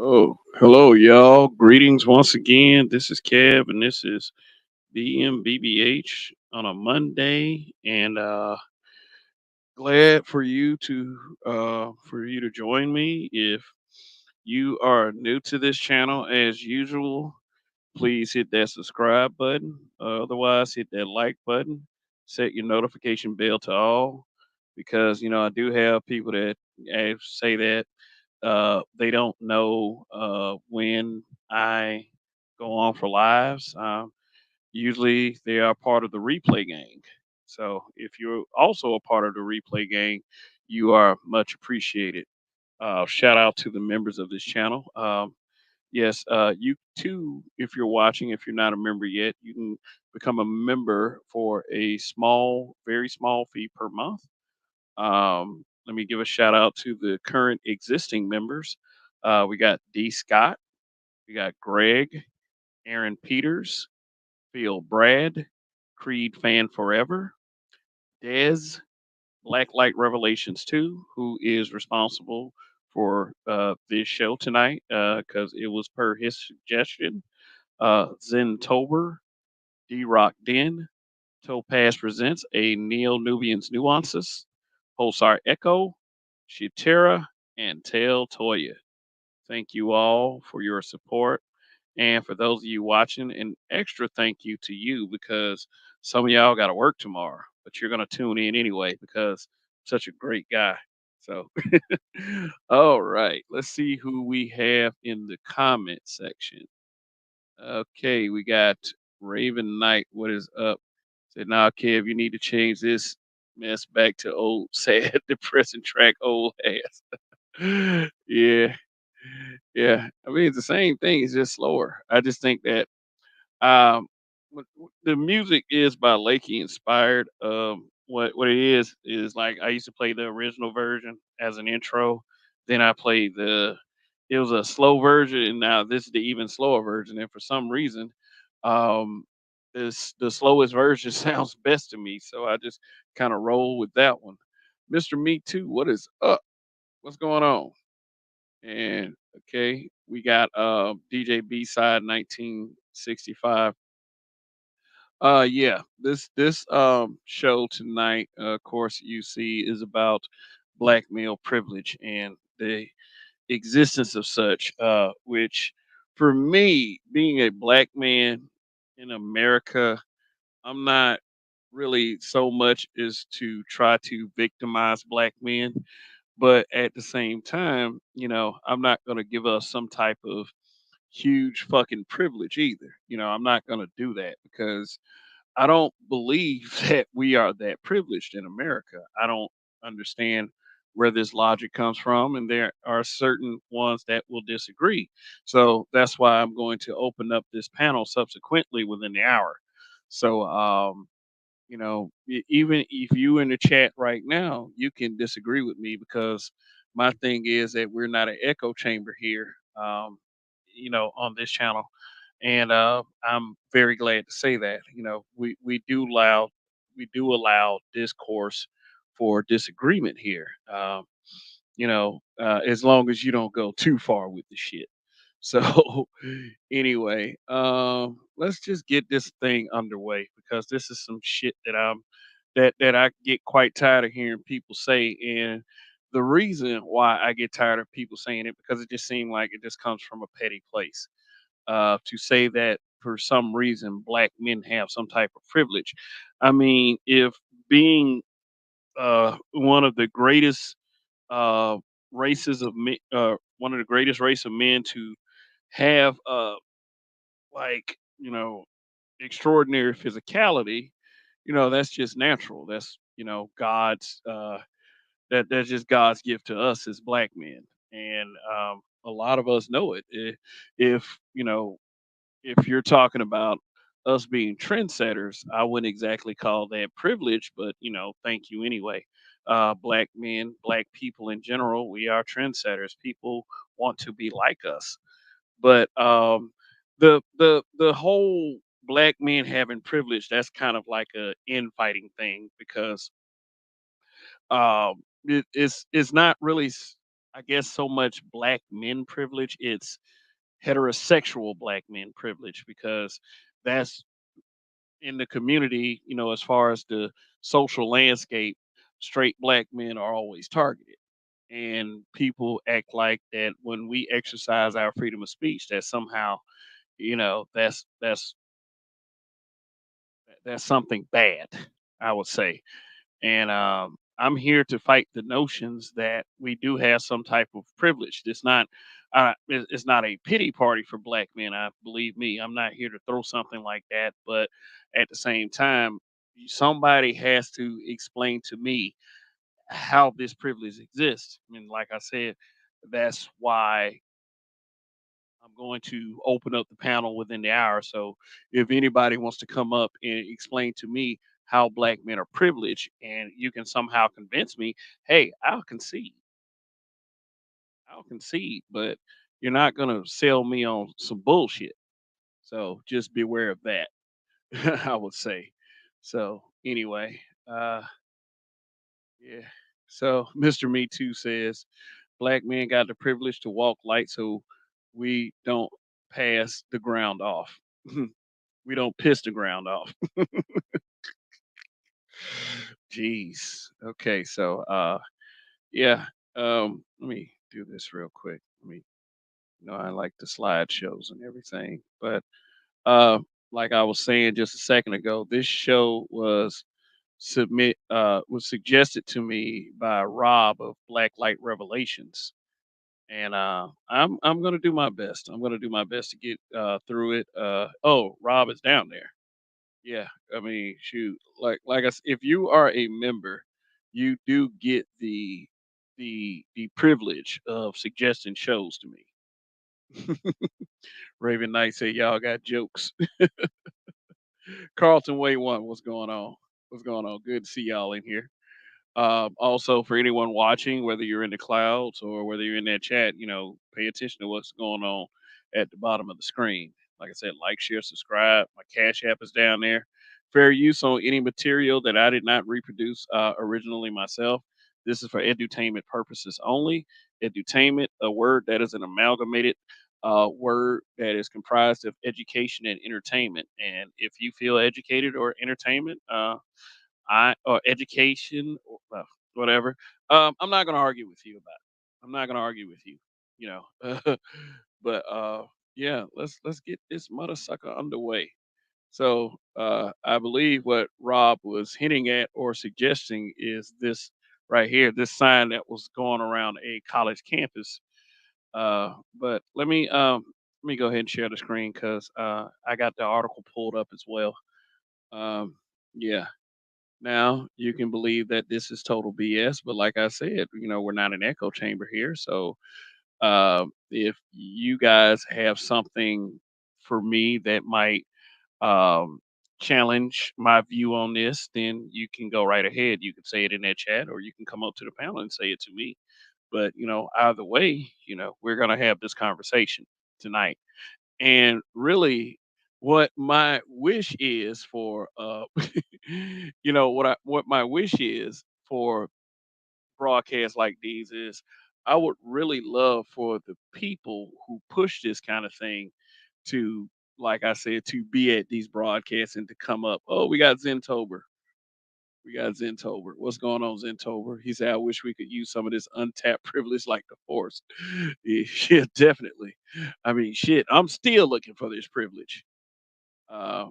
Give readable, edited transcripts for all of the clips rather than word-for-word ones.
Oh, hello, y'all. Greetings once again. This is Kev, and this is BMBBH on a Monday. And glad for you to join me. If you are new to this channel, as usual, please hit that subscribe button. Otherwise, hit that like button. Set your notification bell to all, because I do have people that say that they don't know when I go on for lives. Usually they are part of the replay gang. So if you're also a part of the replay gang, you are much appreciated. Shout out to the members of this channel. Yes, you too, if you're watching, if you're not a member yet, you can become a member for a small, very small fee per month. Let me give a shout out to the current existing members. We got D. Scott, we got Greg, Aaron Peters, Phil Brad, Creed Fan Forever, Dez, Black Light Revelations 2, who is responsible for this show tonight because it was per his suggestion. Zen Tober, D Rock Den, Topaz Presents a Neo Nubian's Nuances, Pulsar Echo, Shitera, and Tail Toya. Thank you all for your support. And for those of you watching, an extra thank you to you because some of y'all got to work tomorrow, but you're going to tune in anyway because I'm such a great guy. So, all right, let's see who we have in the comment section. Okay, we got Raven Knight. What is up? Said, now, Kev, you need to change this mess back to old, sad, depressing track, old ass. Yeah, yeah. I mean, it's the same thing. It's just slower. I just think that the music is by Lakey inspired. What it is like I used to play the original version as an intro. Then I played it was a slow version, and now this is the even slower version. And for some reason, um, this the slowest version sounds best to me. So I just kind of roll with that one. Mr. Me Too, what is up? What's going on? And okay, we got DJ B side 1965. Yeah, this show tonight, of course, you see, is about black male privilege and the existence of such. Which, for me, being a black man in America, I'm not really so much as to try to victimize black men, but at the same time, I'm not going to give us some type of huge fucking privilege either. I'm not going to do that because I don't believe that we are that privileged in America. I don't understand where this logic comes from, and there are certain ones that will disagree. So that's why I'm going to open up this panel subsequently within the hour. So, even if you in the chat right now, you can disagree with me because my thing is that we're not an echo chamber here, on this channel. And I'm very glad to say that. We do allow discourse for disagreement here. As long as you don't go too far with the shit. So anyway, let's just get this thing underway because this is some shit that I get quite tired of hearing people say. And the reason why I get tired of people saying it because it just seems like it just comes from a petty place. To say that for some reason black men have some type of privilege. I mean, if being one of the greatest uh, races of men, one of the greatest race of men to have like extraordinary physicality, that's just natural. That's God's that's just God's gift to us as black men, and a lot of us know it. If if you're talking about us being trendsetters, I wouldn't exactly call that privilege, but thank you anyway. Black men, black people in general, we are trendsetters. People want to be like us, but the whole black men having privilege, that's kind of like a infighting thing because it's not really. I guess so much black men privilege. It's heterosexual black men privilege because that's in the community, as far as the social landscape, straight black men are always targeted. And people act like that when we exercise our freedom of speech, that somehow, that's something bad, I would say. And I'm here to fight the notions that we do have some type of privilege. It's not a pity party for black men. I believe me, I'm not here to throw something like that. But at the same time, somebody has to explain to me how this privilege exists. I mean, like I said, that's why I'm going to open up the panel within the hour. So if anybody wants to come up and explain to me how black men are privileged and you can somehow convince me, hey, I'll concede, but you're not going to sell me on some bullshit. So just beware of that, I would say. So anyway, yeah. So Mr. Me Too says black men got the privilege to walk light so we don't pass the ground off. We don't piss the ground off. Jeez. Okay, so yeah. Let me do this real quick. I like the slideshows and everything. But uh like I was saying just a second ago, this show was suggested to me by Rob of Black Light Revelations. And I'm gonna do my best. I'm gonna do my best to get through it. Oh, Rob is down there. Yeah, I mean, shoot, if you are a member, you do get the privilege of suggesting shows to me. Raven Knight say y'all got jokes. Carlton Way One, what's going on? What's going on? Good to see y'all in here. Also, for anyone watching, whether you're in the clouds or whether you're in that chat, pay attention to what's going on at the bottom of the screen. Like I said, like, share, subscribe. My Cash App is down there. Fair use on any material that I did not reproduce originally myself. This is for edutainment purposes only. Edutainment, a word that is an amalgamated word that is comprised of education and entertainment. And if you feel educated or entertainment, I or education or whatever. I'm not gonna argue with you about it. I'm not gonna argue with you, you know. but yeah, let's get this mother sucker underway. So I believe what Rob was hinting at or suggesting is this right here, this sign that was going around a college campus. But let me go ahead and share the screen because I got the article pulled up as well. Um, yeah. Now, you can believe that this is total BS, but like I said, we're not an echo chamber here. So, if you guys have something for me that might um, challenge my view on this, then you can go right ahead. You can say it in that chat, or you can come up to the panel and say it to me. But, either way, we're going to have this conversation tonight. And really, what my wish is for, what my wish is for broadcasts like these is, I would really love for the people who push this kind of thing to, like I said, to be at these broadcasts and to come up. Oh, we got Zentober. We got Zentober. What's going on, Zentober? He said, I wish we could use some of this untapped privilege like the Force. Yeah, definitely. I mean, shit, I'm still looking for this privilege. Uh,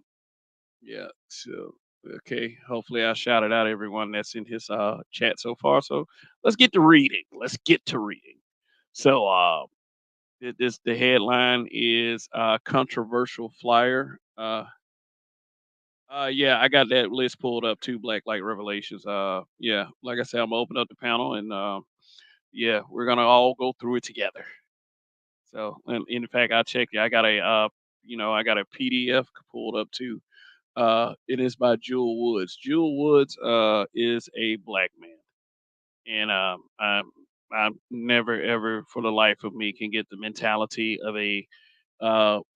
yeah. So, okay. Hopefully, I shouted out everyone that's in his chat so far. So let's get to reading. Let's get to reading. So, the headline is controversial flyer. Yeah, I got that list pulled up too. Black Light Revelations. Yeah, like I said, I'm gonna open up the panel and yeah, we're gonna all go through it together. So, and in fact, I checked. I got I got a PDF pulled up too. It is by Jewel Woods. Jewel Woods is a black man, and I never ever for the life of me can get the mentality of a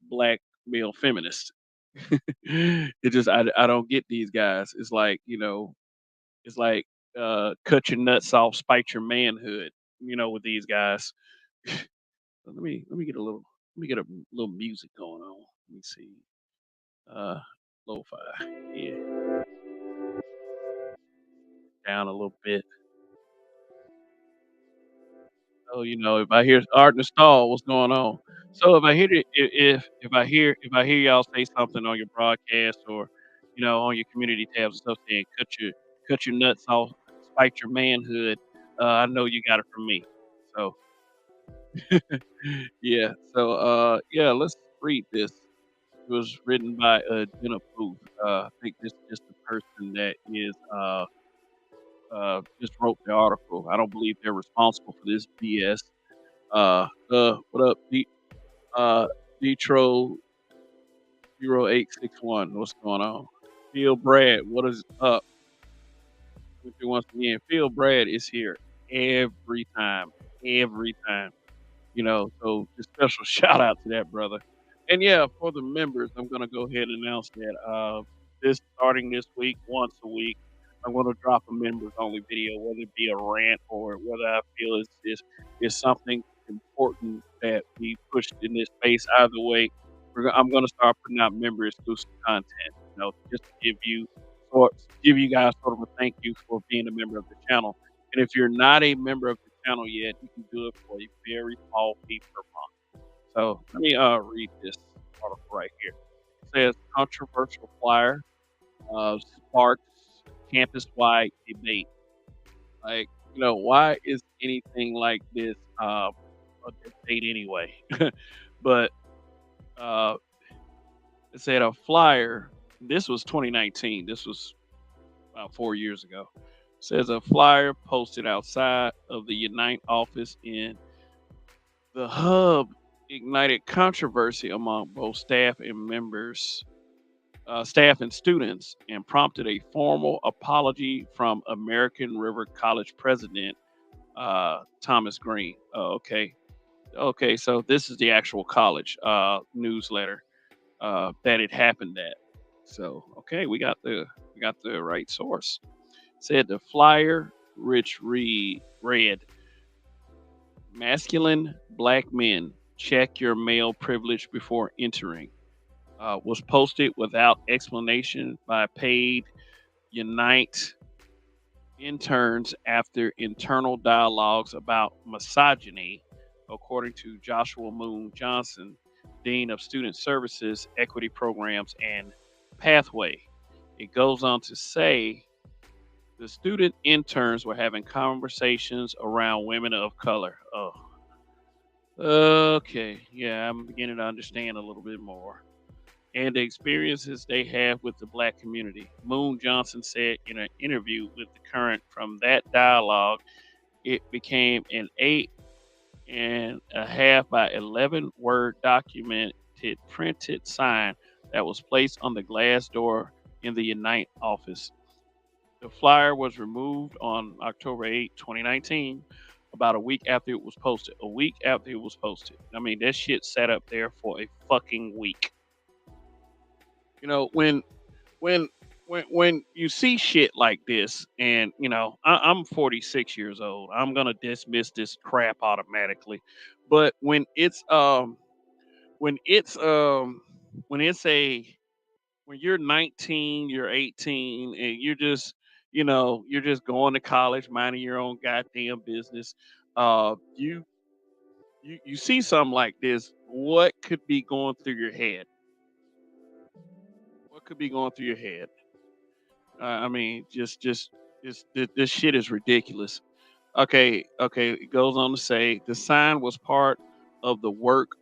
black male feminist. It just I don't get these guys. It's like cut your nuts off, spite your manhood. with these guys. Let me get a little let me get a little music going on. Let me see. Uh, lo-fi. Yeah, down a little bit. So, if I hear Art and Stall, what's going on? So if I hear it, if I hear y'all say something on your broadcast or on your community tabs and stuff saying cut your nuts off, spite your manhood, I know you got it from me. So yeah, yeah, let's read this. It was written by Jenna Booth. I think this is just the person that is just wrote the article. I don't believe they're responsible for this BS. What up, Uh, Detro 0861. What's going on? Phil Brad, what is up with you once again? Phil Brad is here every time. Every time. So just special shout out to that brother. And yeah, for the members, I'm gonna go ahead and announce that this starting this week, once a week, I'm gonna drop a members only video, whether it be a rant or whether I feel it's something important that we pushed in this space. Either way, I'm gonna start putting out member exclusive content, just to give you guys sort of a thank you for being a member of the channel. And if you're not a member of the channel yet, you can do it for a very small fee per month. So let me read this article right here. It says controversial flyer sparks campus-wide debate. Like, why is anything like this a debate anyway? But uh, it said a flyer. This was 2019. This was about 4 years ago. Says a flyer posted outside of the Unite office in the hub ignited controversy among both staff and students, and prompted a formal apology from American River College president Thomas Green. Oh, okay. So this is the actual college newsletter that it happened at. So okay, we got the right source. Said the flyer, Rich read, masculine black men, check your male privilege before entering. Was posted without explanation by paid Unite interns after internal dialogues about misogyny, according to Joshua Moon Johnson, Dean of Student Services, Equity Programs, and Pathway. It goes on to say the student interns were having conversations around women of color. Oh, okay. Yeah, I'm beginning to understand a little bit more. And the experiences they have with the black community. Moon Johnson said in an interview with The Current, from that dialogue, it became an 8.5 by 11 word documented printed sign that was placed on the glass door in the Unite office. The flyer was removed on October 8, 2019, about a week after it was posted. A week after it was posted. I mean, that shit sat up there for a fucking week. You know, when when you see shit like this, and I'm 46 years old, I'm gonna dismiss this crap automatically. But when it's when it's a when you're 19, you're 18, and you're just going to college, minding your own goddamn business. You see something like this, what could be going through your head? What could be going through your head? I mean, this shit is ridiculous. Okay. It goes on to say the sign was part of the work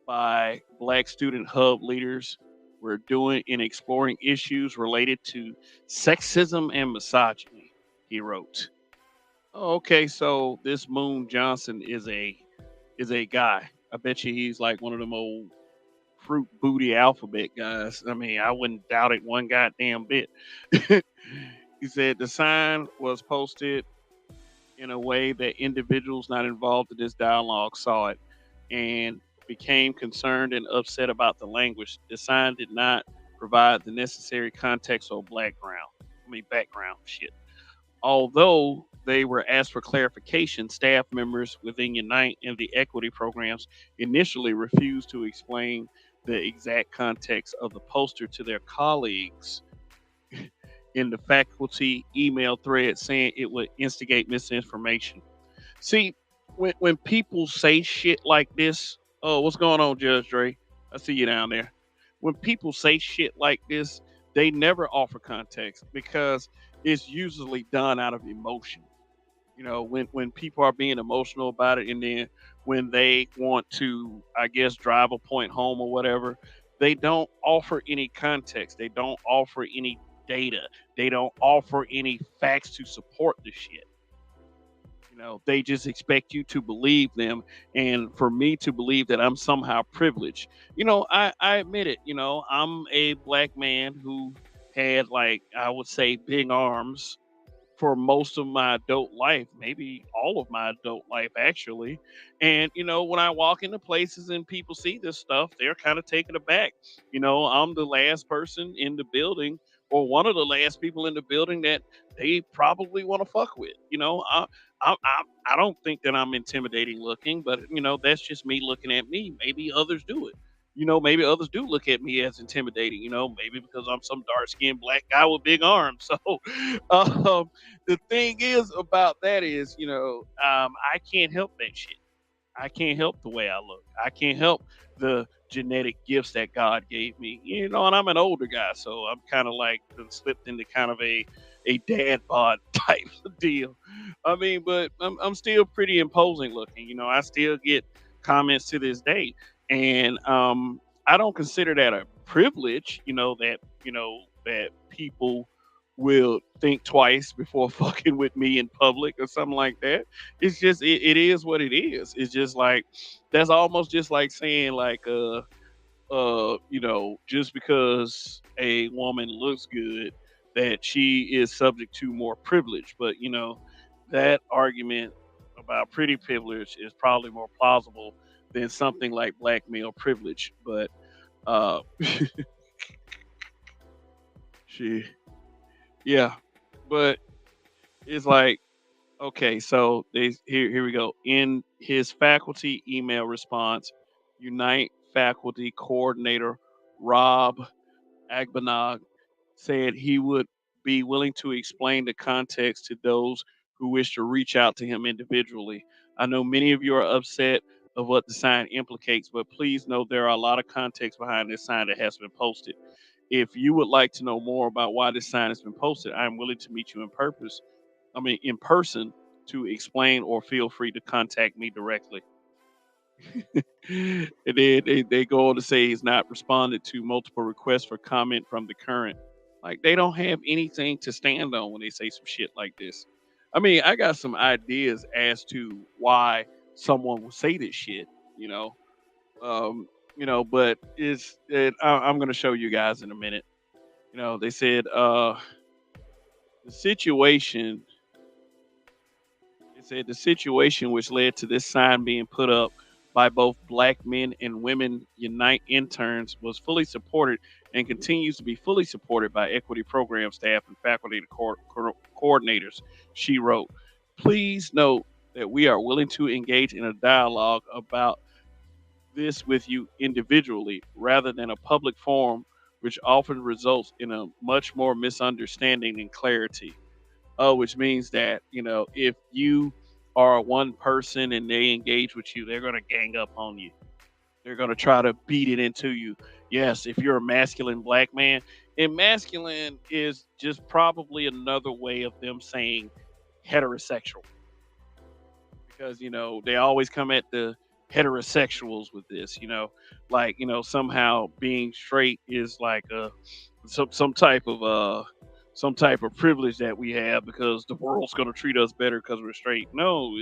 by Black Student Hub leaders we're doing in exploring issues related to sexism and misogyny. He wrote. Oh, okay, so this Moon Johnson is a guy. I bet you he's like one of them old fruit booty alphabet guys. I mean, I wouldn't doubt it one goddamn bit. He said the sign was posted in a way that individuals not involved in this dialogue saw it and became concerned and upset about the language. The sign did not provide the necessary context or background. Shit. Although they were asked for clarification. Staff members within Unite and the equity programs initially refused to explain the exact context of the poster to their colleagues in the faculty email thread, saying it would instigate misinformation. See, when people say shit like this, oh, what's going on, Judge Dre? I see you down there. When people say shit like this, they never offer context because it's usually done out of emotion. When people are being emotional about it, and then when they want to, I guess, drive a point home or whatever, they don't offer any context. They don't offer any data. They don't offer any facts to support the shit. They just expect you to believe them, and for me to believe that I'm somehow privileged. I admit it. I'm a black man who had, like, I would say, big arms for most of my adult life, maybe all of my adult life, actually. And when I walk into places and people see this stuff, they're kind of taken aback. I'm the last person in the building, or one of the last people in the building, that they probably want to fuck with. I don't think that I'm intimidating looking, but that's just me looking at me. Maybe others do it. Maybe others do look at me as intimidating. Maybe because I'm some dark skinned black guy with big arms. So, the thing is about that is, I can't help that shit. I can't help the way I look. I can't help the genetic gifts that God gave me. And I'm an older guy, so I'm kind of like slipped into kind of a dad bod type of deal. I mean, but I'm still pretty imposing looking. I still get comments to this day, and I don't consider that a privilege. That people will think twice before fucking with me in public or something like that. It's just it is what it is. It's just like, that's almost just like saying, like, just because a woman looks good, that she is subject to more privilege. But that argument about pretty privilege is probably more plausible than something like black male privilege. But uh she yeah. But it's like, okay, so here we go. In his faculty email response, Unite faculty coordinator Rob Agbanog said he would be willing to explain the context to those who wish to reach out to him individually. I know many of you are upset of what the sign implicates, but please know there are a lot of context behind this sign that has been posted. If you would like to know more about why this sign has been posted, I am willing to meet you in person, to explain, or feel free to contact me directly. And then they go on to say he's not responded to multiple requests for comment from the current. Like, they don't have anything to stand on when they say some shit like this. I mean, I got some ideas as to why someone will say this shit, you know. But I'm gonna show you guys in a minute. They said the situation It said the situation which led to this sign being put up by both black men and women Unite interns was fully supported and continues to be fully supported by equity program staff and faculty and coordinators. She wrote, "Please note that we are willing to engage in a dialogue about this with you individually rather than a public forum, which often results in a much more misunderstanding than clarity." Which means that, if you are one person and they engage with you, they're going to gang up on you. They're going to try to beat it into you. Yes, if you're a masculine black man, and masculine is just probably another way of them saying heterosexual, because they always come at the heterosexuals with this. Like, somehow being straight is like some type of privilege that we have because the world's going to treat us better because we're straight. No,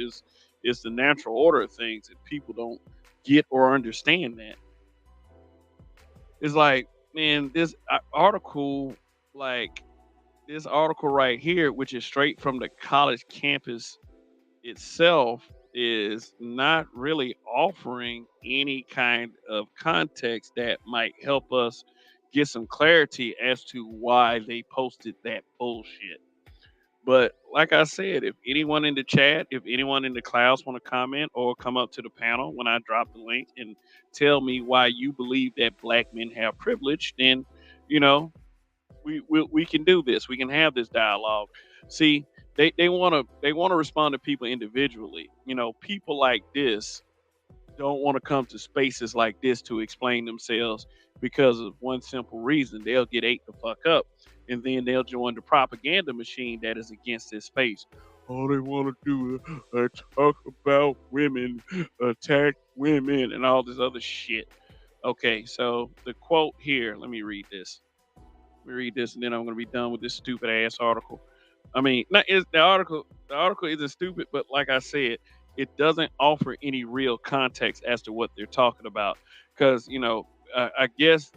it's the natural order of things, and people don't get or understand that. It's like, man, this article, like this article right here, which is straight from the college campus itself, is not really offering any kind of context that might help us get some clarity as to why they posted that bullshit. But like I said, if anyone in the chat, if anyone in the clouds want to comment or come up to the panel when I drop the link and tell me why you believe that black men have privilege, then you know we can do this. We can have this dialogue. See, they want to respond to people individually. People like this don't want to come to spaces like this to explain themselves because of one simple reason. They'll get ate the fuck up and then they'll join the propaganda machine that is against this space. All they want to do is talk about women, attack women, and all this other shit. Okay, so the quote here, let me read this. Let me read this, and then I'm going to be done with this stupid ass article. I mean, not is the article. The article isn't stupid, but like I said, it doesn't offer any real context as to what they're talking about. Because I guess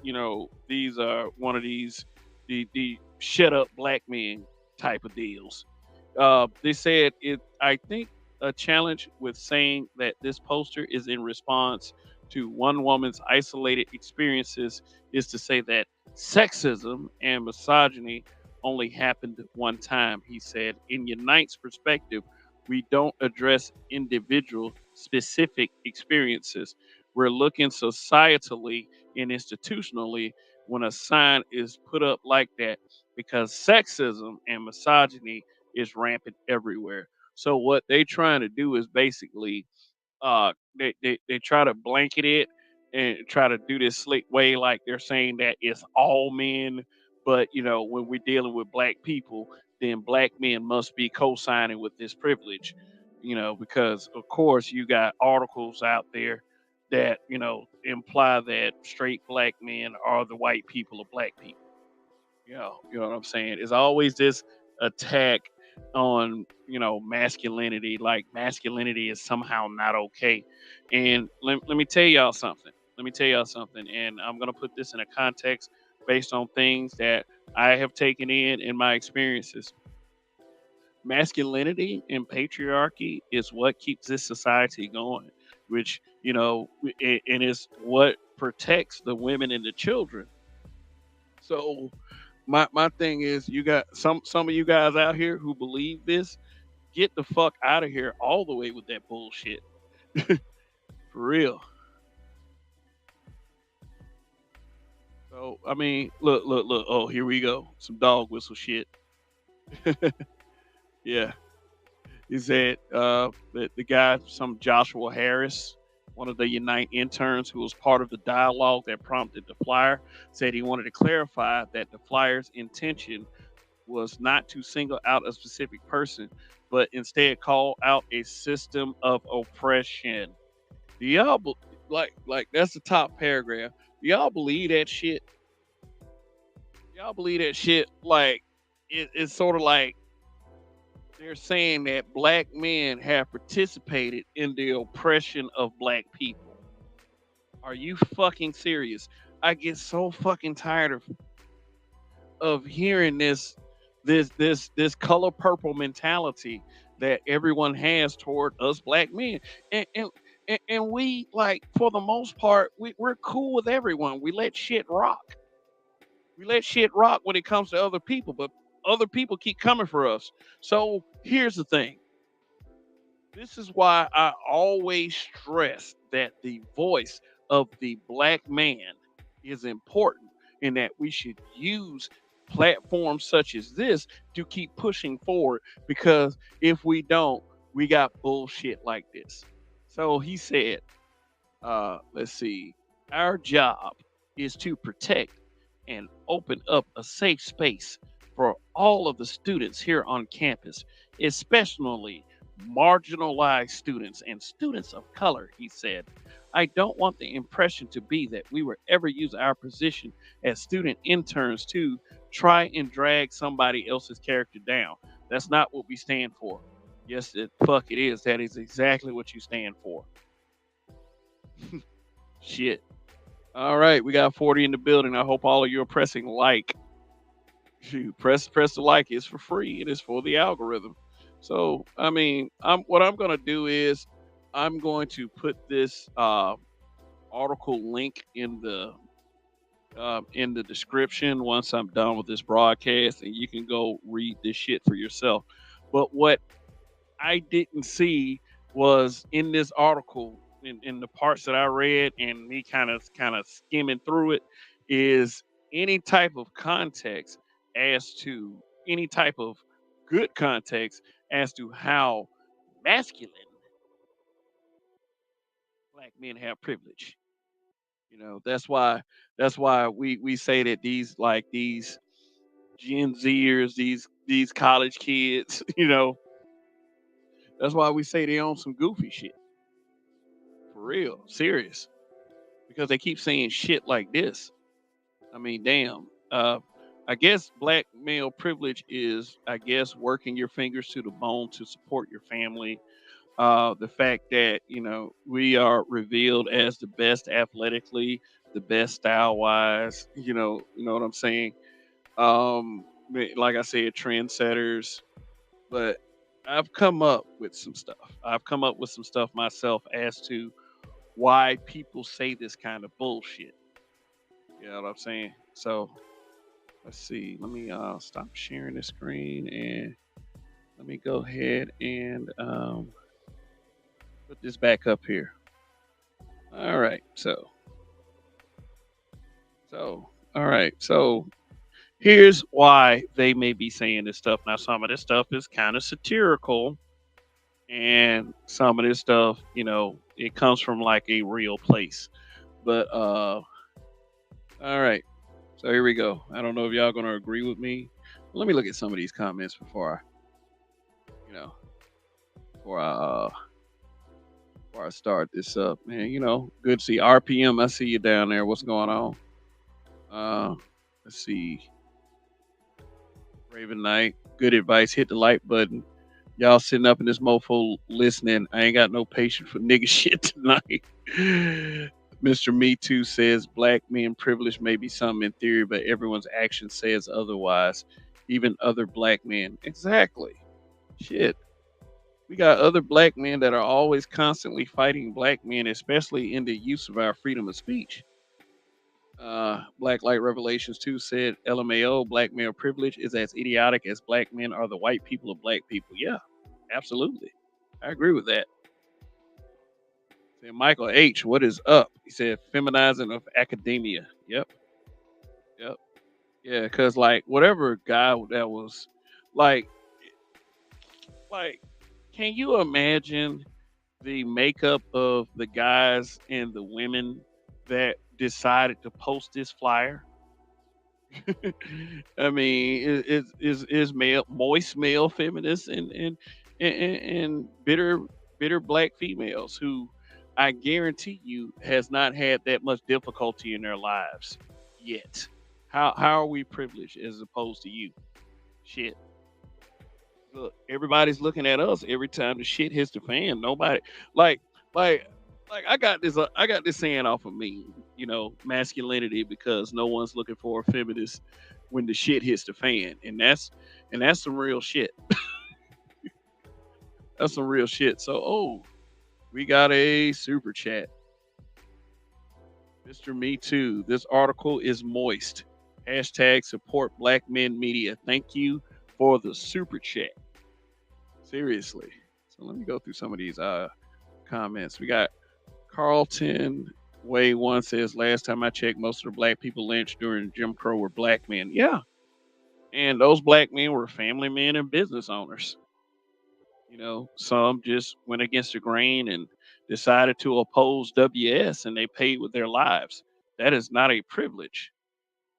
these are one of these the shut up black men type of deals. They said it. I think a challenge with saying that this poster is in response to one woman's isolated experiences is to say that sexism and misogyny only happened one time. He said, in Unite's perspective, we don't address individual specific experiences. We're looking societally and institutionally when a sign is put up like that because sexism and misogyny is rampant everywhere. So what they trying to do is basically they try to blanket it and try to do this slick way like they're saying that it's all men, but when we're dealing with black people, then black men must be co-signing with this privilege, because of course you got articles out there that imply that straight black men are the white people of black people. You know what I'm saying? It's always this attack on, masculinity, like masculinity is somehow not okay. And let me tell y'all something. Let me tell y'all something. And I'm going to put this in a context based on things that I have taken in my experiences. Masculinity and patriarchy is what keeps this society going, which, and is what protects the women and the children. So my thing is, you got some of you guys out here who believe this. Get the fuck out of here all the way with that bullshit. For real. So I mean, look. Oh, here we go. Some dog whistle shit. Yeah. He said the guy, some Joshua Harris, one of the Unite interns who was part of the dialogue that prompted the flyer, said he wanted to clarify that the flyer's intention was not to single out a specific person, but instead call out a system of oppression. Do y'all like that's the top paragraph? Do y'all believe that shit? Y'all believe that shit? Like it's sort of like they're saying that black men have participated in the oppression of black people. Are you fucking serious? I get so fucking tired of hearing this color purple mentality that everyone has toward us black men. And we, like, for the most part, we're cool with everyone. We let shit rock. We let shit rock when it comes to other people, but other people keep coming for us. So here's the thing. This is why I always stress that the voice of the black man is important and that we should use platforms such as this to keep pushing forward, because if we don't, we got bullshit like this. So he said, let's see, our job is to protect and open up a safe space for all of the students here on campus, especially marginalized students and students of color, he said. I don't want the impression to be that we will ever use our position as student interns to try and drag somebody else's character down. That's not what we stand for. Yes, the fuck it is. That is exactly what you stand for. Shit. All right, we got 40 in the building. I hope all of you are pressing like. Shoot, press the like. It's for free. It is for the algorithm. So I mean, what I'm gonna do is I'm going to put this article link in the in the description once I'm done with this broadcast, and you can go read this shit for yourself. But what I didn't see was in this article, in the parts that I read, and me kind of skimming through it, is any type of context as to any type of good context as to how masculine black men have privilege. That's why we say that these Gen Zers, these college kids, that's why we say they own some goofy shit. For real, serious. Because they keep saying shit like this. I mean, damn. I guess black male privilege is, I guess, working your fingers to the bone to support your family. The fact that we are revealed as the best athletically, the best style wise. You know what I'm saying. Like I said, trendsetters. But I've come up with some stuff. I've come up with some stuff myself as to why people say this kind of bullshit. You know what I'm saying? So let's see. Let me stop sharing the screen and let me go ahead and put this back up here. All right. All right. So here's why they may be saying this stuff. Now, some of this stuff is kind of satirical, and some of this stuff, it comes from like a real place. But all right. So here we go. I don't know if y'all gonna agree with me. Let me look at some of these comments you know, before I before I start this up, man. Good to see RPM. I see you down there. What's going on? Uh, let's see. Raven Knight. Good advice. Hit the like button. Y'all sitting up in this mofo listening. I ain't got no patience for nigga shit tonight. Mr. Me Too says black men privilege may be something in theory, but everyone's action says otherwise. Even other black men. Exactly. Shit. We got other black men that are always constantly fighting black men, especially in the use of our freedom of speech. Black Light Revelations 2 said, LMAO, black male privilege is as idiotic as black men are the white people of black people. Yeah, absolutely. I agree with that. Said Michael H., what is up? He said, feminizing of academia. Yep, yep. Yeah, because like whatever guy that was like, like, can you imagine the makeup of the guys and the women that decided to post this flyer? I mean, is male, moist male feminists and bitter black females who I guarantee you has not had that much difficulty in their lives yet. How are we privileged as opposed to you? Shit. Look, everybody's looking at us every time the shit hits the fan. Nobody like like I got this saying off of me, masculinity because no one's looking for a feminist when the shit hits the fan. And that's some real shit. That's some real shit. So we got a super chat. Mr. Me Too. This article is moist. Hashtag support black men media. Thank you for the super chat. Seriously. So let me go through some of these comments. We got Carlton Way One says, last time I checked, most of the black people lynched during Jim Crow were black men. Yeah. And those black men were family men and business owners. Some just went against the grain and decided to oppose WS and they paid with their lives. That is not a privilege.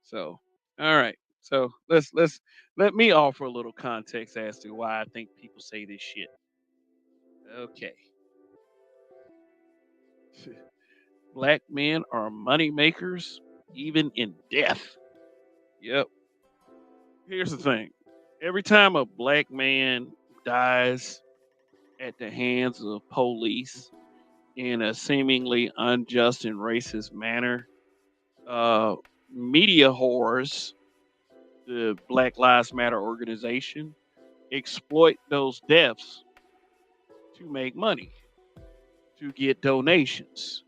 So, all right. So let me offer a little context as to why I think people say this shit. Okay. Black men are money makers even in death. Yep. Here's the thing. Every time a black man dies at the hands of police in a seemingly unjust and racist manner, uh, media whores, the Black Lives Matter organization, exploit those deaths to make money, to get donations.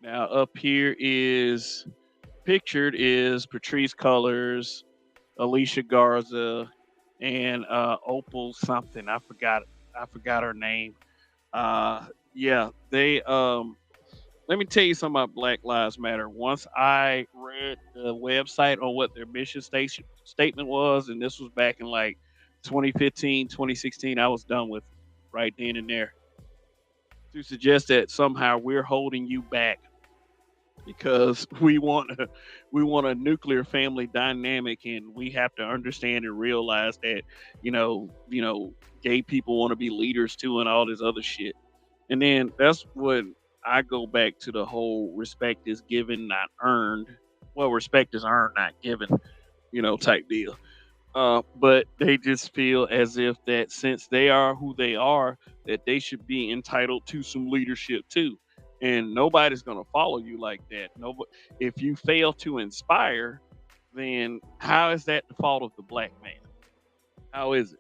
Now, up here is pictured is Patrice Cullors, Alicia Garza, and Opal something. I forgot her name. Yeah, they let me tell you something about Black Lives Matter. Once I read the website on what their mission station statement was, and this was back in like 2015, 2016, I was done with it right then and there. To suggest that somehow we're holding you back because we want a nuclear family dynamic, and we have to understand and realize that gay people want to be leaders too and all this other shit. And then that's when I go back to the whole respect is given, not earned. Well, respect is earned, not given, type deal. But they just feel as if that since they are who they are, that they should be entitled to some leadership too. And nobody's gonna follow you like that. Nobody. If you fail to inspire, then how is that the fault of the black man? How is it?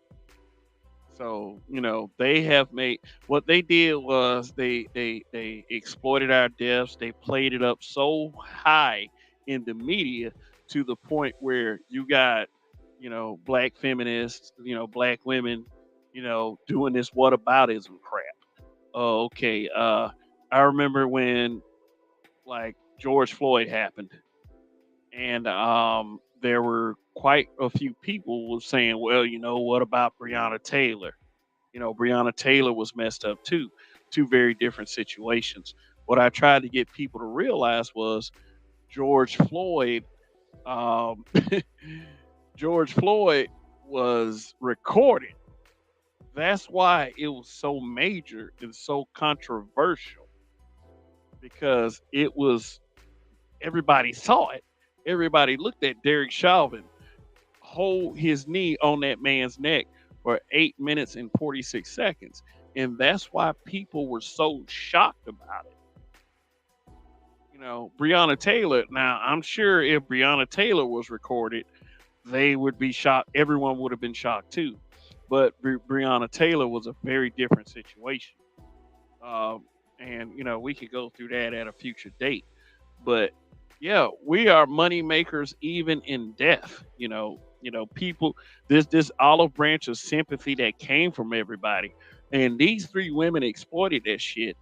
So they have made what they did was they exploited our deaths. They played it up so high in the media to the point where you got black feminists, black women, doing this whataboutism crap. Oh, okay. I remember when like George Floyd happened, and there were quite a few people was saying, well, what about Breonna Taylor? Breonna Taylor was messed up too. Two very different situations. What I tried to get people to realize was George Floyd. Um, George Floyd was recorded. That's why it was so major and so controversial because it was everybody saw it. Everybody looked at Derek Chauvin hold his knee on that man's neck for 8 minutes and 46 seconds. And that's why people were so shocked about it. Breonna Taylor, now I'm sure if Breonna Taylor was recorded, they would be shocked. Everyone would have been shocked too. But Breonna Taylor was a very different situation. Um, and, we could go through that at a future date. But yeah, we are money makers even in death. People, this olive branch of sympathy that came from everybody, and these three women exploited that shit,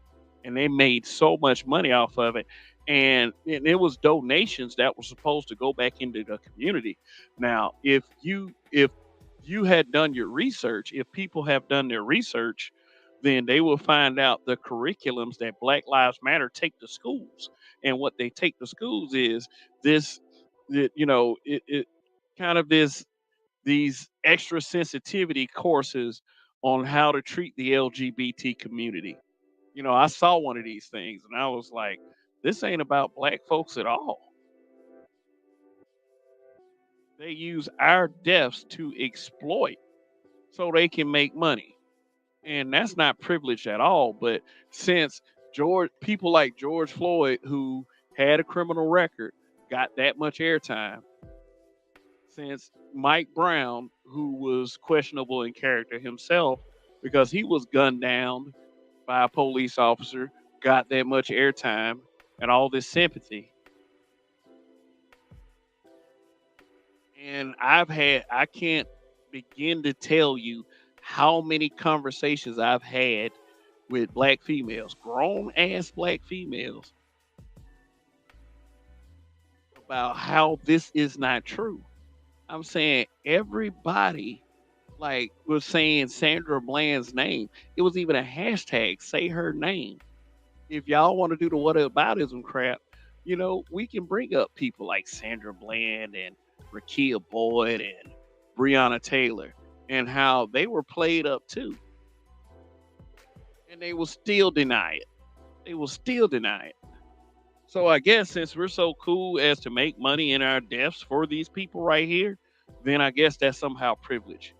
and they made so much money off of it. And it was donations that were supposed to go back into the community. Now, if you had done your research, if people have done their research, then they will find out the curriculums that Black Lives Matter take to schools. And what they take to schools is this, that it kind of this these extra sensitivity courses on how to treat the LGBT community. I saw one of these things and I was like, this ain't about black folks at all. They use our deaths to exploit so they can make money. And that's not privilege at all. But since people like George Floyd, who had a criminal record, got that much airtime, since Mike Brown, who was questionable in character himself because he was gunned down by a police officer, got that much airtime and all this sympathy. And I can't begin to tell you how many conversations I've had with black females, grown ass black females, about how this is not true. I'm saying everybody like was saying Sandra Bland's name. It was even a hashtag, say her name. If y'all want to do the whataboutism crap, we can bring up people like Sandra Bland and Rakia Boyd and Breonna Taylor and how they were played up too. And they will still deny it. They will still deny it. So I guess since we're so cool as to make money in our deaths for these people right here, then I guess that's somehow privilege.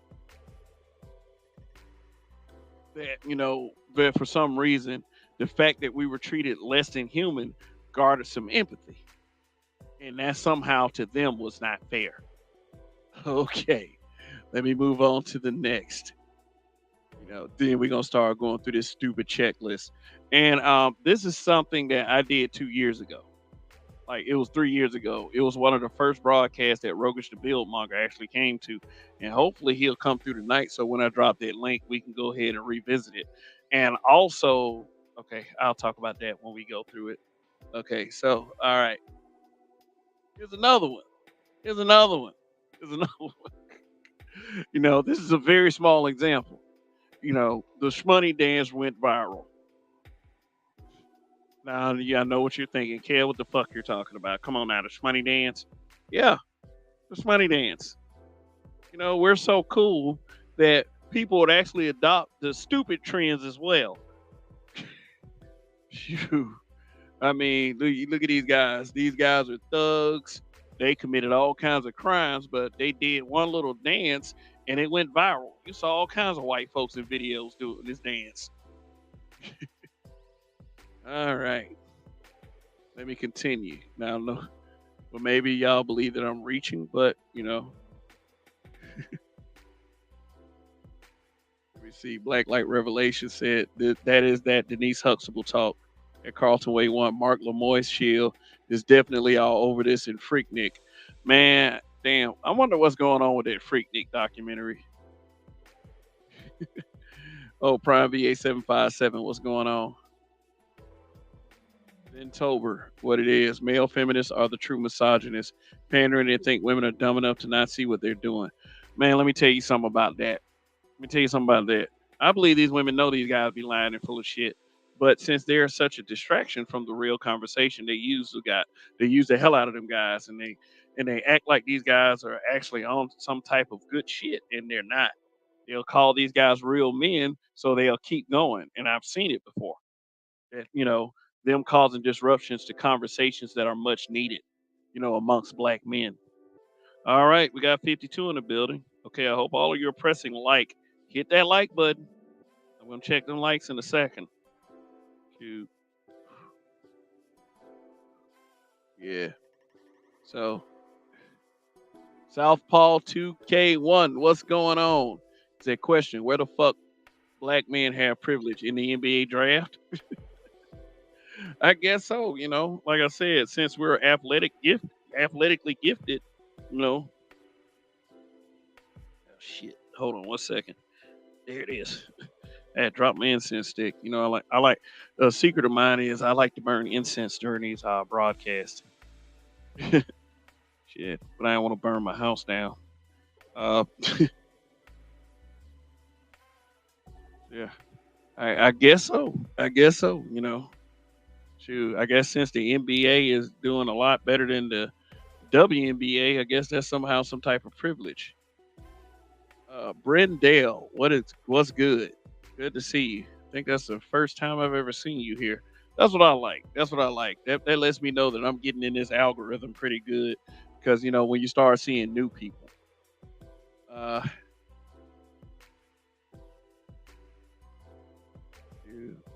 That for some reason, the fact that we were treated less than human garnered some empathy. And that somehow to them was not fair. Okay, let me move on to the next. Then we're gonna start going through this stupid checklist. And this is something that I did 2 years ago. Like it was 3 years ago. It was one of the first broadcasts that Rogish the Buildmonger actually came to, and hopefully he'll come through tonight. So when I drop that link, we can go ahead and revisit it. And also, okay, I'll talk about that when we go through it. Okay, so all right, here's another one. Here's another one. Here's another one. This is a very small example. The Shmoney dance went viral. Now, yeah, I know what you're thinking. Kel, what the fuck you're talking about? Come on now, the Shmoney dance. Yeah, the Shmoney dance. We're so cool that people would actually adopt the stupid trends as well. Phew. I mean, look at these guys. These guys are thugs. They committed all kinds of crimes, but they did one little dance and it went viral. You saw all kinds of white folks in videos doing this dance. All right, let me continue. Now, no, well, maybe y'all believe that I'm reaching, but let me see. Black Light Revelation said that is that Denise Huxtable talk at Carlton Way 1. Mark Lamoy's shield is definitely all over this in Freaknik. Man, damn. I wonder what's going on with that Freaknik documentary. Oh, Prime VA757, what's going on? Ben Tober, what it is. Male feminists are the true misogynists, pandering and think women are dumb enough to not see what they're doing. Man, let me tell you something about that. Let me tell you something about that. I believe these women know these guys be lying and full of shit. But since they're such a distraction from the real conversation, they use the hell out of them guys, and they act like these guys are actually on some type of good shit, and they're not. They'll call these guys real men, so they'll keep going. And I've seen it before. That them causing disruptions to conversations that are much needed, amongst black men. All right, we got 52 in the building. Okay, I hope all of you are pressing like. Hit that like button. I'm gonna check them likes in a second. Shoot. Yeah. So Southpaw 2K1, what's going on? Is that question? Where the fuck black men have privilege in the NBA draft? I guess so. Like I said, since we're athletically gifted, you know. Oh, shit. Hold on 1 second. There it is. I had dropped my incense stick. I like. A secret of mine is I like to burn incense during these broadcasts. Shit, but I don't want to burn my house down. Uh, yeah, I guess so. I guess so. Shoot, I guess since the NBA is doing a lot better than the WNBA, I guess that's somehow some type of privilege. Brendale, what's good? Good to see you. I think that's the first time I've ever seen you here. That's what I like. That's what I like. That lets me know that I'm getting in this algorithm pretty good because when you start seeing new people. Let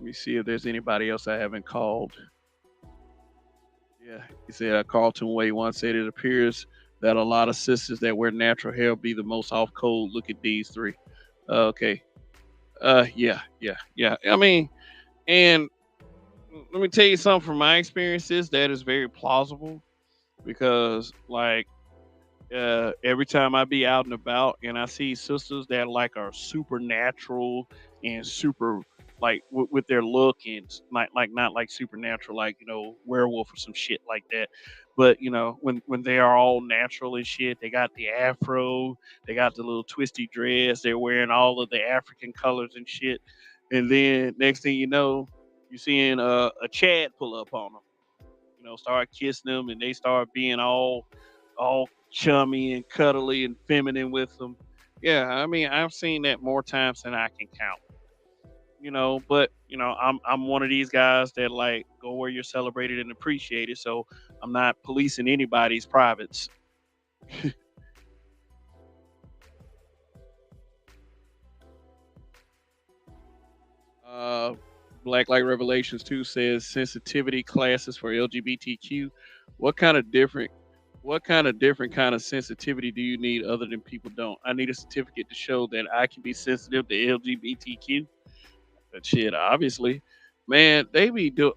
me see if there's anybody else I haven't called. Yeah, he said Carlton Way once said it appears that a lot of sisters that wear natural hair be the most off code. Look at these three. Okay. Yeah, yeah, yeah. I mean, and let me tell you something from my experiences that is very plausible because like every time I be out and about and I see sisters that like are supernatural and super like with their look and like not like supernatural like werewolf or some shit like that, but when they are all natural and shit, they got the afro, they got the little twisty dress, they're wearing all of the African colors and shit, and then next thing you know, you're seeing a Chad pull up on them, start kissing them, and they start being all chummy and cuddly and feminine with them. Yeah, I mean, I've seen that more times than I can count. But I'm one of these guys that like go where you're celebrated and appreciated. So I'm not policing anybody's privates. Uh, Black Light Revelations 2 says sensitivity classes for LGBTQ. What kind of different kind of sensitivity do you need other than people don't? I need a certificate to show that I can be sensitive to LGBTQ. But shit, obviously, man, they do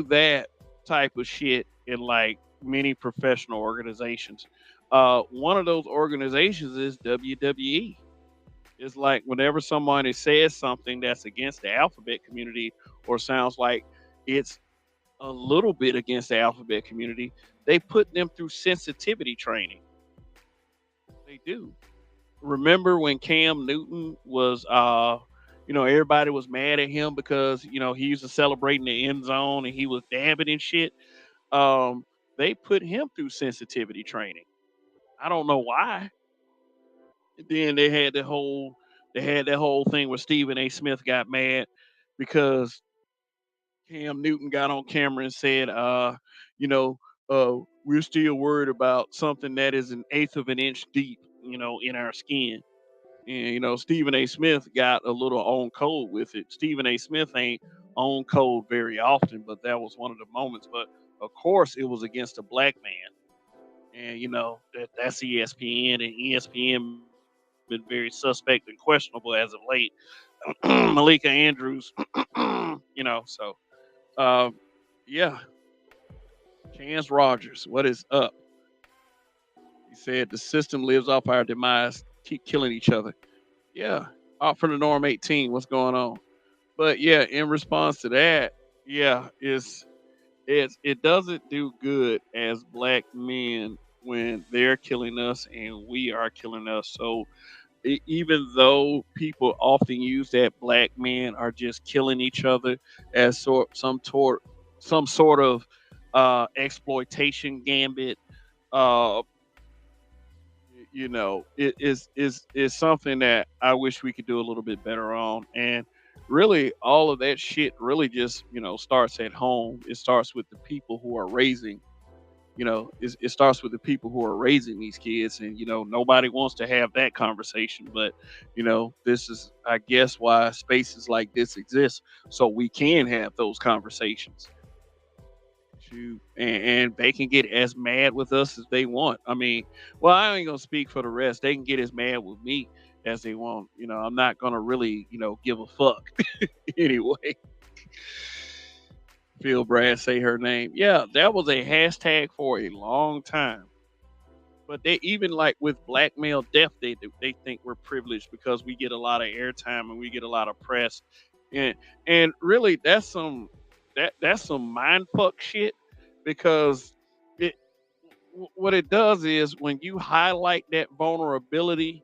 that type of shit in like many professional organizations. One of those organizations is WWE. It's like whenever somebody says something that's against the alphabet community or sounds like it's a little bit against the alphabet community, they put them through sensitivity training. They do. Remember when Cam Newton was everybody was mad at him because, he used to celebrate in the end zone and he was dabbing and shit. Um, they put him through sensitivity training. I don't know why. Then they had that whole thing where Stephen A. Smith got mad because Cam Newton got on camera and said, you know, we're still worried about something that is an eighth of an inch deep, in our skin. And Stephen A. Smith got a little on code with it. Stephen A. Smith ain't on code very often, but that was one of the moments. But of course, it was against a black man, and that's ESPN, and ESPN been very suspect and questionable as of late. Malika Andrews, so um, yeah, Chance Rogers, what is up? He said the system lives off our demise, keep killing each other. Yeah, off for the norm 18. What's going on? But yeah, in response to that, yeah, it doesn't do good as black men when they're killing us and we are killing us. So even though people often use that black men are just killing each other as some sort of exploitation gambit, uh, it is something that I wish we could do a little bit better on. And really, all of that shit really just starts at home. It starts with the people who are raising. It starts with the people who are raising these kids, and nobody wants to have that conversation. But this is, I guess, why spaces like this exist, so we can have those conversations. And they can get as mad with us as they want. I mean, well, I ain't gonna speak for the rest. They can get as mad with me as they want. I'm not gonna really, give a fuck anyway. Phil Brad say her name. Yeah, that was a hashtag for a long time. But they even like with black male death, they think we're privileged because we get a lot of airtime and we get a lot of press, and really that's some mind fuck shit because it what it does is when you highlight that vulnerability,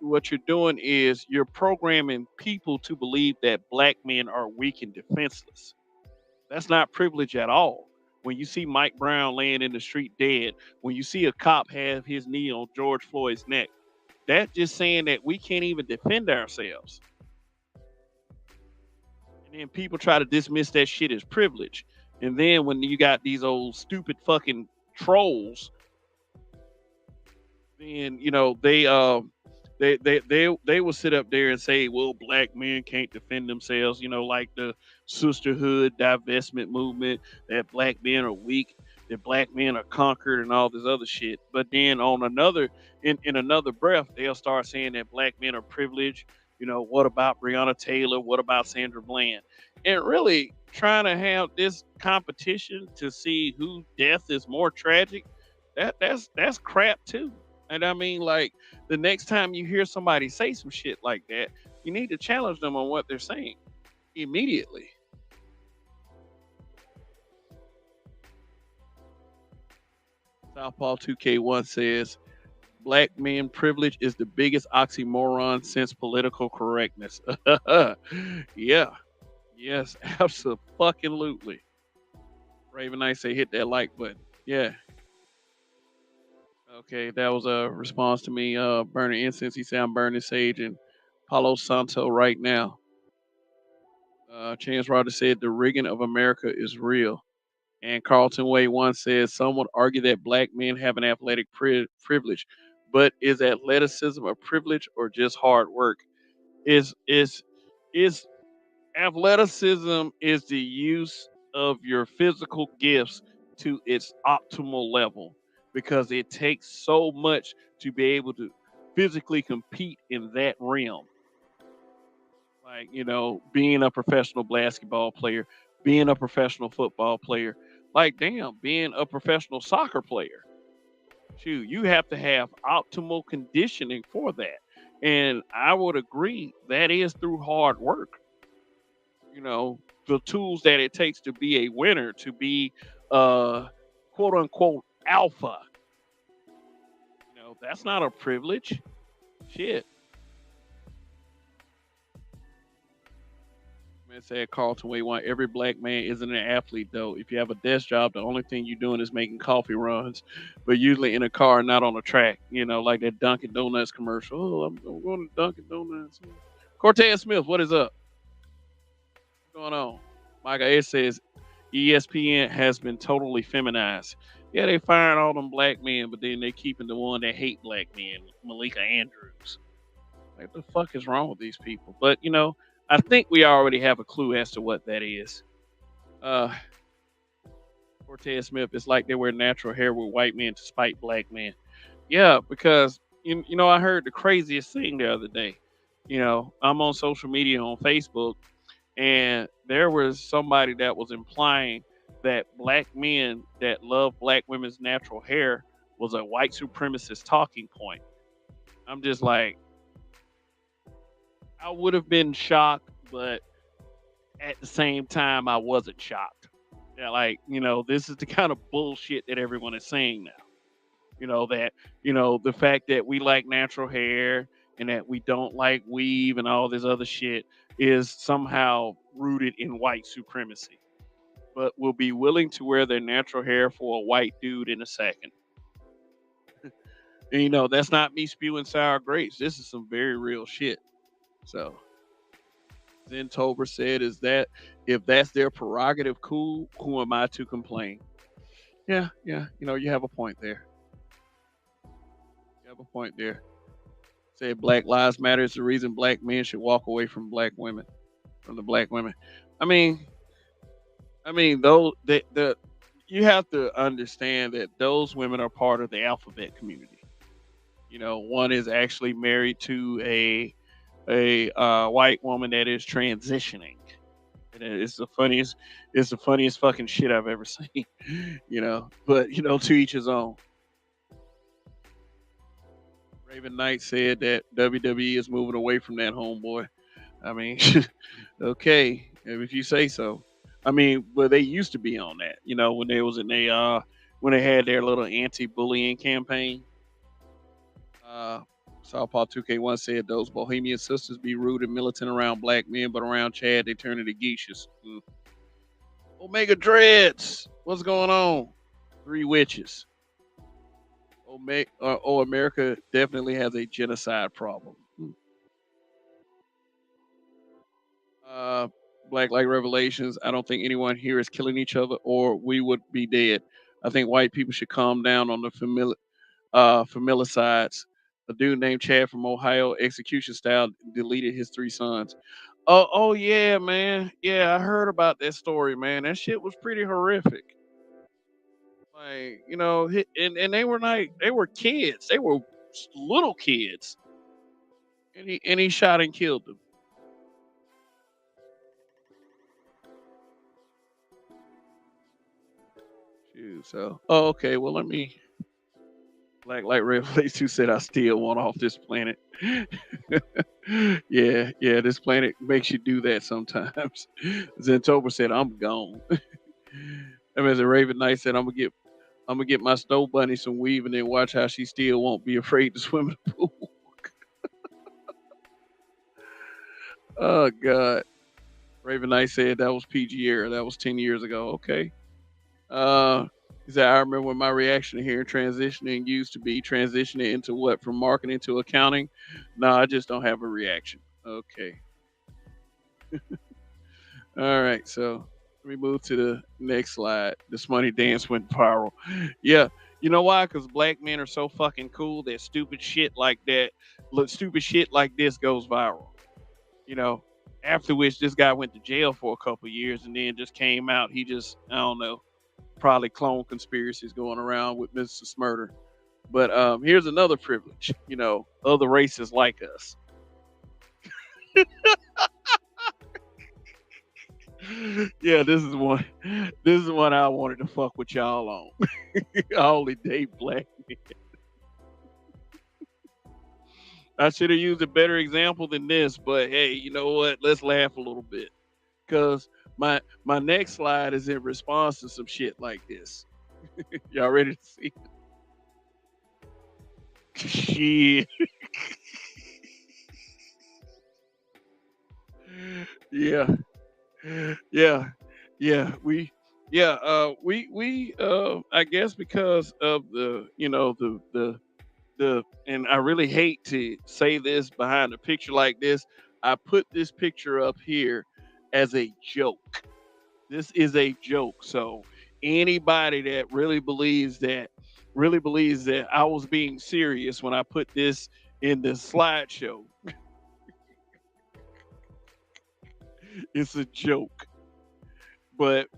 what you're doing is you're programming people to believe that black men are weak and defenseless. That's not privilege at all. When you see Mike Brown laying in the street dead, when you see a cop have his knee on George Floyd's neck, that's just saying that we can't even defend ourselves. And then people try to dismiss that shit as privilege. And then when you got these old stupid fucking trolls, then they will sit up there and say, well, black men can't defend themselves, like the sisterhood divestment movement, that black men are weak, that black men are conquered and all this other shit. But then in another breath, they'll start saying that black men are privileged. What about Breonna Taylor? What about Sandra Bland? And really trying to have this competition to see whose death is more tragic, that's crap too. And I mean, like, the next time you hear somebody say some shit like that, you need to challenge them on what they're saying immediately. Southpaw 2K1 says, black men privilege is the biggest oxymoron since political correctness. Yeah. Yes, absolutely. Raven Knight say hit that like button. Yeah. Okay, that was a response to me burning incense. He said I'm burning sage and Palo Santo right now. Chance Rogers said the rigging of America is real. And Carlton Way once said some would argue that black men have an athletic privilege, but is athleticism a privilege or just hard work? Is athleticism is the use of your physical gifts to its optimal level because it takes so much to be able to physically compete in that realm. Like, being a professional basketball player, being a professional football player. Like, damn, being a professional soccer player, shoot, you have to have optimal conditioning for that. And I would agree that is through hard work. You know, the tools that it takes to be a winner, to be quote unquote alpha. You know, that's not a privilege. Shit. Man said Carlton Way one. Every black man isn't an athlete though. If you have a desk job, the only thing you're doing is making coffee runs, but usually in a car, not on a track. You know, like that Dunkin' Donuts commercial. Oh, I'm going to Dunkin' Donuts. Cortez Smith, what is up? What's going on? Micah A says ESPN has been totally feminized. Yeah, they firing all them black men, but then they keeping the one that hate black men, Malika Andrews. Like, what the fuck is wrong with these people? But you know, I think we already have a clue as to what that is. Uh, Cortez Smith, it's like they wear natural hair with white men to spite black men. Yeah, because you know, I heard the craziest thing the other day. You know, I'm on social media on Facebook, and there was somebody that was implying that black men that love black women's natural hair was a white supremacist talking point. I'm just like, I would have been shocked, but at the same time, I wasn't shocked. Yeah, like, you know, this is the kind of bullshit that everyone is saying now. You know, that, you know, the fact that we like natural hair and that we don't like weave and all this other shit is somehow rooted in white supremacy. But will be willing to wear their natural hair for a white dude in a second. And, you know, that's not me spewing sour grapes. This is some very real shit. So, then Tober said, is that if that's their prerogative, cool, who am I to complain? Yeah, yeah, you know, you have a point there. You have a point there. Say Black Lives Matter is the reason black men should walk away from black women, from the black women. I mean, those the you have to understand that those women are part of the alphabet community. You know, one is actually married to a white woman that is transitioning. And it's the funniest fucking shit I've ever seen. You know, but you know, to each his own. Raven Knight said that WWE is moving away from that homeboy. I mean, okay, if you say so. I mean, but they used to be on that, you know, when they was in when they had their little anti-bullying campaign. Uh, Southpaw 2K1 said those Bohemian sisters be rude and militant around black men, but around Chad they turn into geishas. Omega Dreads, what's going on? Three witches. America definitely has a genocide problem. Uh, Black Light Revelations. I don't think anyone here is killing each other, or we would be dead. I think white people should calm down on the familicides. A dude named Chad from Ohio, execution style, deleted his three sons. Oh yeah, man. Yeah, I heard about that story, man. That shit was pretty horrific. Like, you know, and they were like, they were kids. They were little kids, and he shot and killed them. Shoot, so, oh, okay. Well, let me. Black Light Revelation 2 said, I still want off this planet. Yeah, yeah, this planet makes you do that sometimes. Zentober said, I'm gone. And as a Raven Knight said, I'm gonna get my snow bunny some weave and then watch how she still won't be afraid to swim in the pool. Oh God. Raven Knight said that was PG era. That was 10 years ago. Okay. Uh, he said, I remember when my reaction here transitioning used to be transitioning into what from marketing to accounting. No, I just don't have a reaction. Okay. All right. So let me move to the next slide. This money dance went viral. Yeah. You know why? Because black men are so fucking cool that stupid shit like that, look, stupid shit like this goes viral. You know, after which this guy went to jail for a couple years and then just came out. He just, I don't know, probably clone conspiracies going around with Mr. Smurder. But here's another privilege, you know, other races like us. Yeah, this is one. This is one I wanted to fuck with y'all on. I only date black. I should have used a better example than this, but hey, you know what? Let's laugh a little bit because my next slide is in response to some shit like this. Y'all ready to see? Shit. Yeah. Yeah. Yeah. We I guess because of the the and I really hate to say this behind a picture like this. I put this picture up here as a joke. This is a joke. So anybody that really believes that I was being serious when I put this in the slideshow, it's a joke. But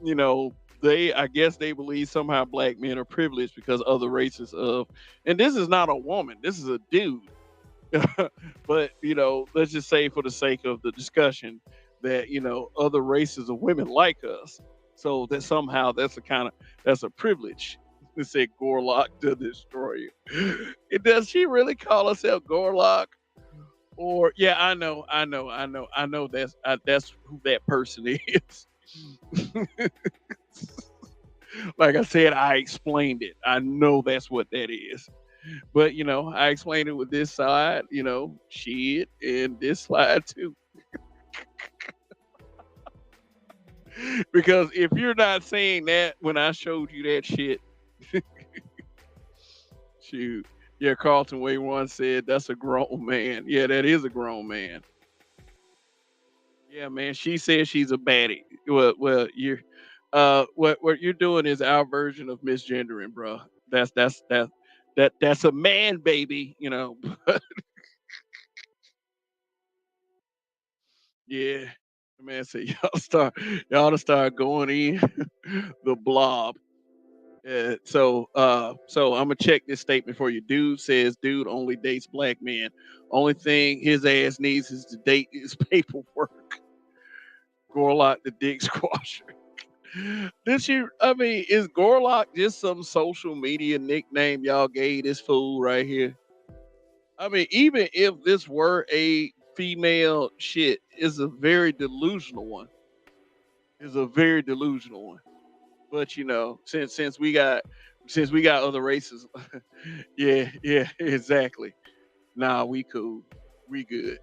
they I guess they believe somehow black men are privileged because other races of and this is not a woman, this is a dude. But let's just say for the sake of the discussion that other races of women like us, so that somehow that's a privilege. They say Gorlock to destroy you. It does she really call herself Gorlock? Or yeah, I know that's who that person is. Like I said, I explained it. I know that's what that is. But I explained it with this side, shit, and this slide too. Because if you're not saying that when I showed you that shit, shoot. Yeah, Carlton Way once said that's a grown man. Yeah, that is a grown man. Yeah, man. She says she's a baddie. Well, you're what you're doing is our version of misgendering, bro. That's a man, baby. Yeah. The man said y'all to start going in the blob. So I'm gonna check this statement for you. Dude says dude only dates black men. Only thing his ass needs is to date his paperwork. Gorlock the dick squasher. Did you? I mean, is Gorlock just some social media nickname y'all gave this fool right here? I mean, even if this were a female shit, is a very delusional one. Is a very delusional one. But since we got other races, yeah, yeah, exactly. Nah, we cool. We good.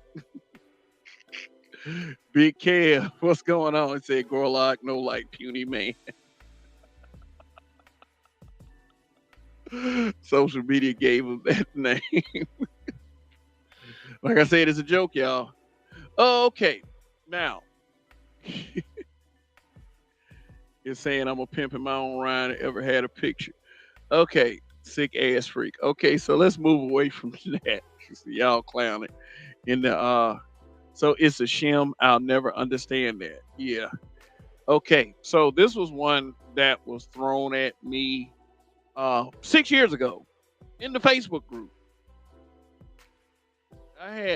Big Kev, what's going on? It said Gorlock, no like puny man. Social media gave him that name. Like I said, it's a joke, y'all. Oh, okay. Now, it's saying I'm a pimp in my own rhyme that ever had a picture. Okay, sick ass freak. Okay, so let's move away from that. Y'all clowning. In the so it's a shim. I'll never understand that. Yeah. Okay. So this was one that was thrown at me 6 years ago in the Facebook group.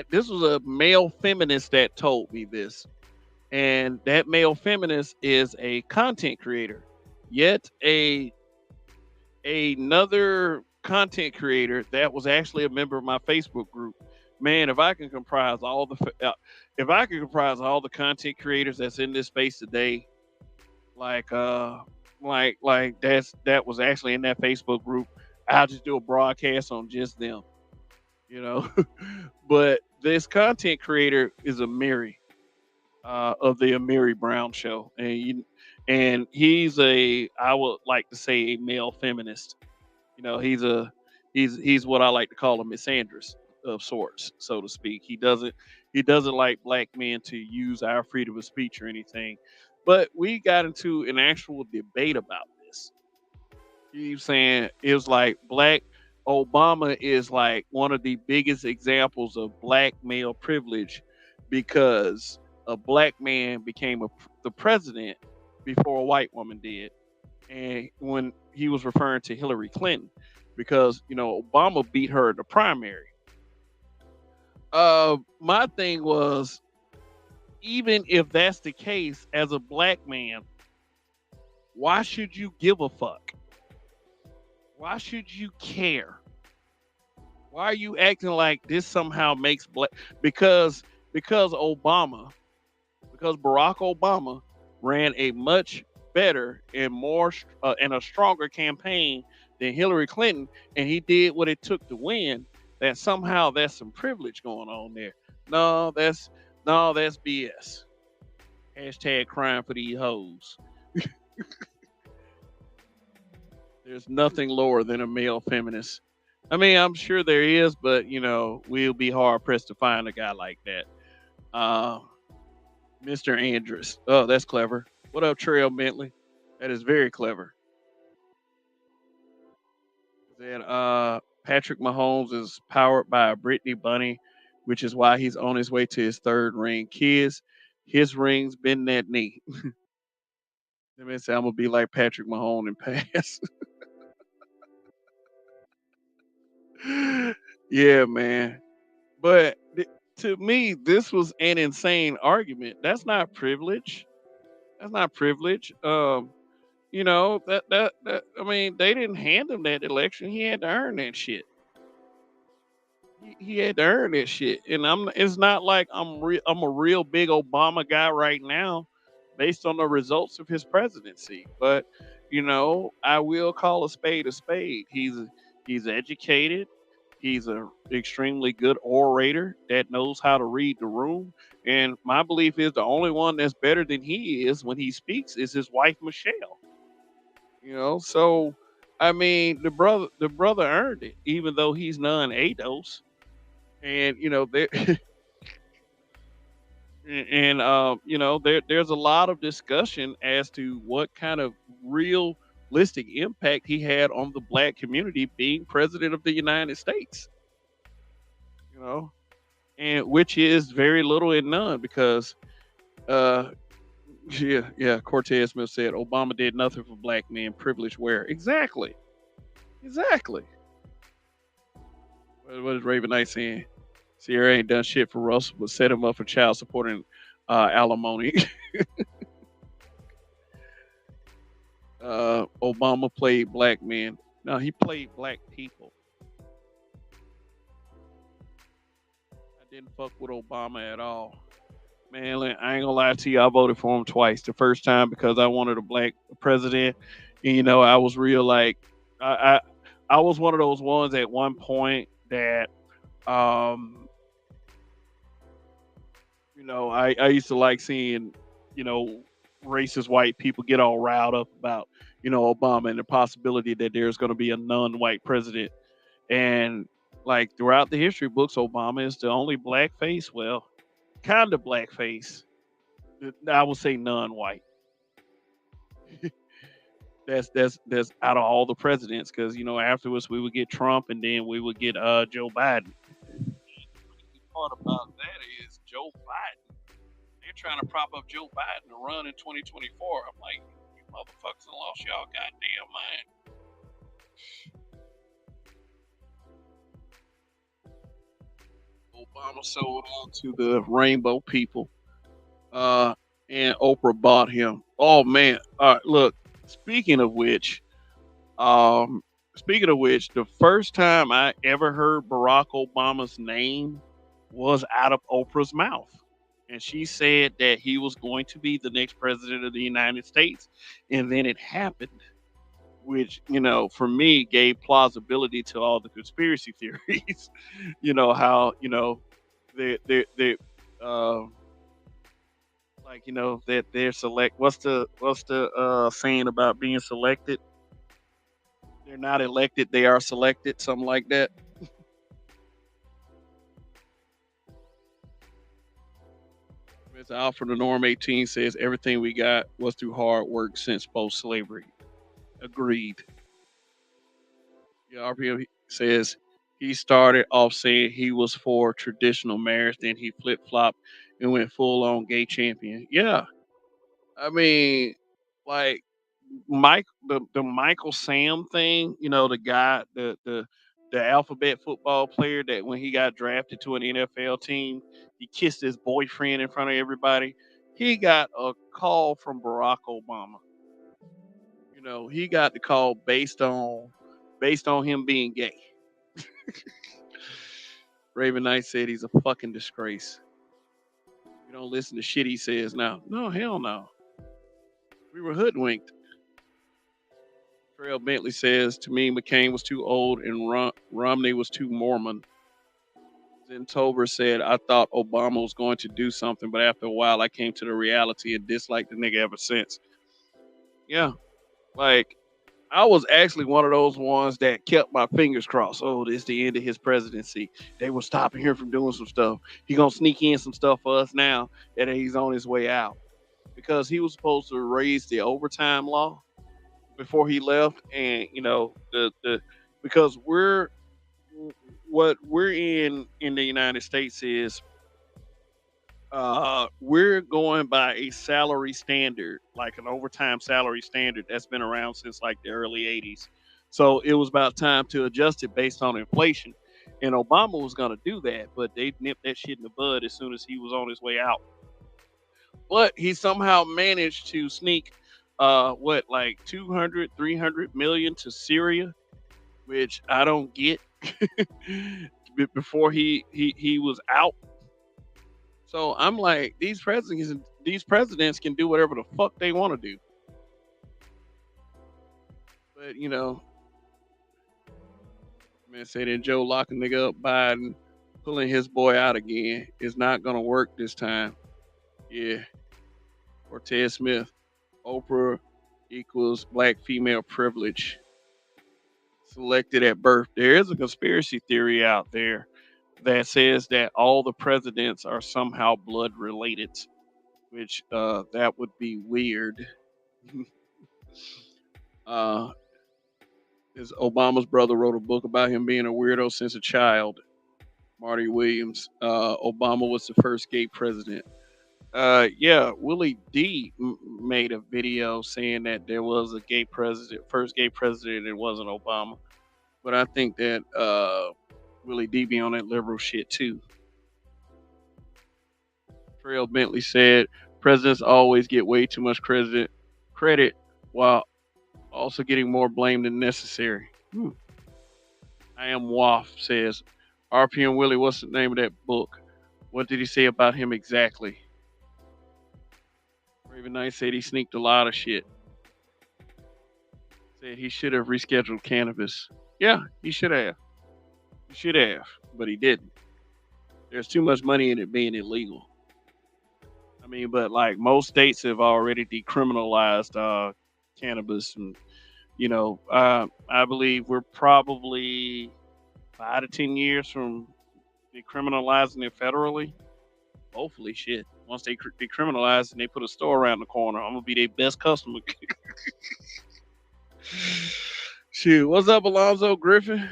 This was a male feminist that told me this. And that male feminist is a content creator. Yet another content creator that was actually a member of my Facebook group. Man, if I can comprise all the content creators that's in this space today, like that was actually in that Facebook group, I'll just do a broadcast on just them, you know. But this content creator is a Mary of the Amiri Brown show, and he's I would like to say a male feminist. He's what I like to call a misandrist of sorts, so to speak. He doesn't like black men to use our freedom of speech or anything. But we got into an actual debate about this. He was saying it was like black Obama is like one of the biggest examples of black male privilege because a black man became the president before a white woman did, and when he was referring to Hillary Clinton, because Obama beat her in the primary. My thing was even if that's the case, as a black man, why should you give a fuck? Why should you care? Why are you acting like this somehow makes black because because Obama because Barack Obama ran a much better and and a stronger campaign than Hillary Clinton, and he did what it took to win. That somehow that's some privilege going on there. No, that's that's BS. Hashtag crying for these hoes. There's nothing lower than a male feminist. I mean, I'm sure there is, but we'll be hard pressed to find a guy like that. Uh, Mr. Andrus. Oh, that's clever. What up, Trail Bentley? That is very clever. Then Patrick Mahomes is powered by a Brittany Bunny, which is why he's on his way to his third ring. Kids, his ring's been that knee. That means I'm gonna be like Patrick Mahomes and pass. Yeah, man. But to me, this was an insane argument. That's not privilege. That's not privilege. That I mean, they didn't hand him that election. He had to earn that shit. He had to earn that shit. And it's not like I'm a real big Obama guy right now based on the results of his presidency. But, I will call a spade a spade. He's educated. He's a extremely good orator that knows how to read the room. And my belief is the only one that's better than he is when he speaks is his wife Michelle. So I mean the brother earned it, even though he's non ADOS. And there there's a lot of discussion as to what kind of realistic impact he had on the black community being president of the United States. You know, and which is very little and none because uh yeah, Cortez Smith said Obama did nothing for black men, privilege where exactly. What is Raven Knight saying? Sierra ain't done shit for Russell, but set him up for child support and alimony. Obama played black men. No, he played black people. I didn't fuck with Obama at all. Man, I ain't gonna lie to you. I voted for him twice. The first time because I wanted a black president. And, I was real like I, I was one of those ones at one point that um I used to like seeing, you know, racist white people get all riled up about, Obama and the possibility that there's going to be a non-white president. And like throughout the history books, Obama is the only black face. Well, kind of black face. I would say non-white. That's out of all the presidents because afterwards we would get Trump and then we would get Joe Biden. The part about that is Joe Biden. They're trying to prop up Joe Biden to run in 2024. I'm like, you motherfuckers have lost y'all goddamn mind. Obama sold on to the rainbow people, uh, and Oprah bought him. Oh man! All right, look. Speaking of which, um, the first time I ever heard Barack Obama's name was out of Oprah's mouth. And she said that he was going to be the next president of the United States. And then it happened, which, for me gave plausibility to all the conspiracy theories. How, they uh, like, that they're select. What's the saying about being selected? They're not elected, they are selected, something like that. Mr. Alfred the Norm 18 says everything we got was through hard work since post slavery. Agreed. Yeah, RPM says he started off saying he was for traditional marriage, then he flip flopped and went full on gay champion. Yeah. I mean, like the Michael Sam thing, the guy, the the alphabet football player that when he got drafted to an NFL team, he kissed his boyfriend in front of everybody. He got a call from Barack Obama. You know, he got the call based on him being gay. Raven Knight said he's a fucking disgrace. You don't listen to shit he says now. No, hell no. We were hoodwinked. Trail Bentley says, to me, McCain was too old and Romney was too Mormon. Zentober said, I thought Obama was going to do something, but after a while I came to the reality and disliked the nigga ever since. Yeah, like, I was actually one of those ones that kept my fingers crossed. Oh, this is the end of his presidency. They were stopping him from doing some stuff. He gonna sneak in some stuff for us now that he's on his way out. Because he was supposed to raise the overtime law before he left, and you know the because what we're in the United States is we're going by a salary standard, like an overtime salary standard that's been around since like the early 80s. So it was about time to adjust it based on inflation. And Obama was going to do that, but they nipped that shit in the bud as soon as he was on his way out. But he somehow managed to sneak what, like 200, 300 million to Syria, which I don't get. Before he was out. So I'm like, these presidents can do whatever the fuck they want to do. But you know, man said that Joe locking nigga up, Biden pulling his boy out again is not gonna work this time. Yeah. Or Ted Smith, Oprah equals black female privilege. Selected at birth. There is a conspiracy theory out there that says that all the presidents are somehow blood related, which that would be weird. uh, His Obama's brother wrote a book about him being a weirdo since a child. Marty Williams. Obama was the first gay president. Yeah, Willie D made a video saying that there was a gay president, first gay president, and it wasn't Obama. But I think that Willie D be on that liberal shit too. Trail Bentley said presidents always get way too much credit while also getting more blame than necessary. I am Waff says, RPM Willie, what's the name of that book? What did he say about him exactly? Raven Knight said he sneaked a lot of shit. Said he should have rescheduled cannabis. Yeah, he should have. He should have, but he didn't. There's too much money in it being illegal. I mean, but like most states have already decriminalized cannabis, and you know, I believe we're probably 5 to 10 years from decriminalizing it federally. Hopefully, shit. Once they decriminalize and they put a store around the corner, I'm gonna be their best customer. Shoot, what's up, Alonzo Griffin?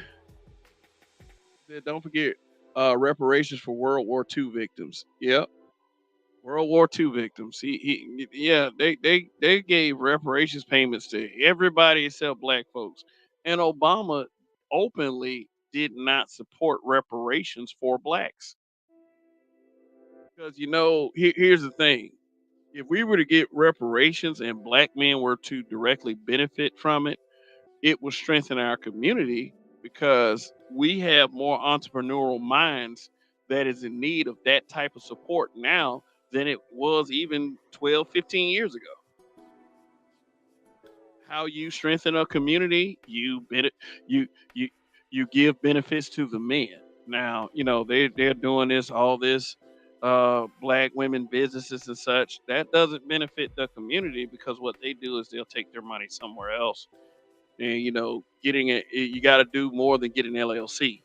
Said, don't forget reparations for World War II victims. Yep, World War II victims. Yeah, they gave reparations payments to everybody except black folks, and Obama openly did not support reparations for blacks. Because you know, here's the thing: if we were to get reparations and black men were to directly benefit from it, it will strengthen our community because we have more entrepreneurial minds that is in need of that type of support now than it was even 12, 15 years ago. How you strengthen a community, you you you give benefits to the men. Now, you know, they're doing all this black women businesses and such. That doesn't benefit the community because what they do is they'll take their money somewhere else. And you know, getting it, you got to do more than get an LLC.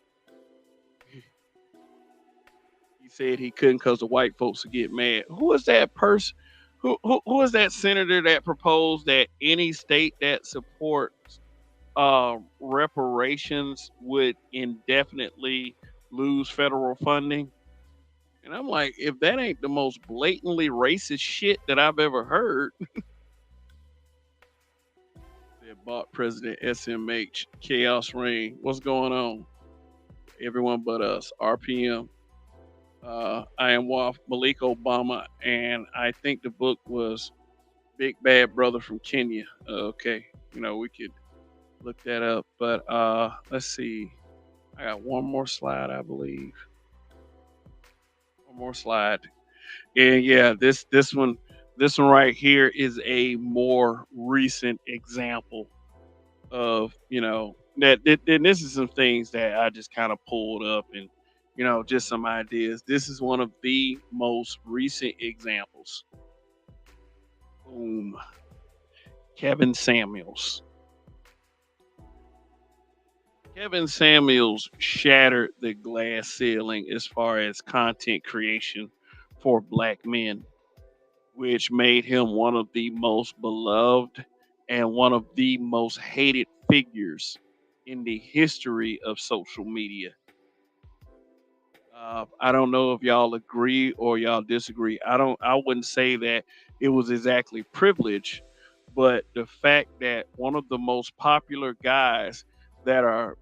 He said he couldn't because the white folks would get mad. Who is that person? Who is that senator that proposed that any state that supports reparations would indefinitely lose federal funding? And I'm like, if that ain't the most blatantly racist shit that I've ever heard. Bought President SMH. Chaos Reign. What's going on? everyone but us. RPM. I am with Malik Obama, and I think the book was Big Bad Brother from Kenya. Okay, we could look that up. But let's see. I got one more slide, I believe. One more slide. And yeah, this one right here is a more recent example of and this is some things that I just kind of pulled up and just some ideas. This is one of the most recent examples. Boom. Kevin Samuels. Kevin Samuels shattered the glass ceiling as far as content creation for black men, which made him one of the most beloved and one of the most hated figures in the history of social media. I don't know if y'all agree or y'all disagree. I wouldn't say that it was exactly privilege, but the fact that one of the most popular guys that are,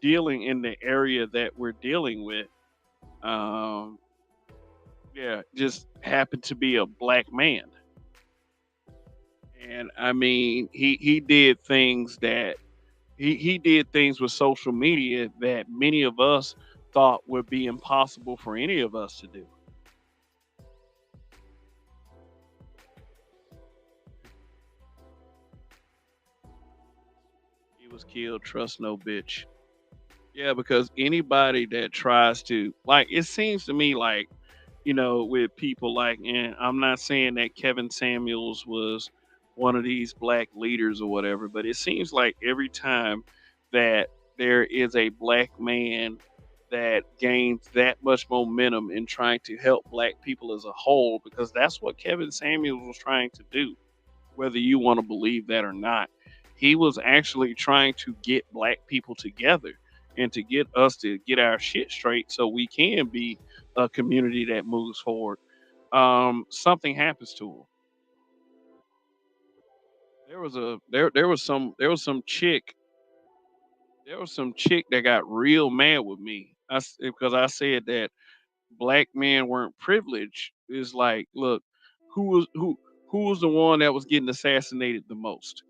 dealing in the area that we're dealing with, um, yeah, just happened to be a black man. And I mean, he did things that he did things with social media that many of us thought would be impossible for any of us to do. He was killed. Trust no bitch. Yeah, because anybody that tries to like, it seems to me like, with people like, and I'm not saying that Kevin Samuels was one of these black leaders or whatever, but it seems like every time that there is a black man that gains that much momentum in trying to help black people as a whole, because that's what Kevin Samuels was trying to do, whether you want to believe that or not. He was actually trying to get black people together and to get us to get our shit straight so we can be a community that moves forward. Something happens to him. There was some chick that got real mad with me. Because I said that black men weren't privileged. It's like, look, who was the one that was getting assassinated the most?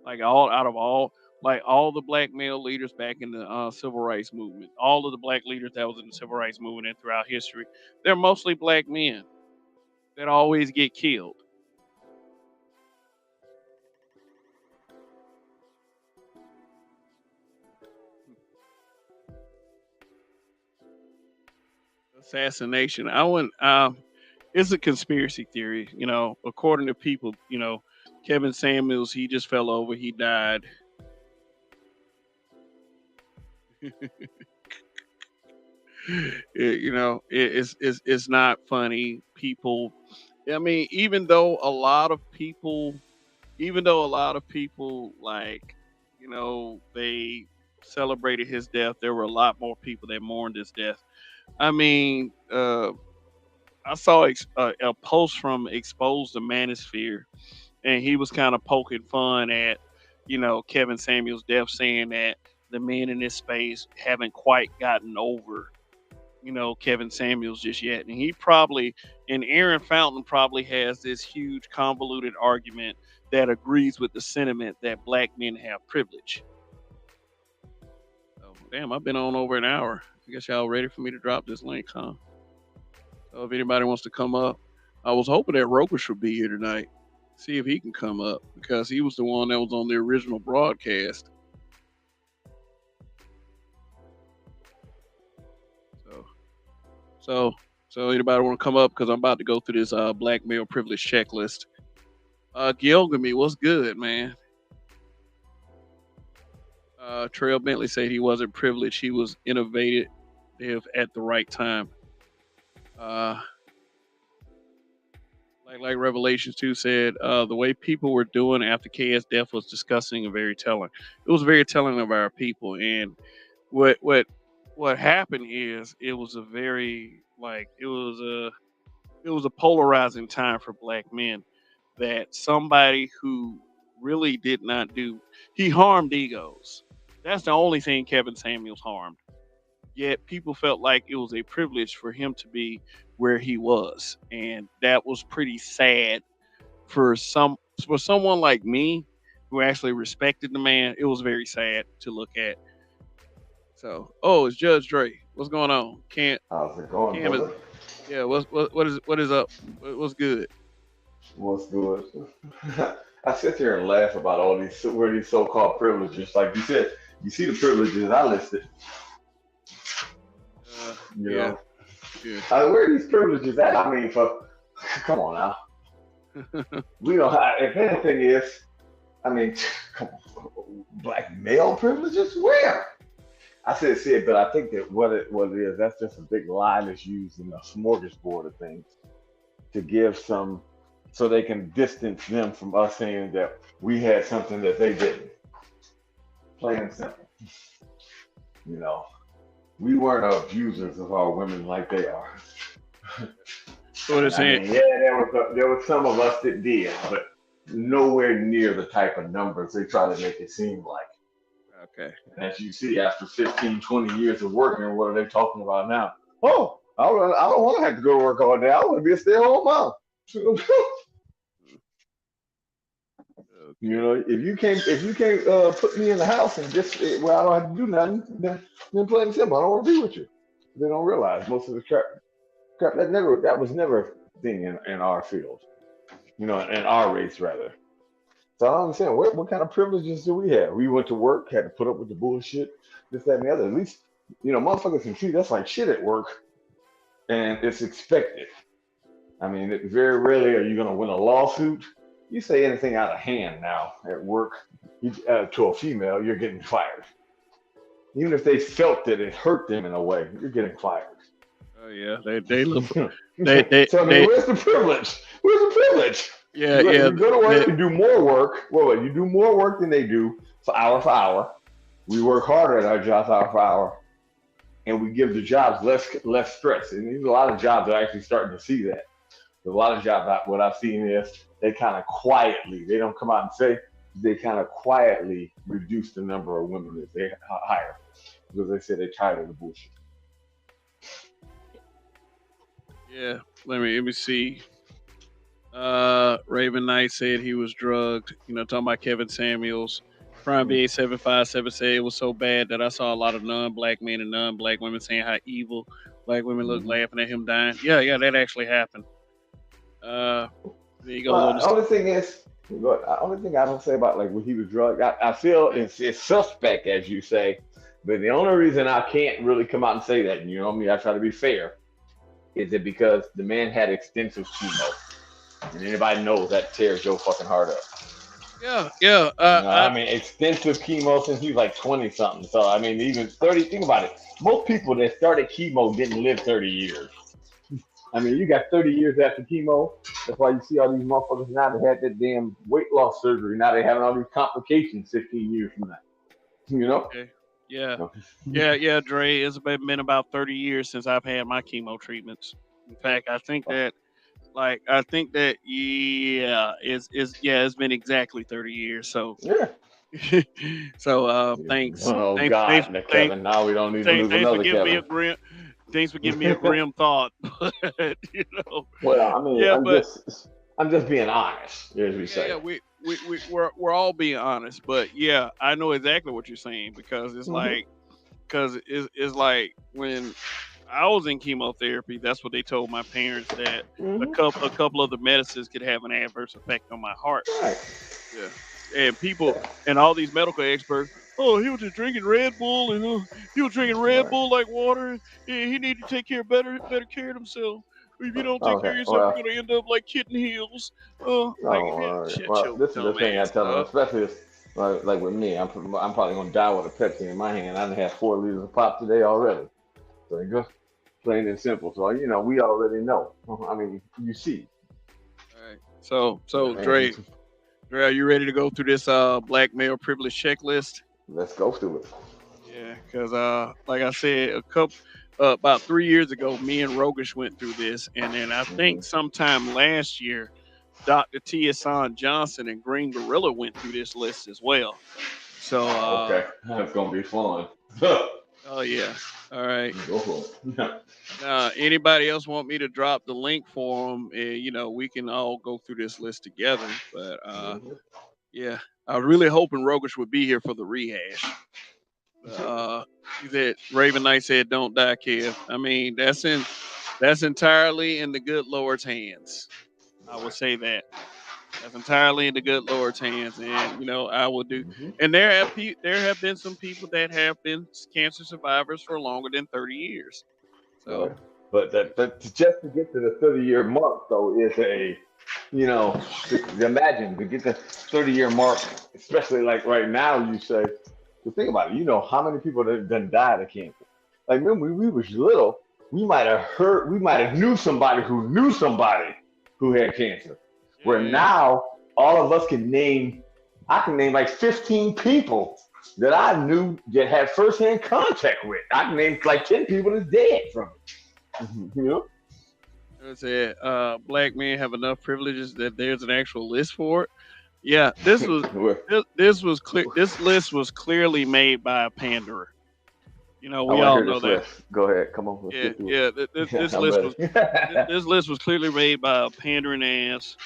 Like all out of all like all the black male leaders back in the civil rights movement, all of the black leaders that was in the civil rights movement and throughout history, they're mostly black men that always get killed. Assassination. I wouldn't. It's a conspiracy theory. According to people, Kevin Samuels, he just fell over. He died. It's not funny. People. I mean, even though a lot of people like, they celebrated his death, there were a lot more people that mourned his death. I mean, I saw a post from Expose the Manosphere, and he was kind of poking fun at, Kevin Samuels' death, saying that the men in this space haven't quite gotten over, Kevin Samuels just yet. And Aaron Fountain probably has this huge convoluted argument that agrees with the sentiment that black men have privilege. So, damn, I've been on over an hour. I guess y'all ready for me to drop this link, huh? So if anybody wants to come up, I was hoping that Rokish would be here tonight. See if he can come up because he was the one that was on the original broadcast. So, so, so anybody want to come up because I'm about to go through this black male privilege checklist. Gilgamy, what's good, man? Trail Bentley said he wasn't privileged; he was innovative at the right time. Uh, like Revelations 2 said, the way people were doing after KS death was disgusting and very telling. It was very telling of our people. And what what what happened is it was a polarizing time for black men, that somebody who really did not do he harmed egos. That's the only thing Kevin Samuels harmed. yet people felt like it was a privilege for him to be where he was, and that was pretty sad for someone like me who actually respected the man. It was very sad to look at. So, oh, it's Judge Dre. What's going on? Can't How's it going, Cam is brother? yeah. What is up? What's good? What's good? I sit here and laugh about all these where these so-called privileges. Like you said, you see the privileges I listed. You Yeah, know, yeah. where are these privileges at? I mean, for come on now, we don't. Have, if anything is, I mean, come on, black male privileges? Where? I said, see it, but I think that what it is, that's just a big lie that's used in a smorgasbord of things to give some, so they can distance them from us saying that we had something that they didn't. Plain and simple. You know, we weren't abusers of our women like they are. So what it's I saying? mean, yeah, there was some of us that did, but nowhere near the type of numbers they try to make it seem like. Okay. And as you see, after 15, 20 years of working, what are they talking about now? Oh, I don't want to have to go to work all day. I want to be a stay-at-home mom. You Okay. know, if you can't put me in the house and just where I don't have to do nothing, then plain and simple, I don't want to be with you. They don't realize most of the crap that was never a thing in our field. You know, in our race rather. So I don't understand what kind of privileges do we have? We went to work, had to put up with the bullshit, this, that, and the other. At least, motherfuckers can treat us like shit at work, and it's expected. I mean, very rarely are you going to win a lawsuit. You say anything out of hand now at work to a female, you're getting fired. Even if they felt that it hurt them in a way, you're getting fired. Oh yeah. They look. They So I mean, they. where's the privilege? Where's the privilege? Yeah, You go, yeah. you go to They, work, you do more work. Well, you do more work than they do for hour. We work harder at our jobs hour for hour, and we give the jobs less stress. And there's a lot of jobs that are actually starting to see that. There's a lot of jobs. What I've seen is they kind of quietly. They don't come out and say. They kind of quietly reduce the number of women that they hire because they say they're tired of the bullshit. yeah. Let me see. Raven Knight said he was drugged. Talking about Kevin Samuels. Prime Mm, BA 757 said it was so bad that I saw a lot of non-black men and non-black women saying how evil black women look, mhm. laughing at him dying. Yeah, yeah, that actually happened. Uh, then he goes on Well, to the only thing is, look, the only thing I don't say about like when he was drugged, I feel it's suspect, as you say, but the only reason I can't really come out and say that, and you know me, I try to be fair, is it because the man had extensive chemo, and anybody knows that tears your fucking heart up. yeah, yeah. I mean, extensive chemo since he was like 20 something. So I mean, even 30. Think about it. Most people that started chemo didn't live 30 years. I mean, you got 30 years after chemo. That's why you see all these motherfuckers now that had that damn weight loss surgery. Now they having all these complications 15 years from now. You know? Okay. Yeah, So, yeah, yeah, Dre. It's been about 30 years since I've had my chemo treatments. In fact, I think that yeah, it's been exactly 30 years. So yeah. so Yeah. thanks, Oh thanks, thanks, God, now thanks, Kevin. Now we don't need to thanks, lose thanks for another giving me Kevin. a grim, thanks for giving me a grim thought. But Well, I mean, yeah, but I'm just being honest, as we yeah, yeah, say. we're all being honest. But yeah, I know exactly what you're saying because Hmm. it's like when I was in chemotherapy, that's what they told my parents that Hmm. a couple of the medicines could have an adverse effect on my heart. Right. Yeah, and people Yeah. and all these medical experts. Oh, he was just drinking Red Bull, and he was drinking Red Right. Bull like water. And he needed to take better care of himself. If you don't take care Okay. of yourself, you're Well. gonna end up like Kitten Hills. Like Oh, shut well, your this is the dumb thing I ass tell them, up. especially if, like with me, I'm probably gonna die with a Pepsi in my hand. I done had 4 liters of pop today already. So it goes plain and simple. So we already know. I mean, you see. All right. So And Dre, are you ready to go through this black male privilege checklist? let's go through it. Yeah, because like I said, about 3 years ago, me and Rogish went through this, and then I think Hmm. sometime last year, Dr. T. Hassan Johnson and Green Gorilla went through this list as well. So Okay, that's gonna be fun. Oh yeah. All right. Go for it. Anybody else want me to drop the link for them? We can all go through this list together. But Mhm. yeah, I was really hoping Rogish would be here for the rehash. He said Raven Knight said, "Don't die, Kev." I mean, that's entirely in the good Lord's hands. I will say that that's entirely in the good Lord's hands, and I will do. Mhm. And there have been some people that have been cancer survivors for longer than 30 years. Right. So But that just to get to the 30-year mark though is a, you know, imagine to get the 30-year mark, especially like right now, you say, to think about it, you know how many people that done died of cancer. Like remember when we was little, we might have knew somebody who knew somebody who had cancer. Where yeah, now all of us can name, I can name like 15 people that I knew that had firsthand contact with. I can name like 10 people that's dead from it. You know? it said black men have enough privileges that there's an actual list for it. Yeah, this was Well, this was clear. This list was clearly made by a panderer. I We want to all hear know this that. list. Go ahead. Come on, let's Yeah, get through yeah. it. I'm ready. This list was clearly made by a pandering ass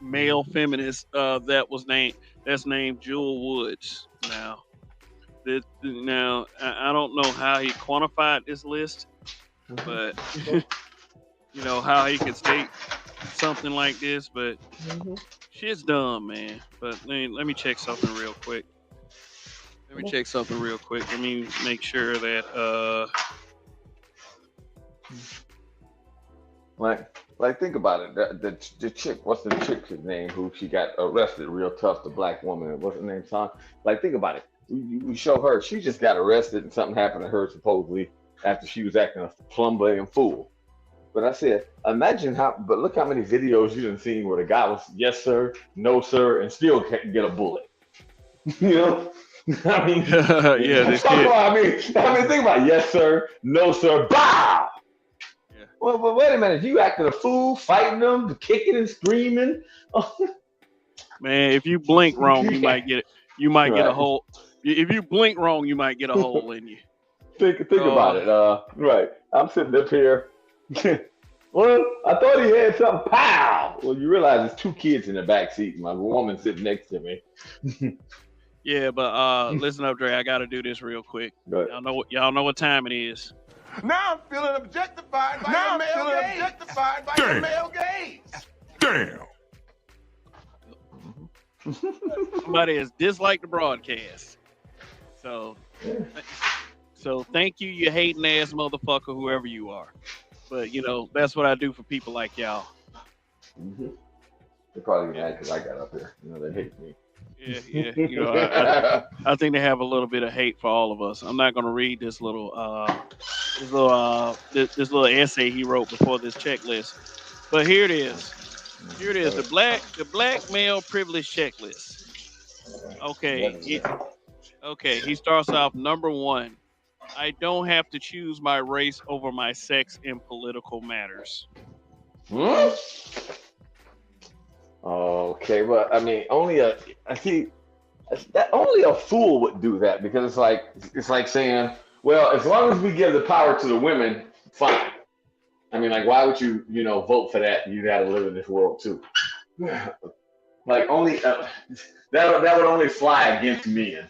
male feminist that's named Jewel Woods. Now I don't know how he quantified this list, but how he could state something like this, but shit's dumb, man. But let me check something real quick. Let me check something real quick. Let me make sure that Like think about it. The chick, what's the chick's name? Who she got arrested real tough? The black woman. What's her name? Son. Like think about it. We show her. She just got arrested and something happened to her supposedly after she was acting a plum fool. But I said, imagine how. But look how many videos you done seen where the guy was yes sir, no sir, and still can't get a bullet. You know. I mean, yeah, this kid. think about it. Yes sir, no sir, bow. Yeah, Well, but wait a minute. You acting a fool, fighting them, kicking and screaming. Oh, man, if you blink wrong, you yeah. might get it. You might get a Right. hole. If you blink wrong, you might get a hole in you. Think about Oh it. Right. I'm sitting up here. Well, I thought he had something. Pow! Well, you realize there's two kids in the back seat. My woman sitting next to me. yeah, but listen up, Dre. I got to do this real quick. But Y'all know what time it is. Now I'm feeling objectified by the male gaze. Objectified by the male gaze. Damn. Somebody has disliked the broadcast. So, thank you, you hating ass motherfucker, whoever you are. But that's what I do for people like y'all. they're probably mad because I got up here. You know, they hate me. Yeah, yeah. I think they have a little bit of hate for all of us. I'm not gonna read this little essay he wrote before this checklist, but here it is. Here it is. The black male privilege checklist. Okay. Okay. He starts off number one. I don't have to choose my race over my sex in political matters. Hmm? Okay, well, I mean, I see that only a fool would do that because it's like saying, well, as long as we give the power to the women, fine. I mean, like, why would you vote for that? You got to live in this world too. Like, only that would only fly against men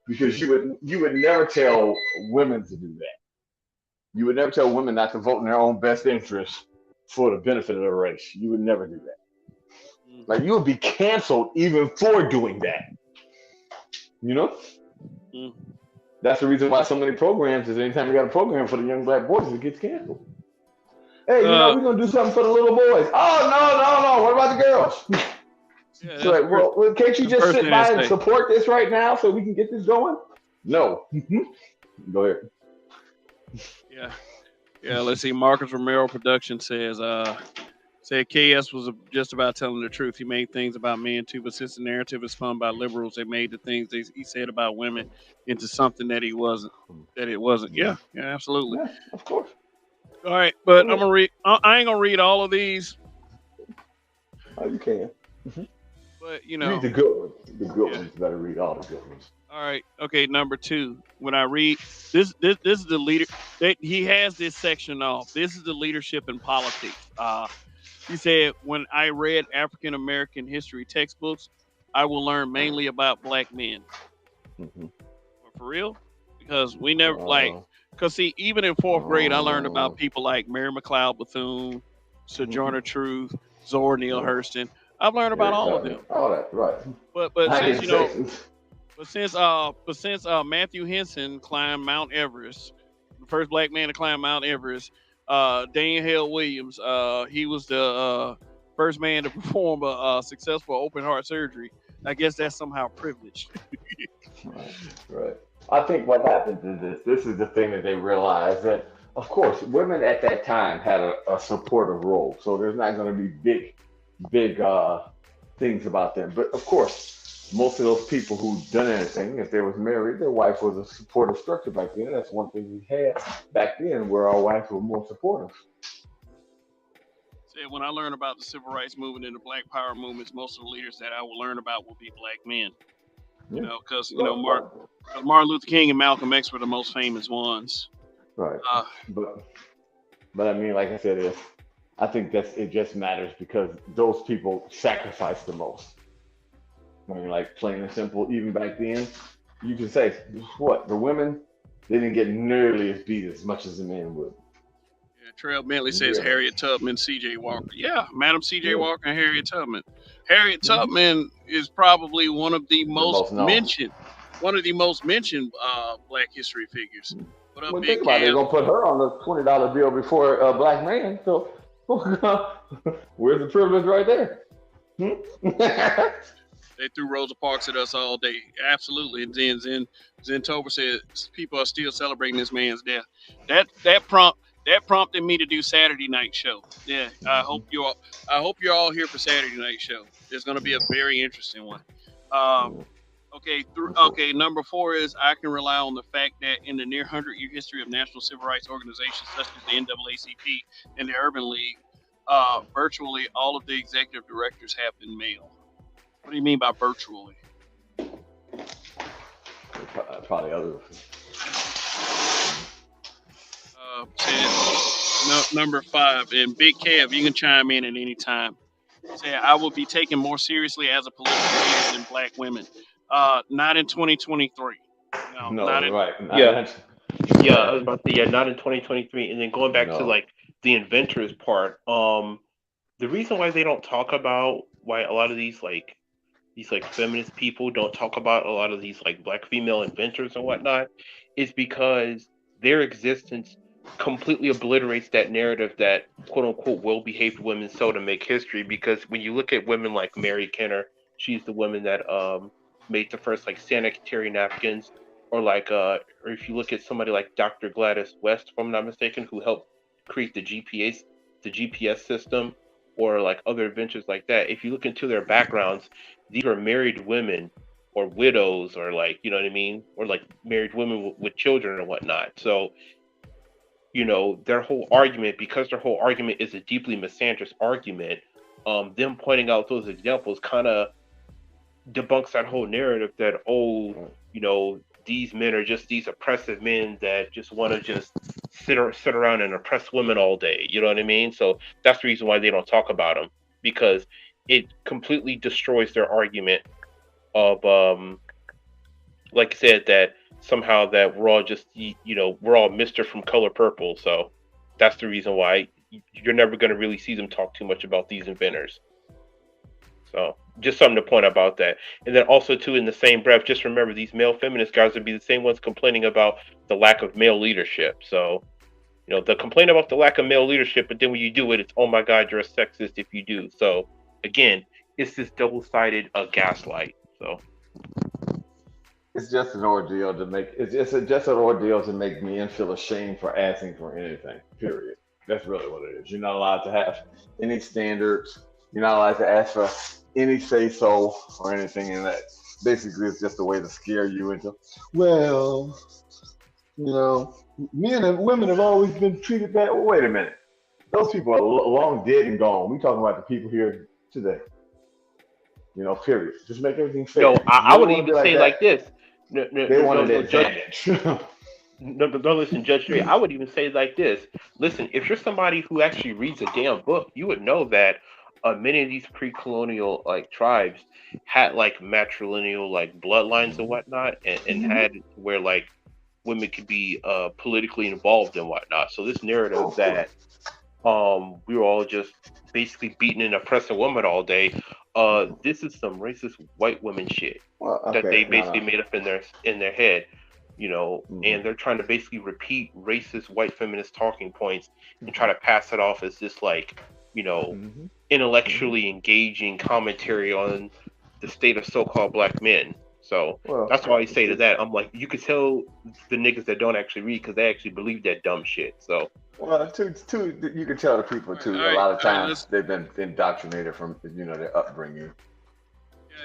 because you would never tell women to do that. You would never tell women not to vote in their own best interest for the benefit of the race. You would never do that. Mm, Like, you would be canceled even for doing that. You know, mm. that's the reason why so many programs is anytime you got a program for the young black boys, it gets canceled. Hey, Uh, we're gonna do something for the little boys. Oh no, no, no! What about the girls? yeah, So that's like, well, can't you the just first sit thing they by and say. support this right now so we can get this going? No. Go ahead. Yeah, yeah. Let's see. Marcus Romero Production said KS was just about telling the truth. He made things about men too, but since the narrative is spun by liberals, they made the things he said about women into something that he wasn't. That it wasn't. Yeah, yeah, absolutely. Yeah, of course. All right, but I'm Oh, gonna read. I ain't gonna read all of these, you can but read the good ones. The good yeah. ones. You better read all the good ones. All right. Okay. Number two. When I read this is the leader. He has this section off. This is the leadership in politics. He said, when I read African American history textbooks, I will learn mainly about black men. Mhm. For real? Because we never like, Uh, because see, even in fourth grade, I learned uh, about people like Mary McLeod Bethune, mhm. Sojourner Truth, Zora Neale Yeah, Hurston. I've learned about Eric all of Tubman, them. all that, right? But I since can you say, know, but since Matthew Henson climbed Mount Everest, the first black man to climb Mount Everest, Daniel Hale Williams, he was the first man to perform a successful open heart surgery. I guess that's somehow privileged. right, right. I think what happens is this. This is the thing that they realize that, of course, women at that time had a supportive role. So there's not going to be big things about them. But of course, most of those people who done anything, if they was married, their wife was a supportive structure back then. That's one thing we had back then, where our wives were more supportive. Said when I learn about the civil rights movement and the Black Power movements, most of the leaders that I will learn about will be black men. Yeah, Because right, right, Martin Luther King and Malcolm X were the most famous ones. right. Uh, But but I mean, like I said, if I think that's it just matters because those people sacrificed the most. I mean, like plain and simple, even back then, you can say what the women they didn't get nearly as beat as much as the men would. yeah, Trail Bentley says Yeah, Harriet Tubman, C.J. Walker. Yeah, Madam C.J. yeah. Walker and Harriet Tubman. Harriet Hmm. Tubman is probably The most known. one of the most mentioned Black history figures. What up, Well, Big think about it. They're Kev? gonna put her on the $20 bill before a black man. So, where's the privilege right there? Hmm? They threw Rosa Parks at us all day. Absolutely. And then Zen Tober said people are still celebrating this man's death. That prompted me to do Saturday night show. Yeah, I hope you're all here for Saturday night show. It's going to be a very interesting one. Um, okay. Number four is I can rely on the fact that in the near 100-year history of national civil rights organizations such as the NAACP and the Urban League, virtually all of the executive directors have been male. What do you mean by virtually? Probably other. Said no, number five, and Big Kev, you can chime in at any time. Say I will be taken more seriously as a political leader than black women. Not in 2023. No, No, not in. right. Not, Yeah, not, yeah, I right. was about to say, yeah, not in 2023. And then going back to No. like the inventors part, the reason why they don't talk about why a lot of these like feminist people don't talk about a lot of these like black female inventors and whatnot is because their existence completely obliterates that narrative that quote unquote well behaved women so to make history. Because when you look at women like Mary Kenner, she's the woman that made the first like sanitary napkins, or like or if you look at somebody like Dr. Gladys West, if I'm not mistaken, who helped create the GPS system, or like other adventures like that. If you look into their backgrounds, these are married women or widows, or like, you know what I mean, or like married women with children and whatnot. So their whole argument, because their whole argument is a deeply misandrous argument, them pointing out those examples kind of debunks that whole narrative that, oh, these men are just these oppressive men that just want to just sit around and oppress women all day. You know what I mean? So that's the reason why they don't talk about them, because it completely destroys their argument of like I said, that somehow that we're all just we're all Mister from Color Purple. So that's the reason why you're never going to really see them talk too much about these inventors. So just something to point about that. And then also too, in the same breath, just remember these male feminist guys would be the same ones complaining about the lack of male leadership. So they'll complain about the lack of male leadership, but then when you do it, it's, oh my God, you're a sexist if you do. So again, it's this double-sided gaslight. So It's just an ordeal to make. It's just an ordeal to make men feel ashamed for asking for anything. Period. That's really what it is. You're not allowed to have any standards. You're not allowed to ask for any say so or anything. And that basically is just a way to scare you into. Well, you know, men and women have always been treated bad. Well, wait a minute. Those people are long dead and gone. We talking about the people here today. Period. Just make everything fair. I You really would want to be even like say that? like this. No, no, They no, no, wanted no, Judge. advantage. No, no, no, listen, Judge Dre. I would even say it like this. Listen, if you're somebody who actually reads a damn book, you would know that many of these pre-colonial like tribes had like matrilineal like bloodlines and whatnot, and Mhm. had where like women could be politically involved and whatnot. So this narrative Oh, of that course. we were all just basically beating and oppressing women all day. This is some racist white women shit Well, that okay, they no, basically no. made up in their head, Hmm. and they're trying to basically repeat racist white feminist talking points and try Hmm. to pass it off as this like, you know, Hmm. Hmm. intellectually engaging commentary on the state of so-called black men. So Well, that's why I say to see, that, I'm like, you could tell the niggas that don't actually read because they actually believe that dumb shit. So well, you can tell the people too. A lot of All right. times they've been indoctrinated from their upbringing.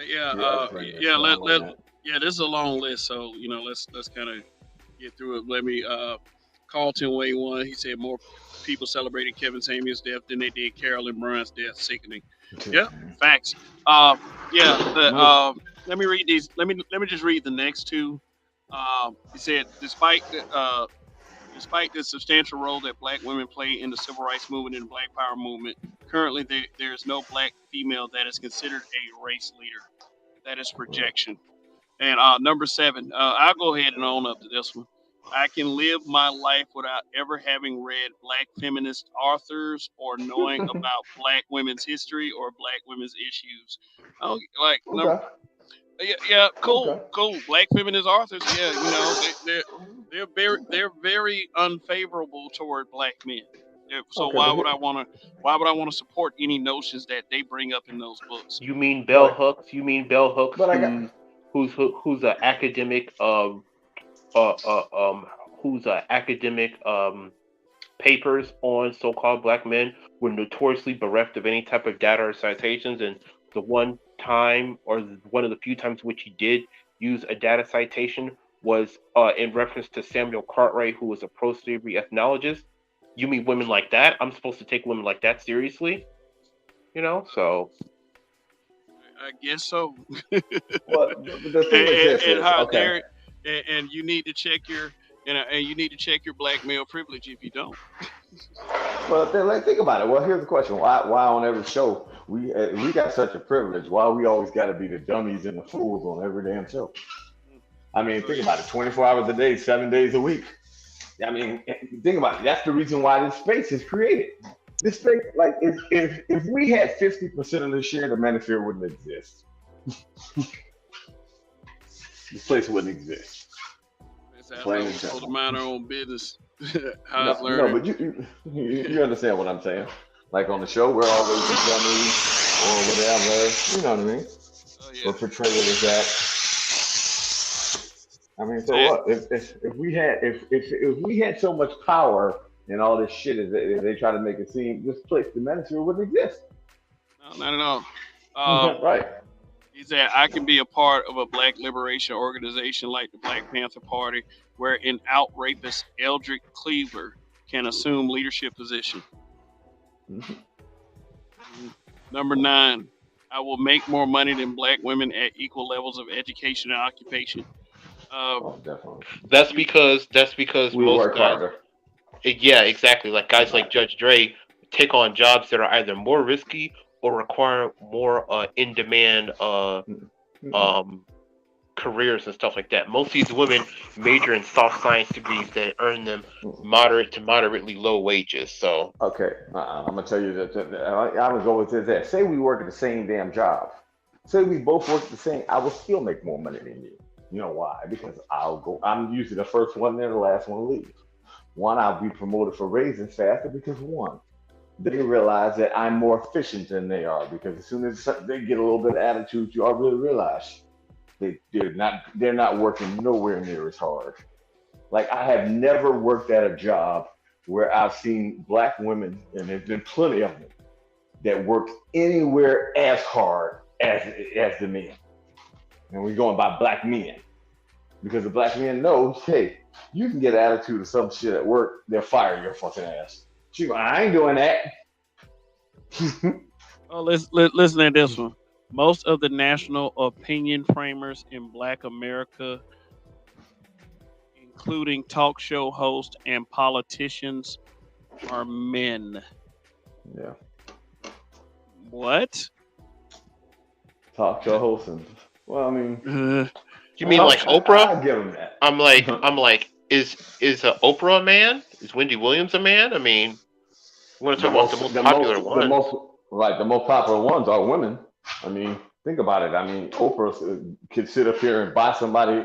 Their upbringing is Yeah. strong on that. Yeah. This is a long list, so let's kind of get through it. Let me. Carlton Way one. He said more people celebrated Kevin Samuel's death than they did Carolyn Bryant's death. Sickening. Yep. Facts. Uh, yeah. Most, Let me read these. Let me just read the next two. He said, despite the substantial role that black women play in the civil rights movement and the black power movement, currently there is no black female that is considered a race leader. That is projection. And number seven, I'll go ahead and own up to this one. I can live my life without ever having read black feminist authors or knowing about black women's history or black women's issues. Oh, like number okay, yeah, yeah, okay, cool. Black feminist authors, yeah, they're very unfavorable toward black men. So okay. But why would I want to support any notions that they bring up in those books? you mean Bell but Hooks? You mean Bell Hooks, but I got who's an academic uh, uh um whose academic papers on so-called black men were notoriously bereft of any type of data or citations, and the one time or one of the few times which he did use a data citation was in reference to Samuel Cartwright, who was a pro-slavery ethnologist. You mean women like that? I'm supposed to take women like that seriously? So I guess so. but the thing is this And is how okay. dare and you need to check your and you need to check your black male privilege if you don't. Well, then, like, think about it. Well, here's the question: Why on every show we got such a privilege? Why we always got to be the dummies and the fools on every damn show? I mean, Oh think yeah. about it: 24 hours a day, 7 days a week. I mean, think about it. That's the reason why this space is created. This space, like, if we had 50% of the share, the manosphere wouldn't exist. This place wouldn't exist. That's how I Plain know and we're supposed to simple. mind our own business. How's No, no, learning? but you understand what I'm saying? Like on the show, we're always the dummies or whatever. You know what I mean? Oh We're yeah. portrayed as that. I mean, so That, what? If we had so much power and all this shit as they try to make it seem, this place, the manosphere, wouldn't exist. no, not at all. Right. He said, I can be a part of a black liberation organization like the Black Panther Party, where an out rapist Eldrick Cleaver can assume leadership position. Mhm. Mhm. Number nine, I will make more money than black women at equal levels of education and occupation. Uh, Oh, definitely. you, that's because We most work guys, harder. yeah, exactly, like guys like Right. Judge Dre take on jobs that are either more risky or require more in demand Mm-mm. um careers and stuff like that. Most of these women major in soft science degrees that earn them Mm-mm. moderate to moderately low wages. So Okay, I'm gonna tell you that I would go with this. Say we work at the same damn job. Say we both work the same. I will still make more money than you. You know why? Because I'll go. I'm usually the first one there, the last one to leave. One, I'll be promoted for raising faster because one, they realize that I'm more efficient than they are. Because as soon as they get a little bit of attitude, you already realize they're not working nowhere near as hard. Like I have never worked at a job where I've seen black women, and there's been plenty of them that work anywhere as hard as the men. And we're going by black men because the black men know, hey, you can get an attitude of some shit at work, they'll fire your fucking ass. I ain't doing that. oh, listen to this one. Most of the national opinion framers in Black America including talk show hosts and politicians, are men. Yeah. What? Talk show hosts and well, I mean, Uh, You mean like Oprah? I give them that. I'm like, is Oprah a man? Is Wendy Williams a man? I mean, we want to The talk about the most, most the popular most, the ones. most, right? The most popular ones are women. I mean, think about it. I mean, Oprah could sit up here and buy somebody,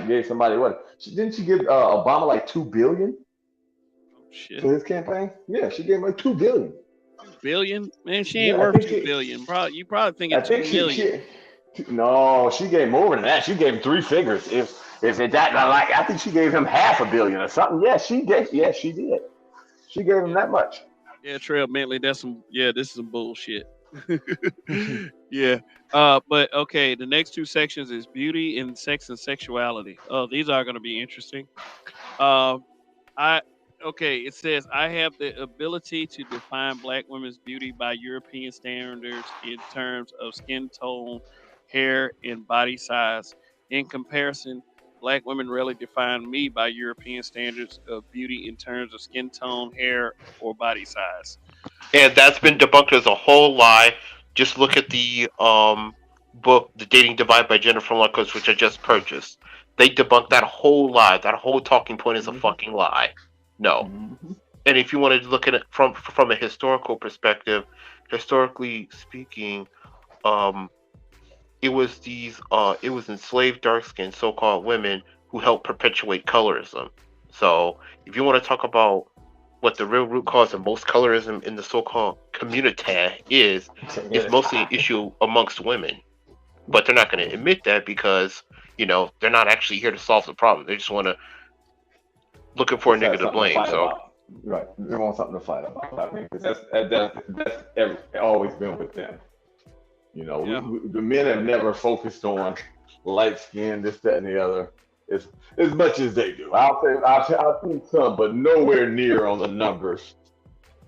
gave somebody what? Didn't she give Obama like 2 billion oh shit. for his campaign? Yeah, she gave him like 2 billion. 2 billion? Man, she ain't Yeah, I worth think 2 billion. Probably you probably I thinking think 2 million. no, she gave more than that. She gave him three figures. If it that like, I think she gave him 500 million or something. Yeah, she gave. Yeah, she did. She gave him Yeah, that much. yeah, Trail Bentley. That's some. Yeah, this is some bullshit. Yeah. But okay, the next two sections is beauty and sex and sexuality. Oh, these are going to be interesting. Um, I okay. It says I have the ability to define Black women's beauty by European standards in terms of skin tone, hair, and body size. In comparison, Black women rarely define me by European standards of beauty in terms of skin tone, hair, or body size. And that's been debunked as a whole lie. Just look at the book, The Dating Divide by Jennifer Lucas, which I just purchased. They debunked that whole lie. That whole talking point is a Hmm. fucking lie. No. Hmm. And if you wanted to look at it from a historical perspective, historically speaking, um, it was enslaved dark skinned so called women who helped perpetuate colorism. So if you want to talk about what the real root cause of most colorism in the so called community is, it's mostly an issue amongst women. But they're not going to admit that because, they're not actually here to solve the problem. They just want to looking for a Just nigga have to something to blame. fight So about. Right. They want something to fight about. I mean, 'cause that's always been with them. Yeah. The men have never focused on light skin, this, that, and the other, as much as they do. I'll think some, but nowhere near on the numbers.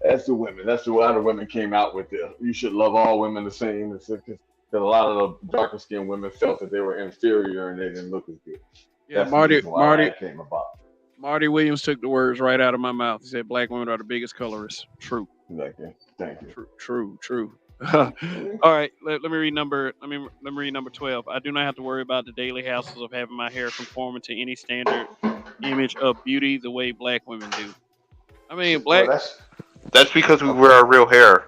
That's the women. That's the why the women came out with this. You should love all women the same. Because a lot of the darker skinned women felt that they were inferior and they didn't look as good. Yeah. That's the Marty. reason why Marty. that came about. Marty Williams took the words right out of my mouth. He said, "Black women are the biggest colorists." True. Thank you. True. True. True. All right. Let me read number. Let me read number 12. I do not have to worry about the daily hassles of having my hair conforming to any standard image of beauty the way Black women do. I mean, Well, black. that's because we wear okay. our real hair.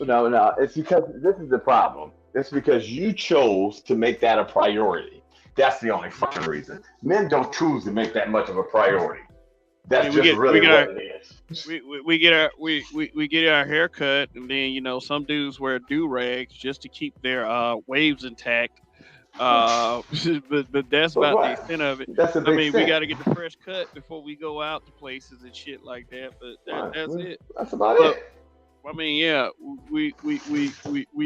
No, no, it's because this is the problem. It's because you chose to make that a priority. That's the only fucking reason. Men don't choose to make that much of a priority. I That's mean, we just get we really get what our it is. we get our we get our hair cut, and then some dudes wear do rags just to keep their waves intact. But that's But about the right, extent of it. that's a I big mean, we extent. got to get the fresh cut before we go out to places and shit like that. But Right, that's it. that's about But it. I mean, yeah, we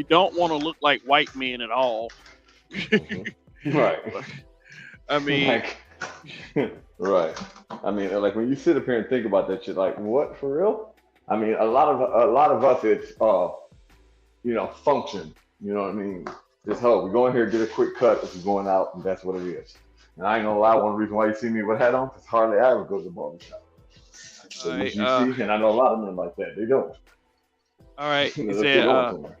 don't want to look like white men at all. Hmm. Right, I mean, like, right. I mean, like when you sit up here and think about that shit, like, what for real? I mean, a lot of us, it's function. You know what I mean? Just hope we go in here, get a quick cut if we're going out, and that's what it is. And I ain't gonna lie, one reason why you see me with hat on, because hardly I ever go to the barber shop. all So right, you see, and I know a lot of men like that. They don't. all right. He Unless they're said, going somewhere.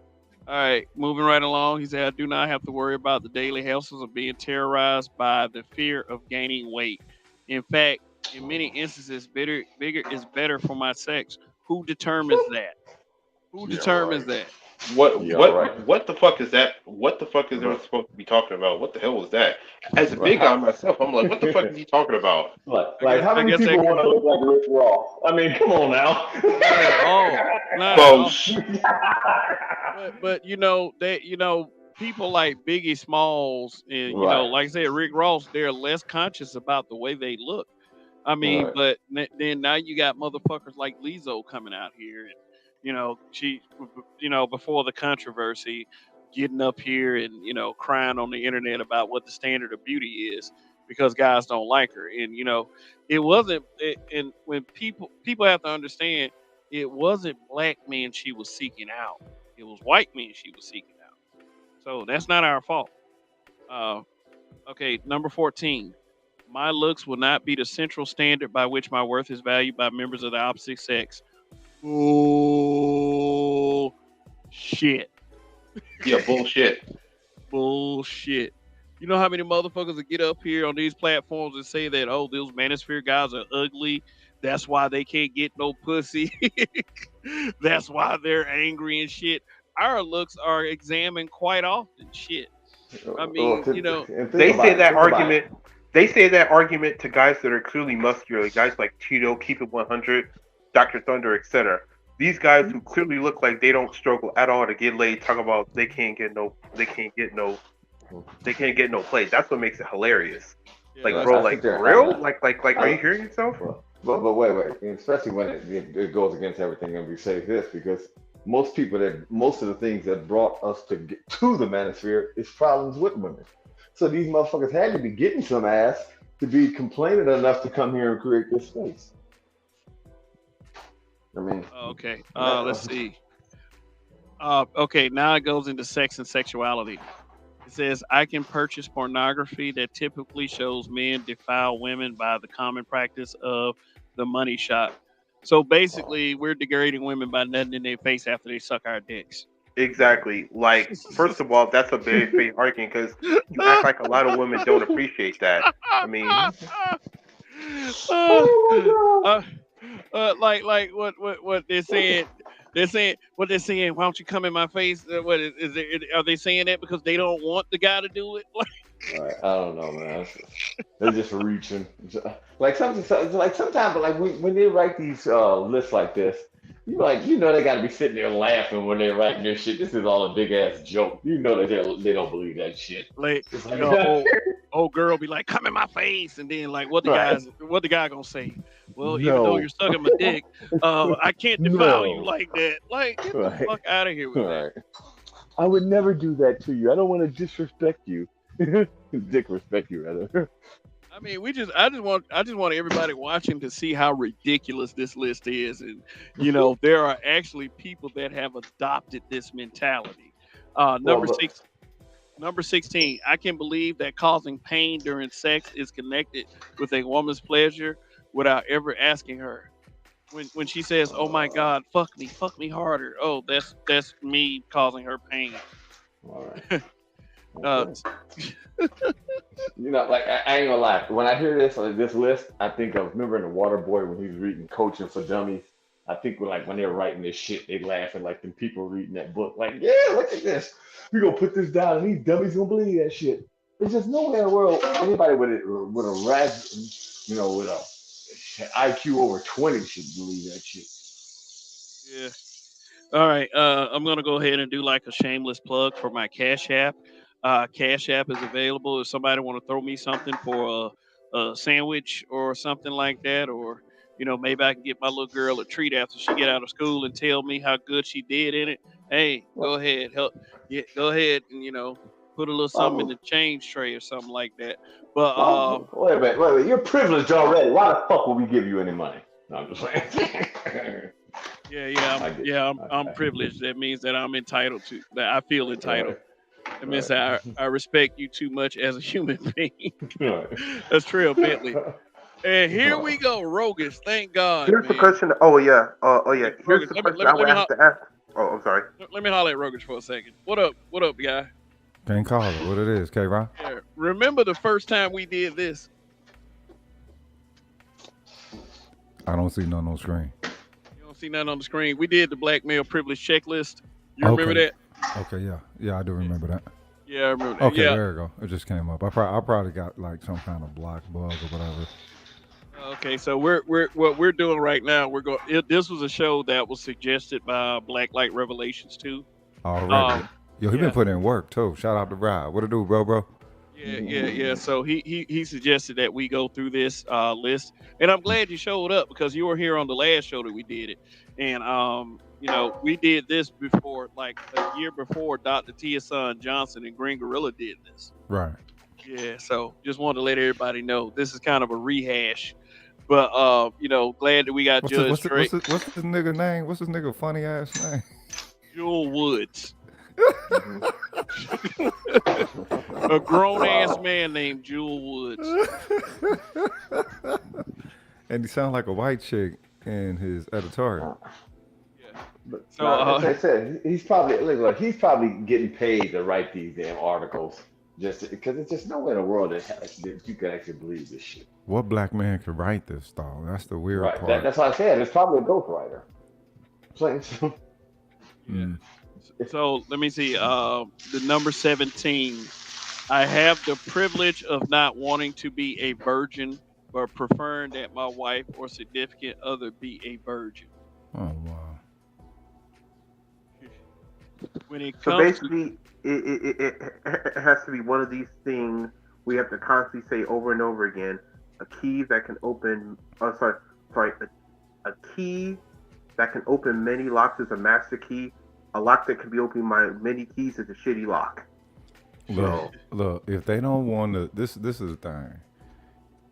all right, moving right along. He said, I do not have to worry about the daily hassles of being terrorized by the fear of gaining weight. In fact, in many instances, bigger is better for my sex. Who determines that? Who Yeah, determines right. that? What Yeah, what right. what the fuck is that? What the fuck is everyone Right. supposed to be talking about? What the hell was that? As a Right. big guy myself, I'm like, what the fuck is he talking about? like, how I many guess people that. want to look like Rick Ross? I mean, come on now. Not at all. Not at Well, all. But that people like Biggie Smalls and Right. like I said Rick Ross, they're less conscious about the way they look. I All mean, right. but then now you got motherfuckers like Lizzo coming out here, and she, before the controversy, getting up here and crying on the internet about what the standard of beauty is because guys don't like her, and it wasn't. And when people have to understand, it wasn't black men she was seeking out; it was white men she was seeking out. So that's not our fault. Uh, okay, number 14. My looks will not be the central standard by which my worth is valued by members of the opposite sex. Bullshit. Yeah, bullshit. Bullshit. You know how many motherfuckers that get up here on these platforms and say that, oh, those manosphere guys are ugly. That's why they can't get no pussy. That's why they're angry and shit. Our looks are examined quite often. Shit. I Well, mean, you know, and They say that think about argument. They say that argument to guys that are clearly muscular, guys like Tito, Keep It 100, Dr. Thunder, etc. These guys who clearly look like they don't struggle at all to get laid, talk about they can't get no play. That's what makes it hilarious. yeah, Like, that's bro, I like sit there. for real? Like, are you hearing yourself? But wait, and especially when it goes against everything, and we say this because most of the things that brought us to get to the manosphere is problems with women. So these motherfuckers had to be getting some ass to be complaining enough to come here and create this space. I mean, okay. that, Let's see. Okay, now it goes into sex and sexuality. It says, I can purchase pornography that typically shows men defile women by the common practice of the money shot. So basically, we're degrading women by nutting in their face after they suck our dicks. Exactly. Like, first of all, that's a very fair argument because you act like a lot of women don't appreciate that. I mean, uh, oh uh, like what they're saying. They're saying what they're saying. Why don't you come in my face? What is it? Are they saying that because they don't want the guy to do it? my god! I don't know, man. They're just reaching. Like something, like sometimes, but like when they write these lists like this, they got to be sitting there laughing when they're writing this shit. This is all a big ass joke. You know that they don't believe that shit. Like, It's you like, know, old girl be like, "Come in my face," and then like, what right? the guy gonna say? Well, even though No, you're sucking my dick, I can't defile you no, like that. Like, get the right, fuck out of here with that. right. I would never do that to you. I don't want to disrespect you. Dick respect you rather. I mean, I just want everybody watching to see how ridiculous this list is, and there are actually people that have adopted this mentality. Well, Number six, number 16. I can believe that causing pain during sex is connected with a woman's pleasure without ever asking her. When she says, "Oh my uh, God, fuck me harder," oh, that's me causing her pain. all right, Uh, okay. Like I ain't gonna lie. When I hear this list, I think of remember in the Water Boy when he was reading Coaching for Dummies. I think when they're writing this shit, they laughing like the people reading that book. Like, yeah, look at this. We gonna put this down, and these dummies gonna believe that shit. There's just nowhere in the world anybody with a with a IQ over 20 should believe that shit. yeah. All right, I'm gonna go ahead and do like a shameless plug for my Cash App. Cash App is available if somebody want to throw me something for a sandwich or something like that, or maybe I can get my little girl a treat after she get out of school and tell me how good she did in it. Hey, go Well, ahead, help. Yeah, go ahead and put a little something in um, the change tray or something like that. But wait a minute, wait a minute. You're privileged already. Why the fuck would we give you any money? No, I'm just saying. yeah, yeah, I get. I'm privileged. That means that I'm entitled to that. I feel entitled. Right, It means right, that I respect you too much as a human being. right. That's Trail Bentley. And here we go, Rogus. Thank God, here's the man. question. Oh yeah. Hey, Here's Rogus, the let me question let me I let would me have to ask. Oh, I'm sorry. let me holler at Rogus for a second. What up? What up, guy? Can't call it what it is, K Ron. Yeah. Remember the first time we did this? I don't see none on screen. You don't see nothing on the screen. We did the black male privilege checklist. You remember Okay. that? Okay, yeah, I do remember that. Yeah, I remember that. Okay, Yeah. there you go. It just came up. I probably got like some kind of block bug or whatever. Okay, so we're what we're doing right now. This was a show that was suggested by Black Light Revelations too. Already. Um, Yo, he been yeah. putting in work too. Shout out to Rob. What it do, bro? Yeah. So he suggested that we go through this list, and I'm glad you showed up because you were here on the last show that we did it, and we did this before, like a year before Dr. Tia Son Johnson and Green Gorilla did this. Right. Yeah. So just wanted to let everybody know this is kind of a rehash, but glad that we got What's this, Judge what's, this, what's, Drake, this, what's this nigga name? What's this nigga funny ass name? Jewel Woods. Mhm. A grown ass Wow. man named Jewel Woods. And he sounds like a white chick in his editorial. Uh, Yeah. but So, now, as I said, he's probably look, he's probably getting paid to write these damn articles just because it's just nowhere in the world that you can actually believe this shit. What black man could write this though? That's the weird Right. part. That's why I said it's probably a ghostwriter. Plain simple. yeah. Mm. So let me see. The number 17. I have the privilege of not wanting to be a virgin, but preferring that my wife or significant other be a virgin. Oh wow. When it So comes to basically, it has to be one of these things we have to constantly say over and over again. A key that can open. Oh, sorry. A key that can open many locks is a master key. A lock that can be opened by many keys is a shitty lock. Look, So look. If they don't want to, this is the thing.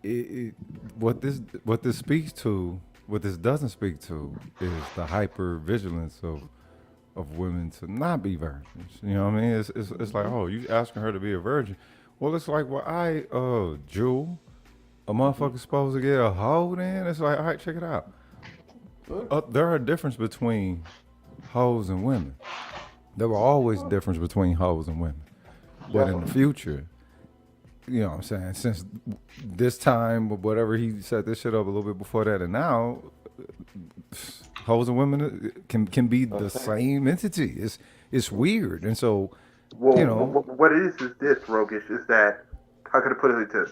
It, what this speaks to, what this doesn't speak to, is the hyper vigilance of women to not be virgins. You know what I mean? It's like, oh, you asking her to be a virgin. Well, it's like, well, Jewel, a motherfucker's supposed to get a hoe. Then it's like, all right, check it out. There are a difference between hoes and women. There were always a difference between hoes and women. But in the Definitely. future, you know what I'm saying, since this time, or whatever, he set this shit up a little bit before that, and now hoes and women can be the That's it. same entity. It's weird, and so Well, you know, what it is this, Rogish, is that how could I put it like this?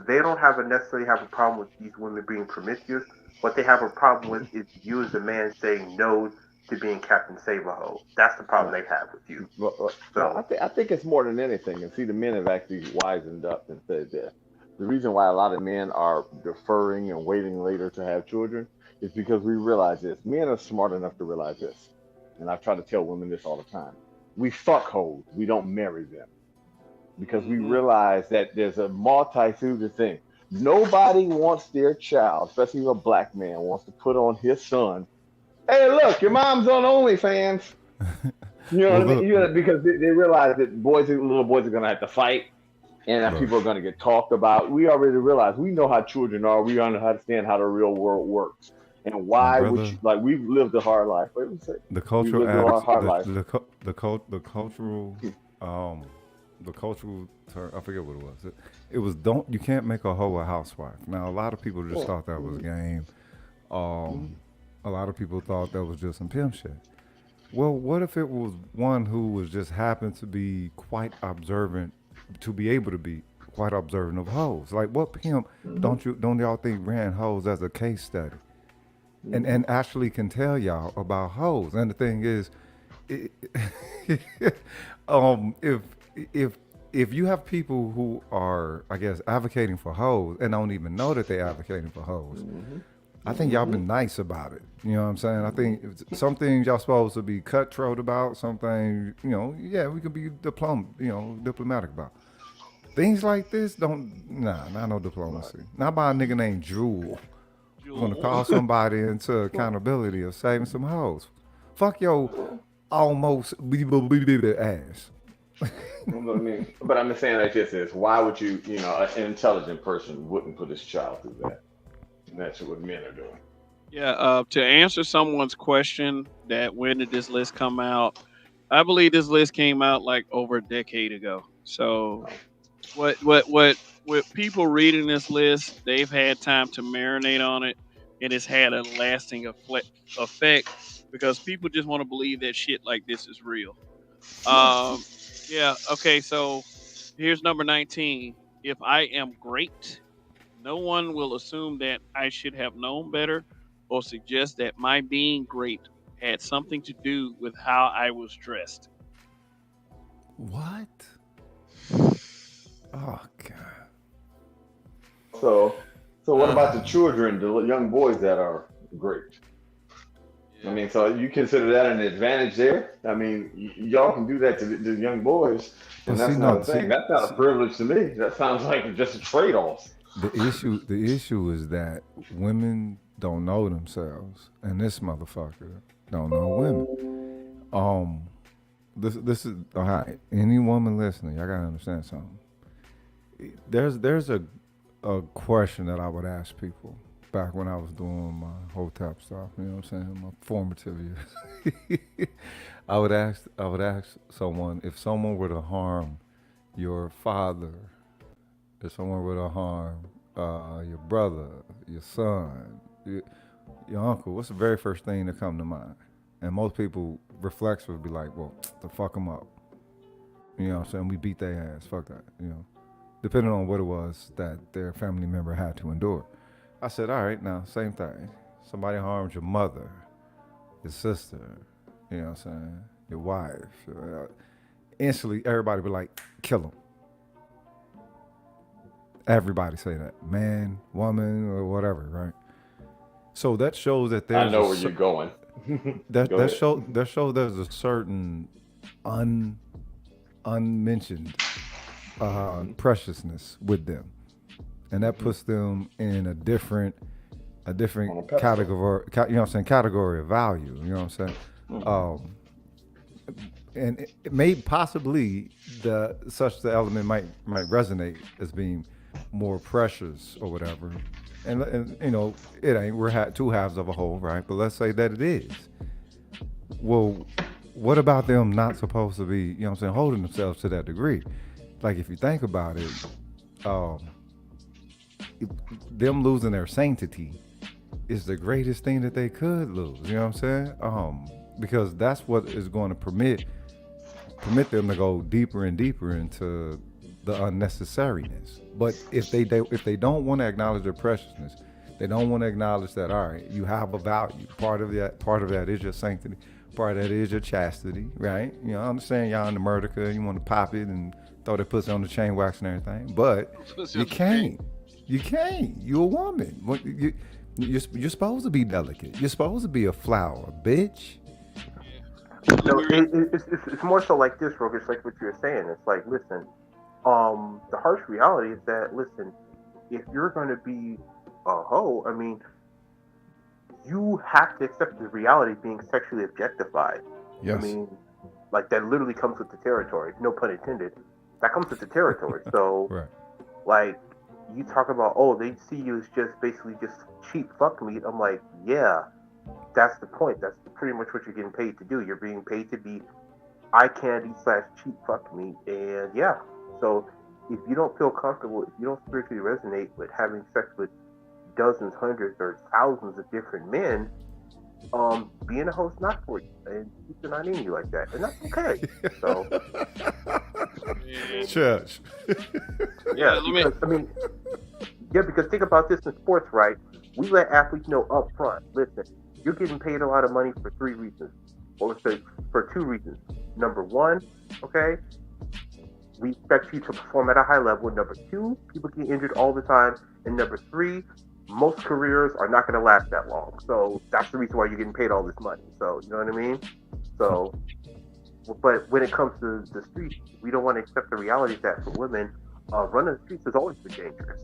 They don't have a necessarily have a problem with these women being promiscuous. What they have a problem with is you as a man saying no to being Captain Save-A-Ho. That's the problem Right. they have with you. Well, So, I think it's more than anything. And see, the men have actually wisened up and said that the reason why a lot of men are deferring and waiting later to have children is because we realize this. Men are smart enough to realize this. And I try to tell women this all the time. We fuck hoes. We don't marry them because we hmm realize that there's a multitude of things. Nobody wants their child, especially a black man, wants to put on his son. Hey, look, your mom's on OnlyFans. You know well, what I mean? look, Because they realize that little boys are gonna have to fight, and that look, people are gonna get talked about. We already realize we know how children are. We understand how the real world works, and my why would brother. you like? We've lived a hard life. Wait a second. The We've cultural lived a addicts, hard life. um, the cultural term, I forget what it was. It was don't you can't make a hoe a housewife. Now a lot of people just Yeah. thought that was game. Mhm. Um, a lot of people thought that was just some pimp shit. Well, what if it was one who was just happened to be quite observant, to be able to be quite observant of hoes? Like what pimp Mhm. don't y'all think ran hoes as a case study? Mhm. And actually can tell y'all about hoes. And the thing is, it, if if if you have people who are, I guess, advocating for hoes and don't even know that they're advocating for hoes, Mhm. I think y'all Mhm. been nice about it. You know what I'm saying? I think some things y'all supposed to be cutthroat about. Some things, yeah, we could be diplomatic about. Things like this not no Right. diplomacy. Not by a nigga named Jewel gonna Jewel, call somebody into Well, accountability of saving some hoes. Fuck your well, almost ass. well, I mean, but I'm just saying like this is why would you, an intelligent person wouldn't put his child through that? And that's what men are doing. yeah. To answer someone's question that when did this list come out? I believe this list came out like over a decade ago. So No. what people reading this list, they've had time to marinate on it, and it's had a lasting effect because people just want to believe that shit like this is real. Yeah. Um, yeah. Okay. So here's number 19. If I am great, no one will assume that I should have known better or suggest that my being great had something to do with how I was dressed. What? Oh god. So what about the children, the young boys that are great? I Yeah. mean, so you consider that an advantage there? I mean, y'all can do that to the young boys, But and see, that's not no, a thing. That's not a privilege to me. That sounds like just a trade-off. the issue is that women don't know themselves, and this motherfucker don't know women. Um, this is all right. Any woman listening, y'all gotta understand something. There's a question that I would ask people back when I was doing my hotel stuff. You know what I'm saying? My formative years. I would ask someone if someone were to harm your father, if someone were to harm your brother, your son, your uncle. What's the very first thing that come to mind? And most people reflex would be like, well, to fuck them up. You know what I'm saying? We beat their ass. Fuck that. You know, depending on what it was that their family member had to endure. I said, all right, now, same thing. Somebody harmed your mother, your sister, you know what I'm saying, your wife. Instantly, everybody be like, kill them. Everybody say that. Man, woman, or whatever, right? So that shows that I there's know where you're going. that Go that ahead. show that shows there's a certain un unmentioned preciousness with them, and that puts them in a different On a pedestal. category. You know what I'm saying? Category of value. You know what I'm saying? Hmm. Um, and it may possibly such the element might resonate as being more precious or whatever. And you know it ain't. We're two halves of a whole, right? But let's say that it is. Well, what about them not supposed to be, you know what I'm saying, holding themselves to that degree? Like if you think about it, um, them losing their sanctity is the greatest thing that they could lose. You know what I'm saying? Because that's what is going to permit them to go deeper and deeper into the unnecessariness. But if they don't want to acknowledge their preciousness, they don't want to acknowledge that all right, you have a value. Part of that is your sanctity. Part of that is your chastity, right? You know, I understand y'all in the murder, you want to pop it and throw that pussy on the chain wax and everything, but Pussy you on the chain. can't. You can't. You're a woman. You're supposed to be delicate. You're supposed to be a flower, bitch. Yeah. Let No, me read. it's more so like this, Rogue. It's like what you're saying. It's like, listen, the harsh reality is that, listen, if you're going to be a hoe, I mean, you have to accept the reality of being sexually objectified. I Yes. mean, like that literally comes with the territory. No pun intended. That comes with the territory. So, Right. like, you talk about, oh, they see you as just basically just cheap fuck meat. I'm like, yeah, that's the point. That's pretty much what you're getting paid to do. You're being paid to be eye candy slash cheap fuck meat, and yeah. So if you don't feel comfortable, if you don't spiritually resonate with having sex with dozens, hundreds, or thousands of different men, being a host not for you, and people are not in you like that, and that's okay. So And Church. yeah, yeah, let me. because I mean, yeah, because think about this in sports, right? We let athletes know up front. Listen, you're getting paid a lot of money for three reasons, or say for two reasons. Number one, okay, we expect you to perform at a high level. Number two, people get injured all the time. And number three, most careers are not going to last that long. So that's the reason why you're getting paid all this money. So, you know what I mean? So, but when it comes to the streets, we don't want to accept the reality that for women, running the streets has always been dangerous.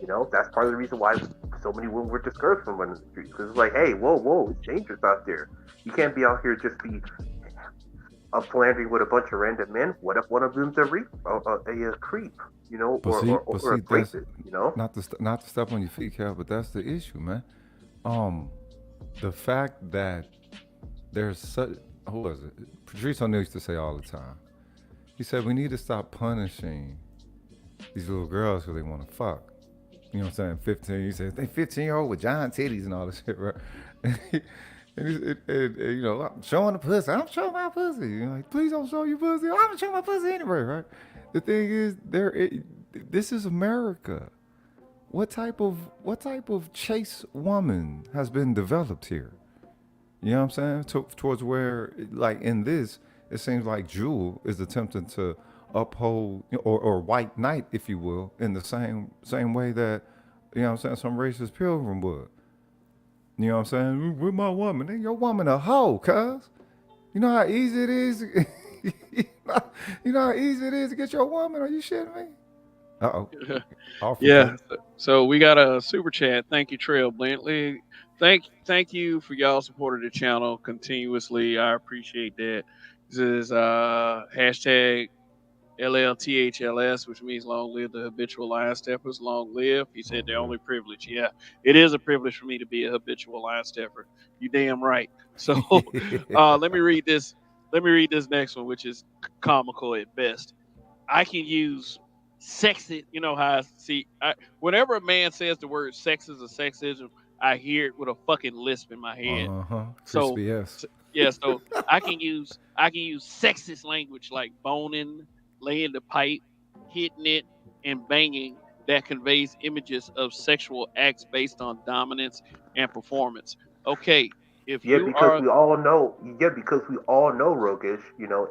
You know, that's part of the reason why so many women were discouraged from running the streets. Because it's like, hey, whoa, whoa, it's dangerous out there. You can't be out here just be philandering with a bunch of random men. What if one of them's a creep, you know, But see, or a that's rapist, you know? not to step on your feet, Cal, but that's the issue, man. Um, the fact that there's such who was it? Patrice O'Neal used to say all the time. He said we need to stop punishing these little girls because they want to fuck. You know what I'm saying? 15. He said they 15-year-old with giant titties and all this shit, right? And you know, I'm showing the pussy. I'm showing my pussy. You know, like, please don't show your pussy. I'm gonna show my pussy anyway, right? The thing is, this is America. What type of chase woman has been developed here? You know what I'm saying? Towards where, like in this, it seems like Jewel is attempting to uphold or white knight, if you will, in the same way that you know what I'm saying some racist pilgrim would. You know what I'm saying? With my woman, then your woman a hoe, cuz. You know how easy it is. You know how easy it is to get your woman. Are you shitting me? Uh oh. Off we Yeah. go. So we got a super chat. Thank you, Trail Bentley, thank you for y'all supporting the channel continuously. I appreciate that. This is hashtag LLTHLS, which means long live the habitual line steppers. Long live. He said the only privilege. Yeah, it is a privilege for me to be a habitual line stepper. You damn right. So let me read this. Let me read this next one, which is comical at best. I can use sexist. You know how I see. Whenever a man says the word sexist or sexism, I hear it with a fucking lisp in my head. Uh-huh. So, Crispy S. yeah, so I can use sexist language like boning, laying the pipe, hitting it, and banging that conveys images of sexual acts based on dominance and performance. Okay, if Yeah, you because are we all know. Yeah, because we all know Rogish,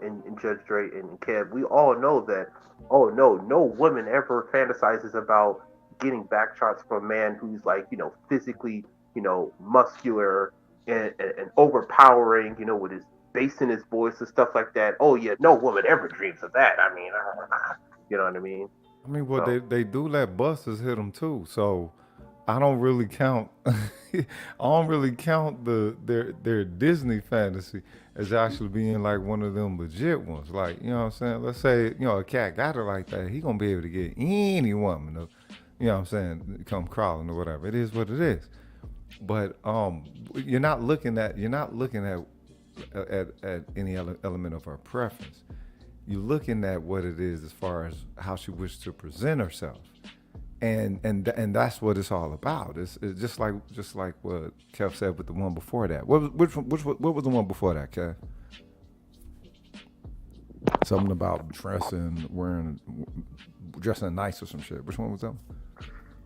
and Judge Dre and Kev. We all know that. Oh no, no woman ever fantasizes about getting back shots from a man who's like physically muscular and overpowering. With his bass in his voice and stuff like that. Oh yeah, no woman ever dreams of that. I mean, you know what I mean. I mean, well, So they do let busters hit them too. So I don't really count. I don't really count their Disney fantasy as actually being like one of them legit ones. Like, you know what I'm saying? Let's say a cat got her like that. He gonna be able to get any woman to, you know what I'm saying, come crawling or whatever. It is what it is. But you're not looking at any element of her preference. You're looking at what it is as far as how she wishes to present herself, and that's what it's all about. It's just like what Kev said with the one before that. What was the one before that, Kev? Something about dressing nice or some shit. Which one was that?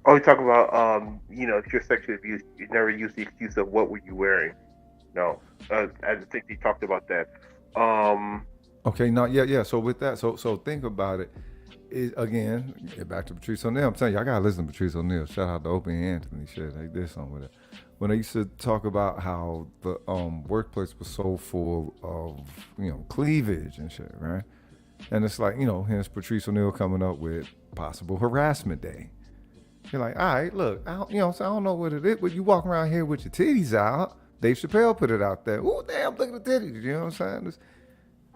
oh, we talk about if you're sexually abused, you never use the excuse of what were you wearing. No, I think he talked about that. Um, Okay, no, yeah, yeah. So with that, so think about it. Again, get back to Patrice O'Neal. I'm telling you, I gotta listen to Patrice O'Neal. Shout out to Opie and Anthony. Shit, they did something with it. When they used to talk about how the workplace was so full of cleavage and shit, right? And it's like here's Patrice O'Neal coming up with possible harassment day. You're like, all right, look, so I don't know what it is, but you walk around here with your titties out. Dave Chappelle put it out there. Oh, damn, look at the titties. You know what I'm saying?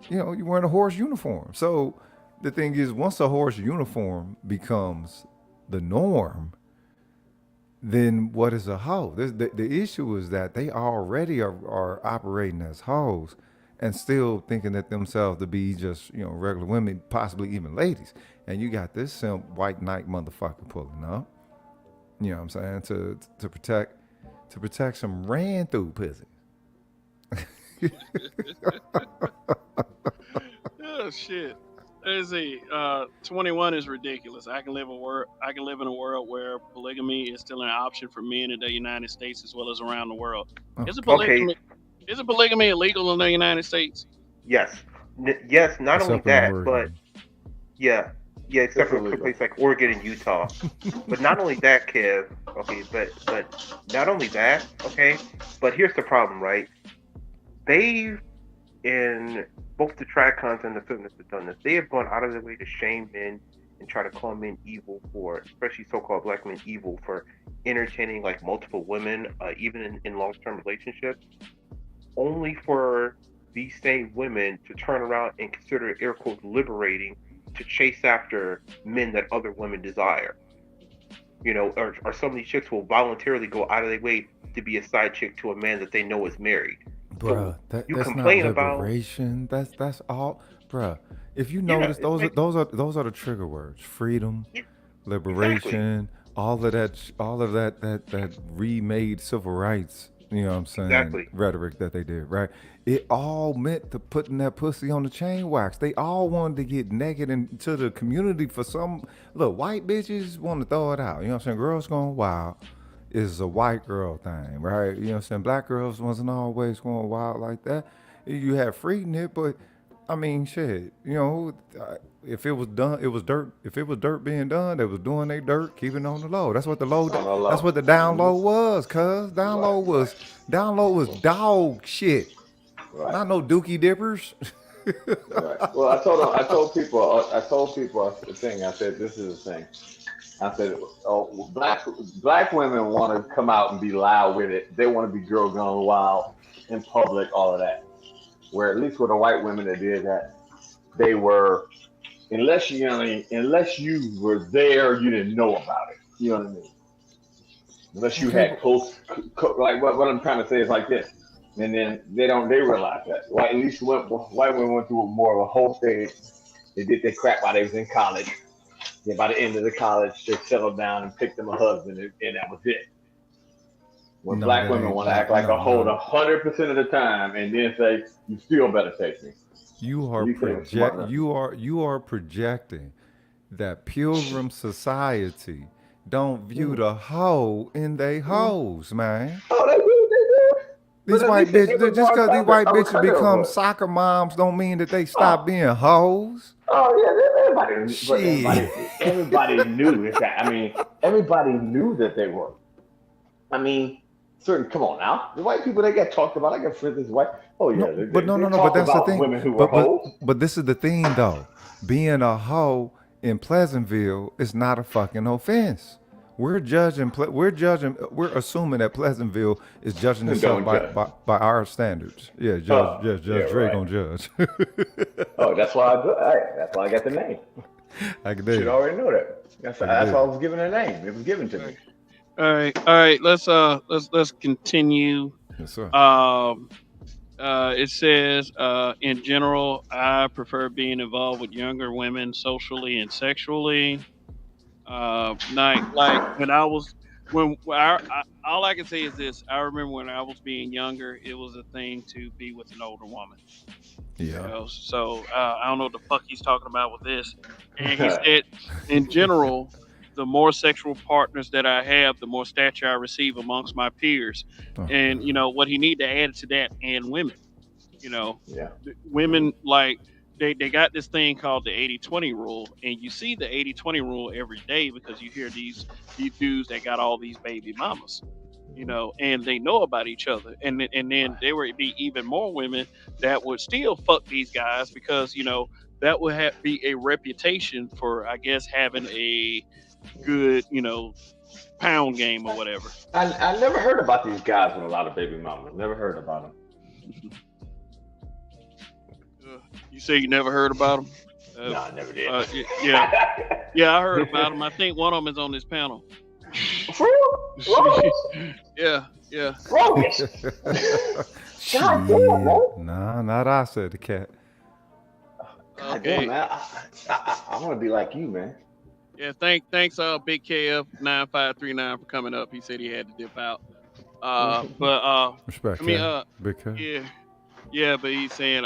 You're wearing a horse uniform. So the thing is, once a horse uniform becomes the norm, then what is a hoe? The issue is that they already are operating as hoes and still thinking that themselves to be just regular women, possibly even ladies. And you got this simp white knight motherfucker pulling up. You know what I'm saying? To protect some ran through pussy. oh shit. Let's see. 21 is ridiculous. I can live in a world where polygamy is still an option for men in the United States as well as around the world. Oh, Is it okay, polygamy? Is it polygamy illegal in the United States? yes, yes. Not only except in that, but Oregon. yeah, yeah. Except It's for a illegal. place like Oregon and Utah. But not only that, Kev. Okay, but not only that. Okay, but here's the problem, right? They've in both the tricons and the feminists have done this. They have gone out of their way to shame men and try to call men evil for, especially so-called black men, evil for entertaining like multiple women, even in long-term relationships, only for these same women to turn around and consider it air quotes liberating to chase after men that other women desire. Or some of these chicks will voluntarily go out of their way to be a side chick to a man that they know is married. So Bruh, you that's not complain about, liberation. That's all, bruh. If you yeah, notice, it's those are like, those are those are the trigger words: freedom, yeah, exactly, liberation, all of that remade civil rights. You know what I'm saying? exactly. Rhetoric that they did, right? It all meant to putting that pussy on the chain wax. They all wanted to get naked into the community for some. Look, white bitches want to throw it out. You know what I'm saying? Girls going wild is a white girl thing, right? You know what I'm saying? Black girls wasn't always going wild like that. You had freedom it, but I mean, shit. If it was done, it was dirt. If it was dirt being done, they was doing their dirt, keeping it on the low. That's what the low. On the That's low. what the down Hmm. low was, cuz Right, right, down low was dog shit, right, not no dookie dippers. right. Well, I told people the thing. I said, this is the thing. I said, oh, black women want to come out and be loud with it. They want to be girl gone wild in public, all of that. Where at least with the white women that did that, they were unless you were there, you didn't know about it. You know what I mean? Unless you Okay, had like what I'm trying to say is like this, and then they realize that. White at least white women went through more of a whole thing. They did their crap while they was in college. Then by the end of the college, they settled down and picked them a husband, and that was it. When no, black that women ain't want to no, act like a no, hoe no. 100% of the time, and then say, "You still better take me." You So are you think it's smart project. enough? You are projecting that Pilgrim Society don't view Mm-hmm. the hoe in they Mm-hmm. hoes, man. Oh, they do, they do. These But at white least they bitches, were just more because these white of a bitches country become over it. soccer moms, don't mean that they stop Oh, being hoes. oh yeah, everybody, but Shit. everybody knew that. I mean, everybody knew that they were. I mean, certain. Come on now, the white people they get talked about. I got friends that's white. Oh No, yeah, but no, no, they no. But talked that's the about thing. women who were But but hoes. but this is the thing though. Being a hoe in Pleasantville is not a fucking offense. We're assuming that Pleasantville is judging itself Don't by, judge. by our standards. Yeah, Oh, yeah, Judge Dre right. gonna judge. Oh, that's why I do. Hey, that's why I got the name. I can You should dig. already know that. I can That's why I dig. was given a name. It was given to All me. right, all right. Let's continue. Yes, sir. Um, it says, in general, I prefer being involved with younger women socially and sexually. Like when I was when all I can say is this: I remember when I was being younger, it was a thing to be with an older woman. You Yeah. know, so I don't know what the fuck he's talking about with this. And he said, in general, the more sexual partners that I have, the more stature I receive amongst my peers. Oh And God. what he need to add to that, and women. You know, Yeah. women like they got this thing called the 80-20 rule, and you see the 80-20 rule every day because you hear these dudes that got all these baby mamas, and they know about each other, and then there would be even more women that would still fuck these guys because that would be a reputation for, I guess, having a good pound game or whatever. I never heard about these guys with a lot of baby mamas. Never heard about them. You say you never heard about them? No, I never did. Yeah, yeah, I heard about them. I think one of them is on this panel. For real? Robles? Yeah, yeah. Robles? Shit. God damn, man. Nah, not I said the cat. God damn, Okay. man. I want to be like you, man. Yeah, thanks, Big KF 9539 for coming up. He said he had to dip out. But Respect, I mean, cat. Big cat. yeah, yeah, but he's saying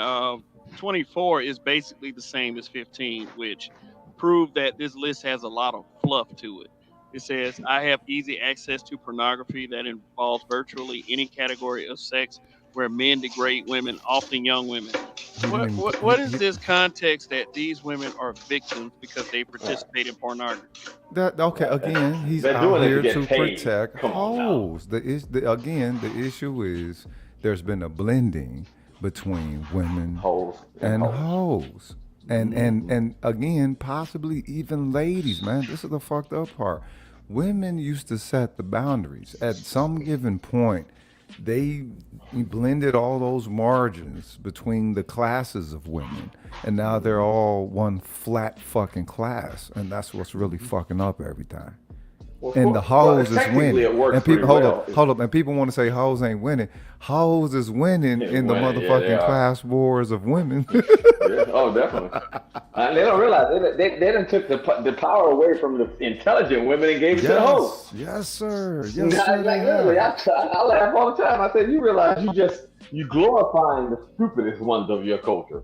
24 is basically the same as 15, which proved that this list has a lot of fluff to it. It says, I have easy access to pornography that involves virtually any category of sex where men degrade women, often young women. He didn't even. What is this context that these women are victims because they Right. participate in pornography? That okay? Right. Again, he's They're out doing it to here get to paid. protect Come on now. hoes. The issue is there's been a blending between women Hoes and and hoes. hoes. And again, possibly even ladies, man. This is the fucked up part. Women used to set the boundaries. At some given point, they blended all those margins between the classes of women, and now they're all one flat fucking class, and that's what's really fucking up everything. And the Well, hoes is technically winning. it works And pretty people well. hold up, and people want to say hoes ain't winning. Hoes is winning It's in the winning. Yeah, they motherfucking are. class wars of women. Yeah. Oh, definitely. They don't realize they done took the power away from the intelligent women and gave it to the hoes. Yes, yes, sir. Yes, sir. They Like literally, have. I laugh all the time. I said, you realize you glorifying the stupidest ones of your culture.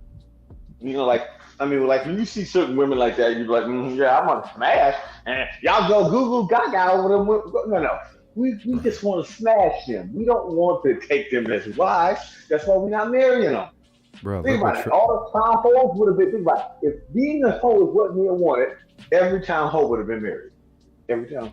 Like I mean, like when you see certain women like that, you're like, yeah, I'm gonna smash, and y'all go Google Gaga over them. No, no, we just want to smash them. We don't want to take them as wives. That's why we're not marrying them. Bro, Think look what about it. All the time hoes would have been. Think about it. If being a hoe is what men wanted, every time hoe would have been married. Every time.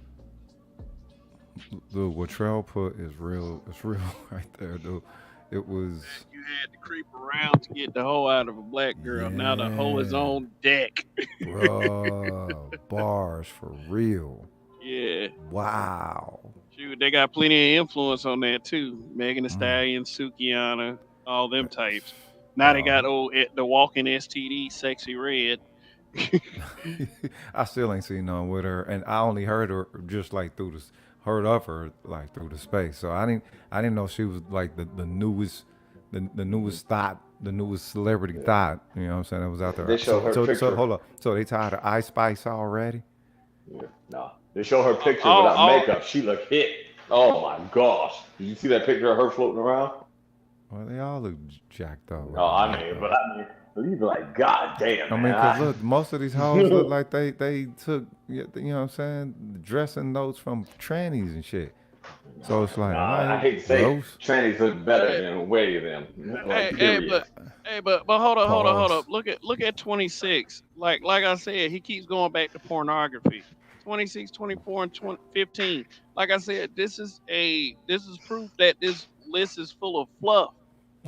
what Trell put is real. It's real right there, dude. It was, Back you had to creep around to get the hoe out of a black girl. Now the hoe is yeah, on deck. bruh, bars for real. Yeah. Wow. Shoot, they got plenty of influence on that too. Megan Thee Mm. Stallion, Sukianna, all them types. Now they Uh, got the walking STD, Sexy Red. I still ain't seen none with her, and I only heard her just like through the heard of her like through the space. So I didn't know she was like the newest, the newest thought, the newest celebrity Yeah. thought. You know what I'm saying? That was out They there. showed her So picture. hold up. So they tied her Ice Spice already? Yeah, no. They show her picture without All makeup. She look hit. Oh my gosh. Did you see that picture of her floating around? Well, they all look jacked up No, with the I mean, but makeup. I mean, you be like, God damn, I mean, man. cause look, most of these hoes look like they took, you know what I'm saying, dressing notes from trannies and shit. So it's like, all I right, hate to say it, gross. trannies look better hey, than way of them. Like, hey, period. but hold up. Pause. Look at 26. Like I said, he keeps going back to pornography. 26, 24, and 20, 15. Like I said, this is proof that this list is full of fluff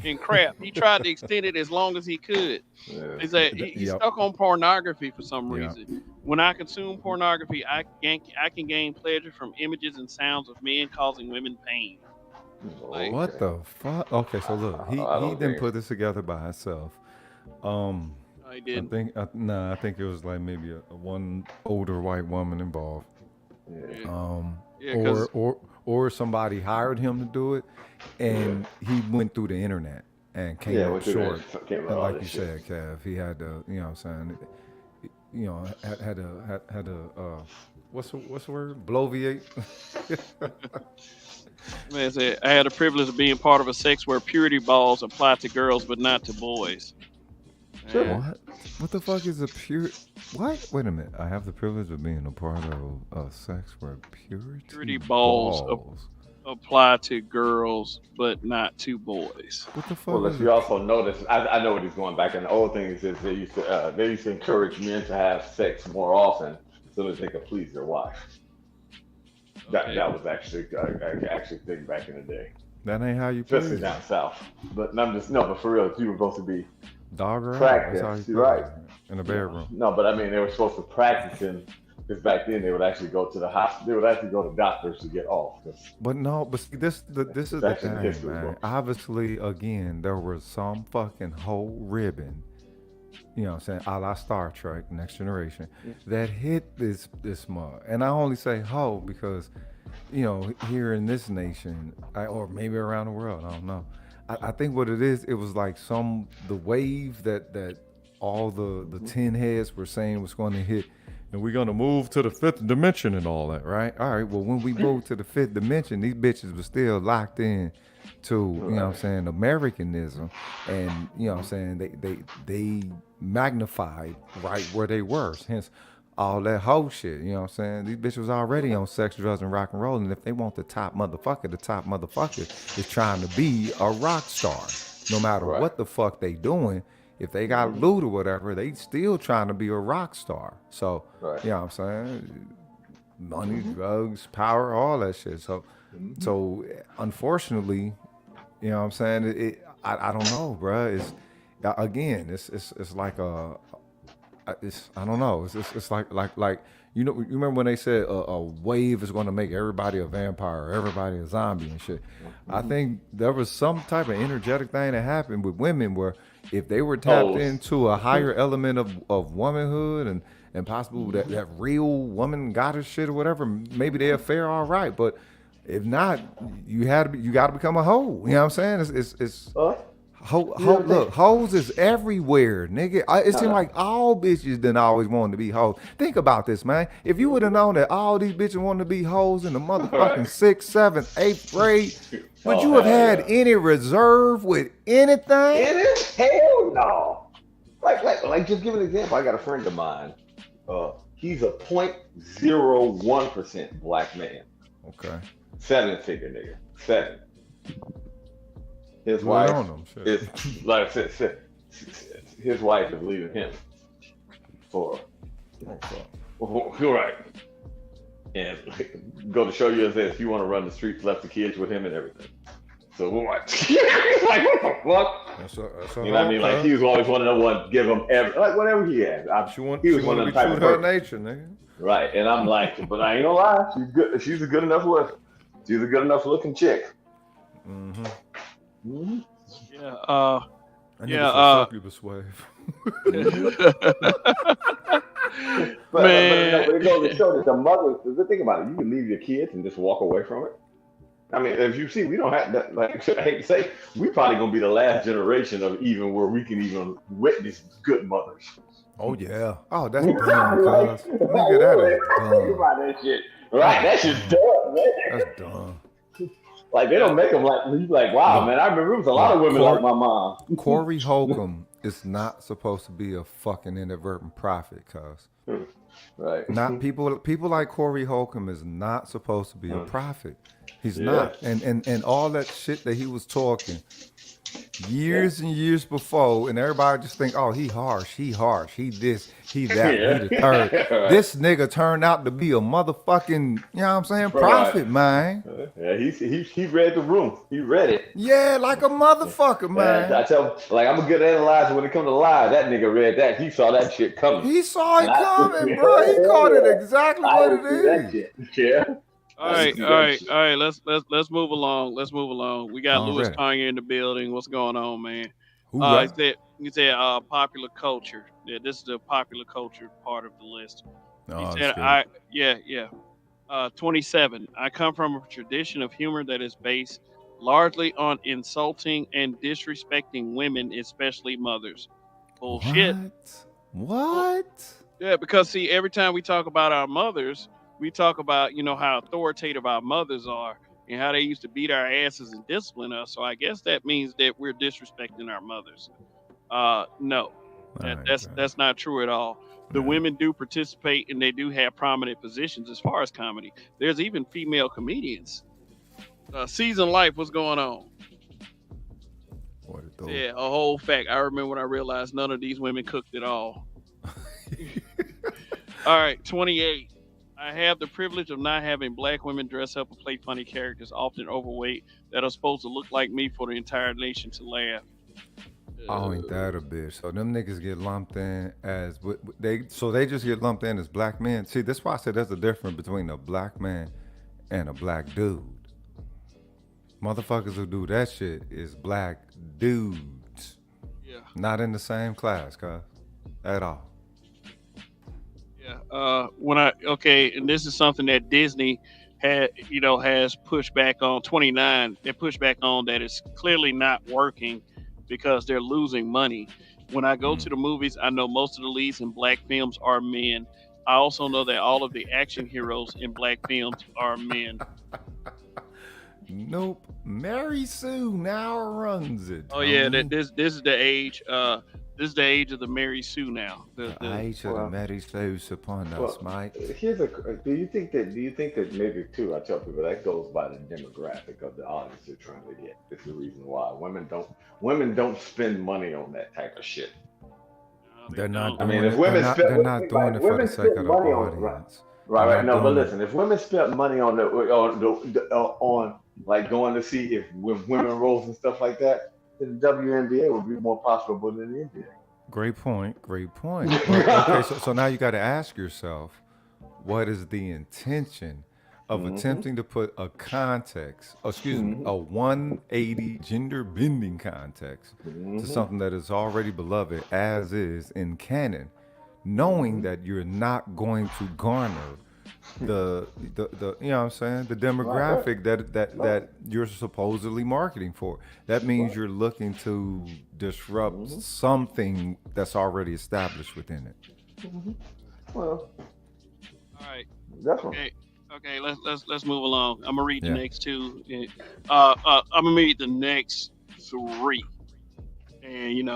and crap. He tried to extend it as long as he could. Yeah. Is that he's Yep, stuck on pornography for some yep. reason. When I consume pornography, I can gain pleasure from images and sounds of men causing women pain. Like, What Okay. the fuck? Okay, so look, I he don't didn't think. put this together by himself. Um, I I didn't. think nah, I think it was like maybe a one older white woman involved. Yeah. Yeah, Um, yeah, or because or or somebody hired him to do it, Yeah. and he went through the internet and came Yeah, up went through that. short. Came with And all like this you shit. said, Kev, he had to, you know what I'm saying, had to what's the word? Bloviate. man said I had the privilege of being part of a sex where purity balls apply to girls but not to boys. Triple. Man, What? What the fuck is a pure? What? Wait a minute. I have the privilege of being a part of a sex where purity purity balls balls. apply to girls but not to boys. What the Well, fuck if is a? you also notice, I know what he's going back. And the old thing is they used to encourage men to have sex more often so that they could please their wife. Okay. That was actually actually a thing back in the day, That ain't how you especially please down her. south. But I'm just no, but for real, you were supposed to be Dog her out. That's how you practiced. You're please right. her in the Yeah. bedroom. No, but I mean they were supposed to practice him because back then they would actually go to the hospital. They would actually go to doctors to get off. But no, but see, this is It's the actually in the thing, history man. books. Obviously, again, there was some fucking whole ribbon, you know what I'm saying, a la Star Trek, Next Generation, that hit this mug. And I only say hoe because, you know, here in this nation, or maybe around the world, I don't know. I think what it is, it was like the wave that all the tin heads were saying was going to hit, and we're going to move to the fifth dimension and all that, right? All right, well, when we moved to the fifth dimension, these bitches were still locked in to, you know what I'm Right. saying, Americanism, and, you know what I'm saying, they magnified right where they were, hence all that whole shit, you know what I'm saying? These bitches was already on sex, drugs, and rock and roll, and if they want the top motherfucker is trying to be a rock star. No matter Right. what the fuck they doing, if they got Hmm. loot or whatever, they still trying to be a rock star. So, Right. you know what I'm saying? Money, Hmm. drugs, power, all that shit. So, Hmm. so unfortunately, you know what I'm saying? I don't know, bruh. It's again, it's like it's I don't know. It's like you know, you remember when they said a wave is going to make everybody a vampire, or everybody a zombie and shit. I Hmm. think there was some type of energetic thing that happened with women where if they were tapped Hoes. into a higher element of womanhood and possible that real woman goddess shit or whatever, maybe they'll fare all right. But if not, you got to become a hoe. You know what I'm saying? It's Uh, you know they Look, hoes is everywhere, nigga. It no seems no like all bitches didn't always want to be hoes. Think about this, man. If you would have known that all these bitches wanted to be hoes in the motherfucking right. sixth, seventh, eighth grade, would Oh you have hell had yeah. any reserve with anything? It is hell no. Like just give an example. I got a friend of mine. He's a 0.01% black man. Okay, Seven figure nigga. Seven. His good wife on them. Shit. is like I said, his wife is leaving him for Oh fuck. you're right. And go to show you as this, you want to run the streets, left the kids with him and everything. So what? Like what the fuck? That's You know what I mean? Like he was always one of the ones give him like whatever he had. He was one to of be the type true of to her person. nature, nigga. Right. And I'm like, but I ain't gonna lie, she's good. She's a good enough look. She's a good enough looking chick. Mm-hmm. Mm-hmm. Yeah. That Yeah. nigga so succubus wave. Mm-hmm. But no, Man. but it goes to show that the mothers. The thing about it, you can leave your kids and just walk away from it. I mean, as you see, we don't have that. Like I hate to say, we probably gonna be the last generation of even where we can even witness good mothers. Oh yeah. Oh, that's Like, dumb, cuz. Nigga, that really? is Think dumb. about that shit. That Right, is that's just dumb. dumb, man. That's dumb. Like they Yeah. don't make them like you. Like, wow, Look, man. I remember it was a lot of women like my mom. Corey Holcomb is not supposed to be a fucking inadvertent prophet, cuz. Right. Not people like Corey Holcomb is not supposed to be a prophet. He's Yeah. not. And all that shit that he was talking Yeah. years and years before, and everybody just think, oh, he harsh, he this, he that, he Yeah. the third. Right. This nigga turned out to be a motherfucking, you know what I'm saying, Right. prophet, man. Yeah. He read the room. He read it. Yeah, like a motherfucker, And I man. tell like I'm a good analyzer when it comes to lies. That nigga read that. He saw that shit coming. He saw And it I, coming, bro. He caught it exactly I what didn't it see that is. shit. Yeah. All I didn't right, see all that right, shit. all right. Let's move along. Let's move along. We got Louis Already. Kanye in the building. What's going on, man? Hoorah. He said popular culture. Yeah, this is the popular culture part of the list. He Oh, that's said good. yeah. 27. I come from a tradition of humor that is based largely on insulting and disrespecting women, especially mothers. Bullshit. Bull- What? Yeah, because see, every time we talk about our mothers, we talk about how authoritative our mothers are and how they used to beat our asses and discipline us. So I guess that means that we're disrespecting our mothers. No, All right, man. that's not true at all. The Yeah. women do participate and they do have prominent positions as far as comedy. There's even female comedians. Season Life, what's going on? What it do? Yeah, a whole fact. I remember when I realized none of these women cooked at all. All right, 28. I have the privilege of not having black women dress up and play funny characters, often overweight, that are supposed to look like me for the entire nation to laugh. Oh, ain't that a bitch? So them niggas get lumped in as they just get lumped in as black men. See, that's why I said there's a difference between a black man and a black dude. Motherfuckers who do that shit is black dudes, Yeah, not in the same class, cuz at all. yeah. When I okay, and this is something that Disney has pushed back on. 29, they pushed back on that it's clearly not working because they're losing money. When I go Mm. to the movies, I know most of the leads in black films are men. I also know that all of the action heroes in black films are men. Nope. Mary Sue now runs it, Oh yeah, that homie. this is the age. This is the age of the Mary Sue now. The age of the Well, Mary Sue upon us, well, mate. here's a. Do you think that maybe too? I tell people that goes by the demographic of the audience they're trying to get. It's the reason why women don't spend money on that type of shit. No, they They're not don't. I mean, doing if it. They're women not. spent, They're not doing like it for the women sake spent of the money on right, audience. They're right, right. not No, but doing it. listen, if women spent money on like going to see if when women roles and stuff like that, then the WNBA would be more profitable than the NBA. Great point. Great point. But okay, so now you got to ask yourself, what is the intention of Hmm. attempting to put a context, excuse me, Hmm. a 180 gender bending context to Hmm. something that is already beloved as is in canon, knowing Hmm. that you're not going to garner the you know what I'm saying, the Right, right, demographic right, that you're supposedly marketing for. That means right. you're looking to disrupt Hmm. something that's already established within it. Hmm. Well, All right. that's one. Okay. Okay. Let's move along. I'm gonna read the Yeah. next two. I'm gonna read the next three. And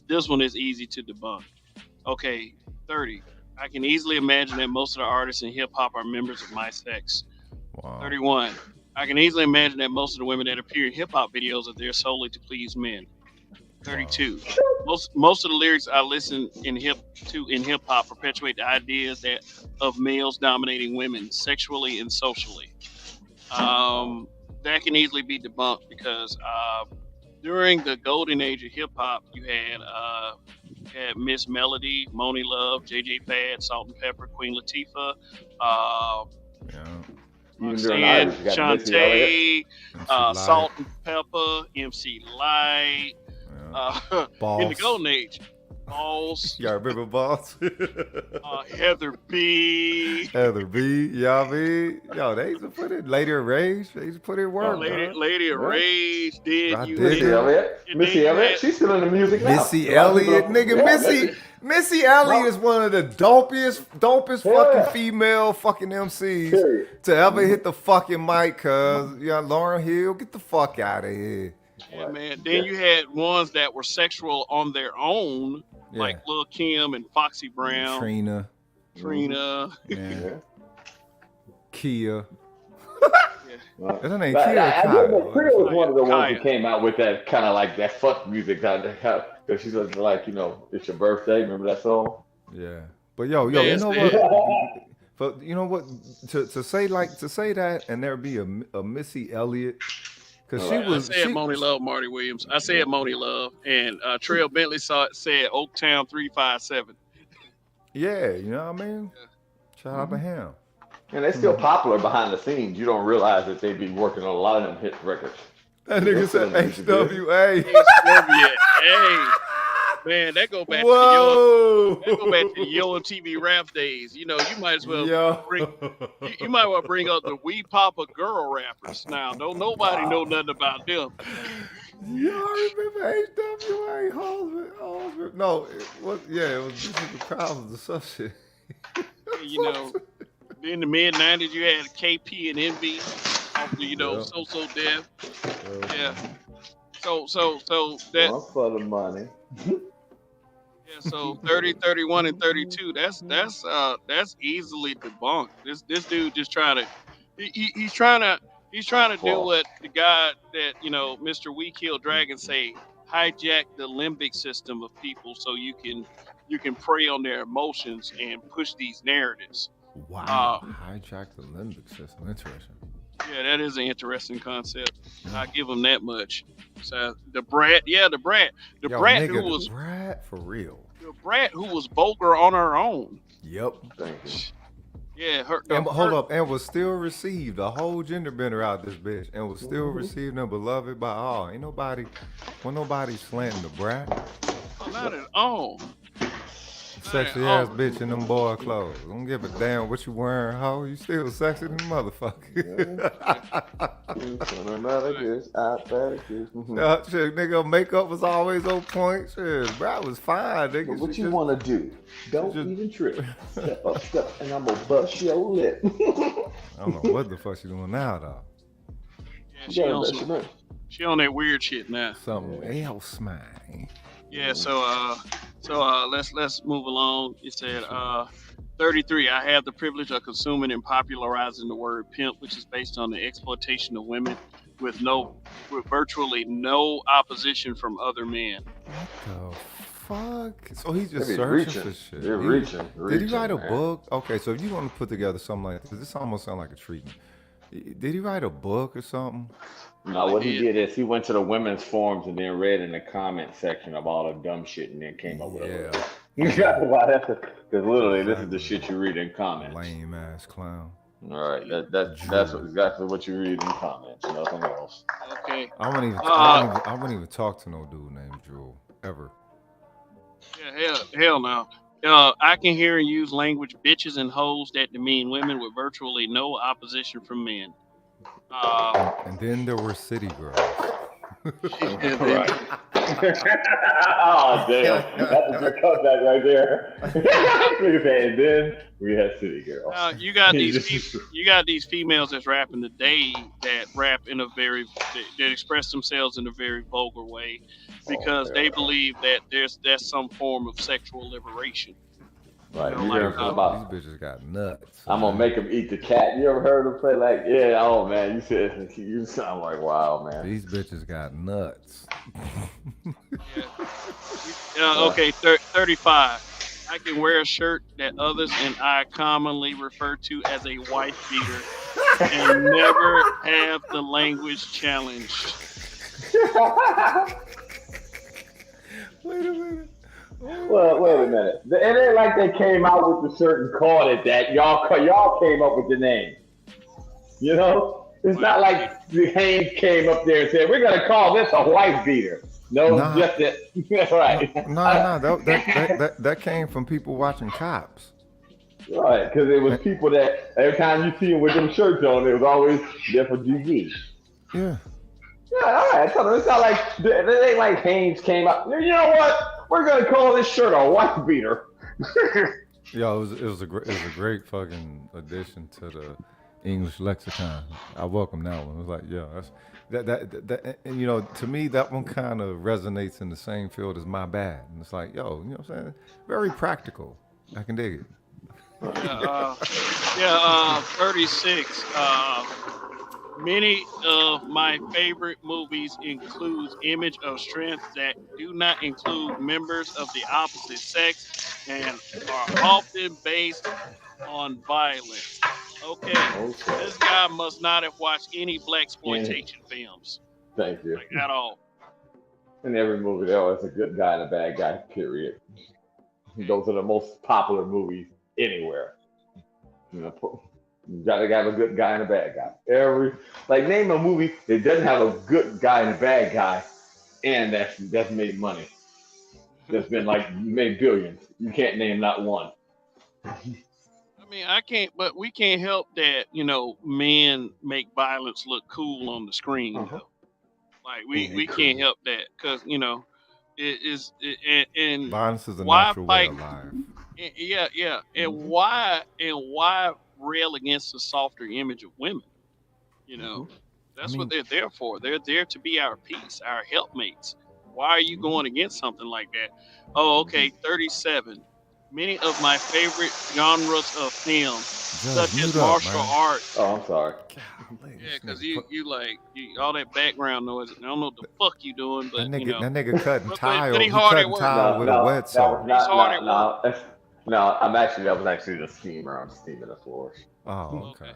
this one is easy to debunk. Okay. 30. I can easily imagine that most of the artists in hip hop are members of my sex. Wow. 31. I can easily imagine that most of the women that appear in hip hop videos are there solely to please men. Wow. 32. Most of the lyrics I listen in hip hop perpetuate the ideas that of males dominating women sexually and socially. Um, that can easily be debunked because during the golden age of hip hop, you had Miss Melody, Moni Love, JJ Fad, Salt and Pepper, Queen Latifah, uh, Yeah. Even during the 90s, Roxanne, you got Missy Elliott. Shantae, MC Light. Salt and Pepper, MC Light. Yeah. In the Boss. golden age, Balls, Y'all remember Boss? Heather B, Heather B. Y'all mean? Yo, they used to put it later Rage. They used to put it work, Oh, Lady dog. Lady of yeah. Rage. Then I you dig Missy it. had, Elliott. and then Missy you Elliott. had, She's still in the music now. Missy A lot of people Elliott, don't. nigga. Yeah, Missy Elliott is one of the dopest fucking yeah. female fucking MCs Period. to ever hit the fucking mic. Cause Lauren Hill, get the fuck out of here. yeah, Right. man. Yeah. Then you had ones that were sexual on their own, like Yeah, Lil Kim and Foxy Brown, Trina, Trina. yeah, Yeah. Kia. Yeah, Right. That ain't But Kia. I do Kyle. know What the Priya was fuck? one of the ones Kaya. who came out with that kind of like that fuck music because she's like, it's your birthday. Remember that song? Yeah, but yo, yeah, you it's know that. what? But you know what? To say that, and there be a Missy Elliott, cause she Right. I was said Moni Love, Marty Williams. I said Moni Love, and Trail Bentley said Oaktown 357. yeah, you know what I mean. Shout out to him. And they're still popular behind the scenes. You don't realize that they be working on a lot of them hit records. That They're nigga still said in the music business. HWA. HWA. Man, that go back to Whoa. the Yo TV rap days. You might as well Yo. you might well bring up the We Papa girl rappers. Now, don't nobody know nothing about them. Yo, I remember HWA. Halsman. No, it was Bishop of Crowds or some shit. You know, in the mid '90s, you had KP and Envy, off the, Yeah. So Deaf. Uh, Yeah. So that One for the money. yeah. So 30, 31, and 32. That's easily debunked. This dude just trying to he's trying to do Well, what the guy that Mr. We Kill Dragon say, hijack the limbic system of people so you can prey on their emotions and push these narratives. wow. Hijack the limbic system. Interesting. Yeah, that is an interesting concept. I give him that much. So the brat, the brat, Yo, brat nigga, who the was brat for real. the brat who was vulgar on her own. Yep. thank you. Yeah, And hold up, and was still received a whole gender bender out this bitch, and was still received and beloved by all. Ain't nobody slanting the brat. Not at all. Sexy ass bitch in them boy clothes. Don't give a damn what you wearing, hoe. You still sexy than a motherfucker. Shit, nigga, makeup was always on point. Shit, brat was fine, nigga. But what She you just- want to do? Don't just- even trip. Step, and I'm gonna bust your lip. I don't know what the fuck she doing now, though. Yeah, she on that weird shit now. Something else, man. Yeah, so let's move along. It said 33. I have the privilege of consuming and popularizing the word pimp, which is based on the exploitation of women with virtually no opposition from other men. What the fuck? So he's just They be searching reaching. for shit. They're He- reaching. Did he write a man. book? Okay, so if you want to put together something like this almost sounds like a treatment. Did he write a book or something? No, what he did is he went to the women's forums and then read in the comment section of all the dumb shit and then came up with Yeah. a You got why that's because literally this is the shit you read in comments. Lame ass clown. All right, that's exactly what you read in comments. Nothing else. Okay. I wouldn't even talk to no dude named Jewel ever. Yeah, hell no. I can hear and use language bitches and hoes that demean women with virtually no opposition from men. And then there were city girls. Right. Oh damn, that's a good comeback right there. And then we had City Girl. You got these females that's rapping today that rap in that express themselves in a very vulgar way because they believe that that's some form of sexual liberation. Right, you like, heard about These bitches got nuts. I'm gonna make them eat the cat. You ever heard them play like, yeah, oh man, you said you sound like wow, man. These bitches got nuts. Okay, 35. I can wear a shirt that others and I commonly refer to as a wife beater and never have the language challenged. Wait a minute. Oh Well, my wait a god. minute. It ain't like they came out with a certain called it that y'all came up with the name. You know, it's Well, not like the Haynes came up there and said we're gonna call this a white beater. No, Nah, just that. nah, Right. nah, nah. That came from people watching Cops. Right, because it was Eh, people that every time you see them with them shirts on, it was always there for GG. Yeah. Yeah, all right. So it's not like it ain't like Haynes came up. You know what? We're gonna call this shirt a white beater. Yeah, it was a great fucking addition to the English lexicon. I welcome that one. It was like, yeah, that's and you know, to me that one kind of resonates in the same field as my bad. And it's like, yo, you know what I'm saying? Very practical. I can dig it. yeah, 36. Many of my favorite movies include image of strength that do not include members of the opposite sex and are often based on violence. Okay, Okay. this guy must not have watched any black And exploitation films, thank you. like at all. In every movie, there always a good guy and a bad guy. Period. Okay, Those are the most popular movies anywhere. You know, you gotta have a good guy and a bad guy. Every like name a movie that doesn't have a good guy and a bad guy, and that's made money. That's been like made billions. You can't name not one. I mean, I can't, but we can't help that. Men make violence look cool on the screen, Uh-huh. though. Like And they we can't cool. help that because it is and Violence is a why natural way fight? of life. Yeah, yeah, and Mm-hmm. why rail against the softer image of women? You Mm-hmm. know, I that's what mean, they're there for. They're there to be our peace, our helpmates. Why are you Mm-hmm. going against something like that? Oh, Mm-hmm. okay, 37. Many of my favorite genres of film, Judge, such as mute up, martial man. arts. Oh, I'm sorry. Golly, Yeah, this because nigga you like all that background noise. I don't know what the fuck you doing, but that nigga cutting but tile. he He hard at cutting work. tile No, with a no, wet that was saw. He's not. hard No, at work. no. No, that was actually the steamer. I'm steaming the floors. Oh, okay. Okay.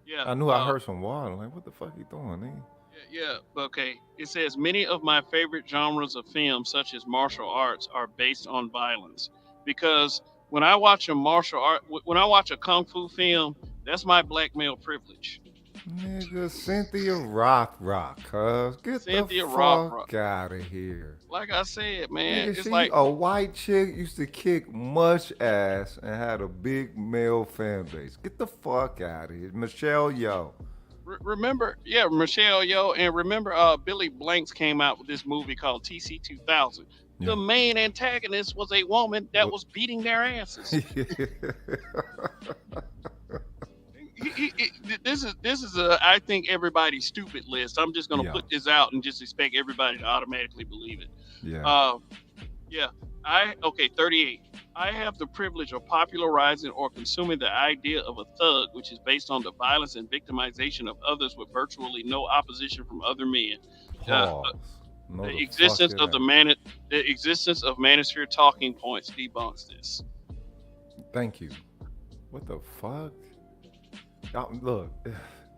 Yeah. I knew I heard some water. Like, what the fuck he doing, nigga? Yeah. Okay. It says many of my favorite genres of film, such as martial arts, are based on violence. Because when I watch a kung fu film, that's my black male privilege. Nigga, Cynthia cuz. Get the Cynthia Rothrock. fuck out of here. Like I said, man, Nigga, it's she like a white chick used to kick much ass and had a big male fan base. Get the fuck out of here. Michelle Yo. remember, yeah, Michelle Yeoh, and remember, Billy Blanks came out with this movie called TC 2000. Yeah. The main antagonist was a woman that was beating their asses. This is a I think everybody's stupid list. I'm just gonna yeah. put this out and just expect everybody to automatically believe it. Yeah. Uh, yeah, 38. I have the privilege of popularizing or consuming the idea of a thug, which is based on the violence and victimization of others with virtually no opposition from other men. Uh, Pause. No, the the fuck existence it of ain't. the existence of manosphere talking points debunks this. Thank you. What the fuck? Look,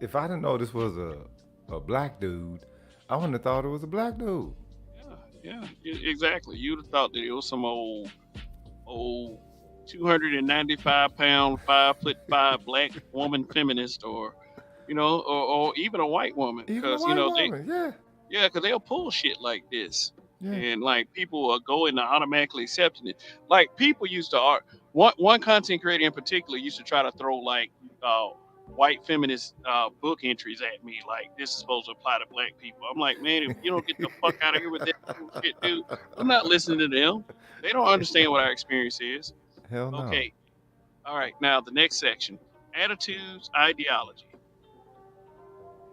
if I didn't know this was a black dude, I wouldn't have thought it was a black dude. Yeah, yeah, exactly. You'd have thought that it was some old 295 pound, 5'5" black woman feminist, or or even a white woman, Even a because white woman, yeah. yeah, because they'll pull shit like this, Yeah. and like people are going to automatically accepting it. Like people used to art one content creator in particular used to try to throw like uh, white feminist book entries at me, like this is supposed to apply to black people. I'm like, man, if you don't get the fuck out of here with that shit, dude, I'm not listening to them. They don't understand what our experience is. Hell no. Okay, all right. Now the next section: attitudes, ideology.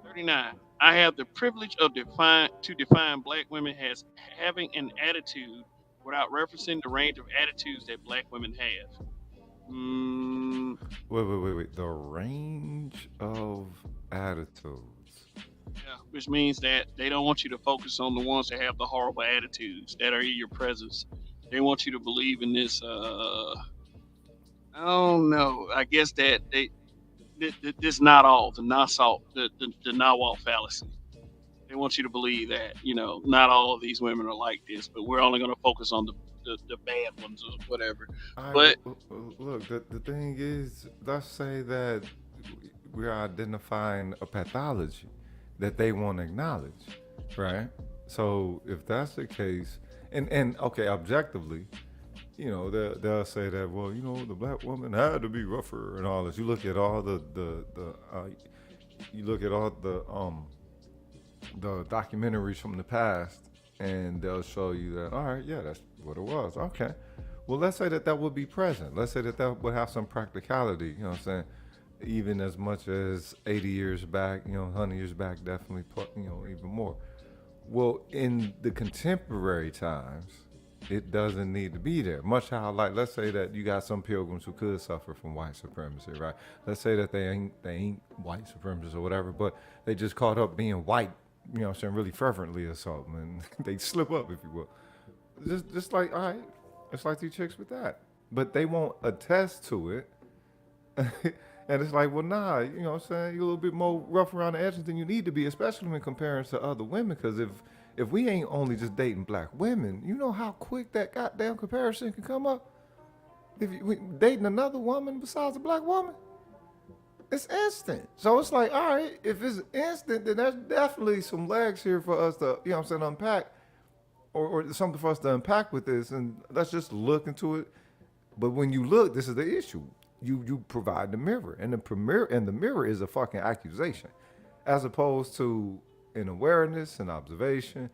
39. I have the privilege of define black women as having an attitude without referencing the range of attitudes that black women have. Mm, Wait. The range of attitudes. yeah, which means that they don't want you to focus on the ones that have the horrible attitudes that are in your presence. They want you to believe in this. I don't know. I guess that this not all the not salt the Nawal fallacy. They want you to believe that not all of these women are like this, but we're only going to focus on the bad ones or whatever. I But look. The thing is, let's say that we're identifying a pathology that they won't acknowledge, right? So if that's the case, and okay, objectively, they'll say that, well, the black woman had to be rougher and all this. You look at all you look at all the documentaries from the past, and they'll show you that, all right, yeah, that's what it was. Okay, well, let's say that would be present. Let's say that would have some practicality. You know what I'm saying? Even as much as 80 years back, 100 years back, definitely, even more. Well, in the contemporary times, it doesn't need to be there. Much how, like, let's say that you got some pilgrims who could suffer from white supremacy, right? Let's say that they ain't white supremacists or whatever, but they just caught up being white, really fervently or something, and they slip up, if you will. Just like, all right, it's like these chicks with that, but they won't attest to it. And it's like, well, nah, what I'm saying? You're a little bit more rough around the edges than you need to be, especially when comparing to other women. Because if we ain't only just dating black women, you know how quick that goddamn comparison can come up? If you dating another woman besides a black woman, it's instant. So it's like, all right, if it's instant, then there's definitely some legs here for us to, unpack, or something for us to unpack with this. And let's just look into it. But when you look, this is the issue. You provide the mirror, and the mirror is a fucking accusation, as opposed to an awareness, an observation,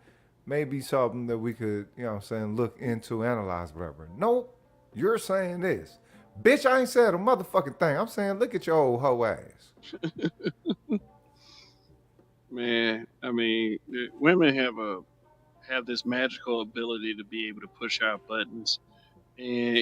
maybe something that we could, look into, analyze, whatever. Nope, you're saying this, bitch. I ain't said a motherfucking thing. I'm saying, look at your old hoe ass. man, I mean, women have this magical ability to be able to push our buttons. And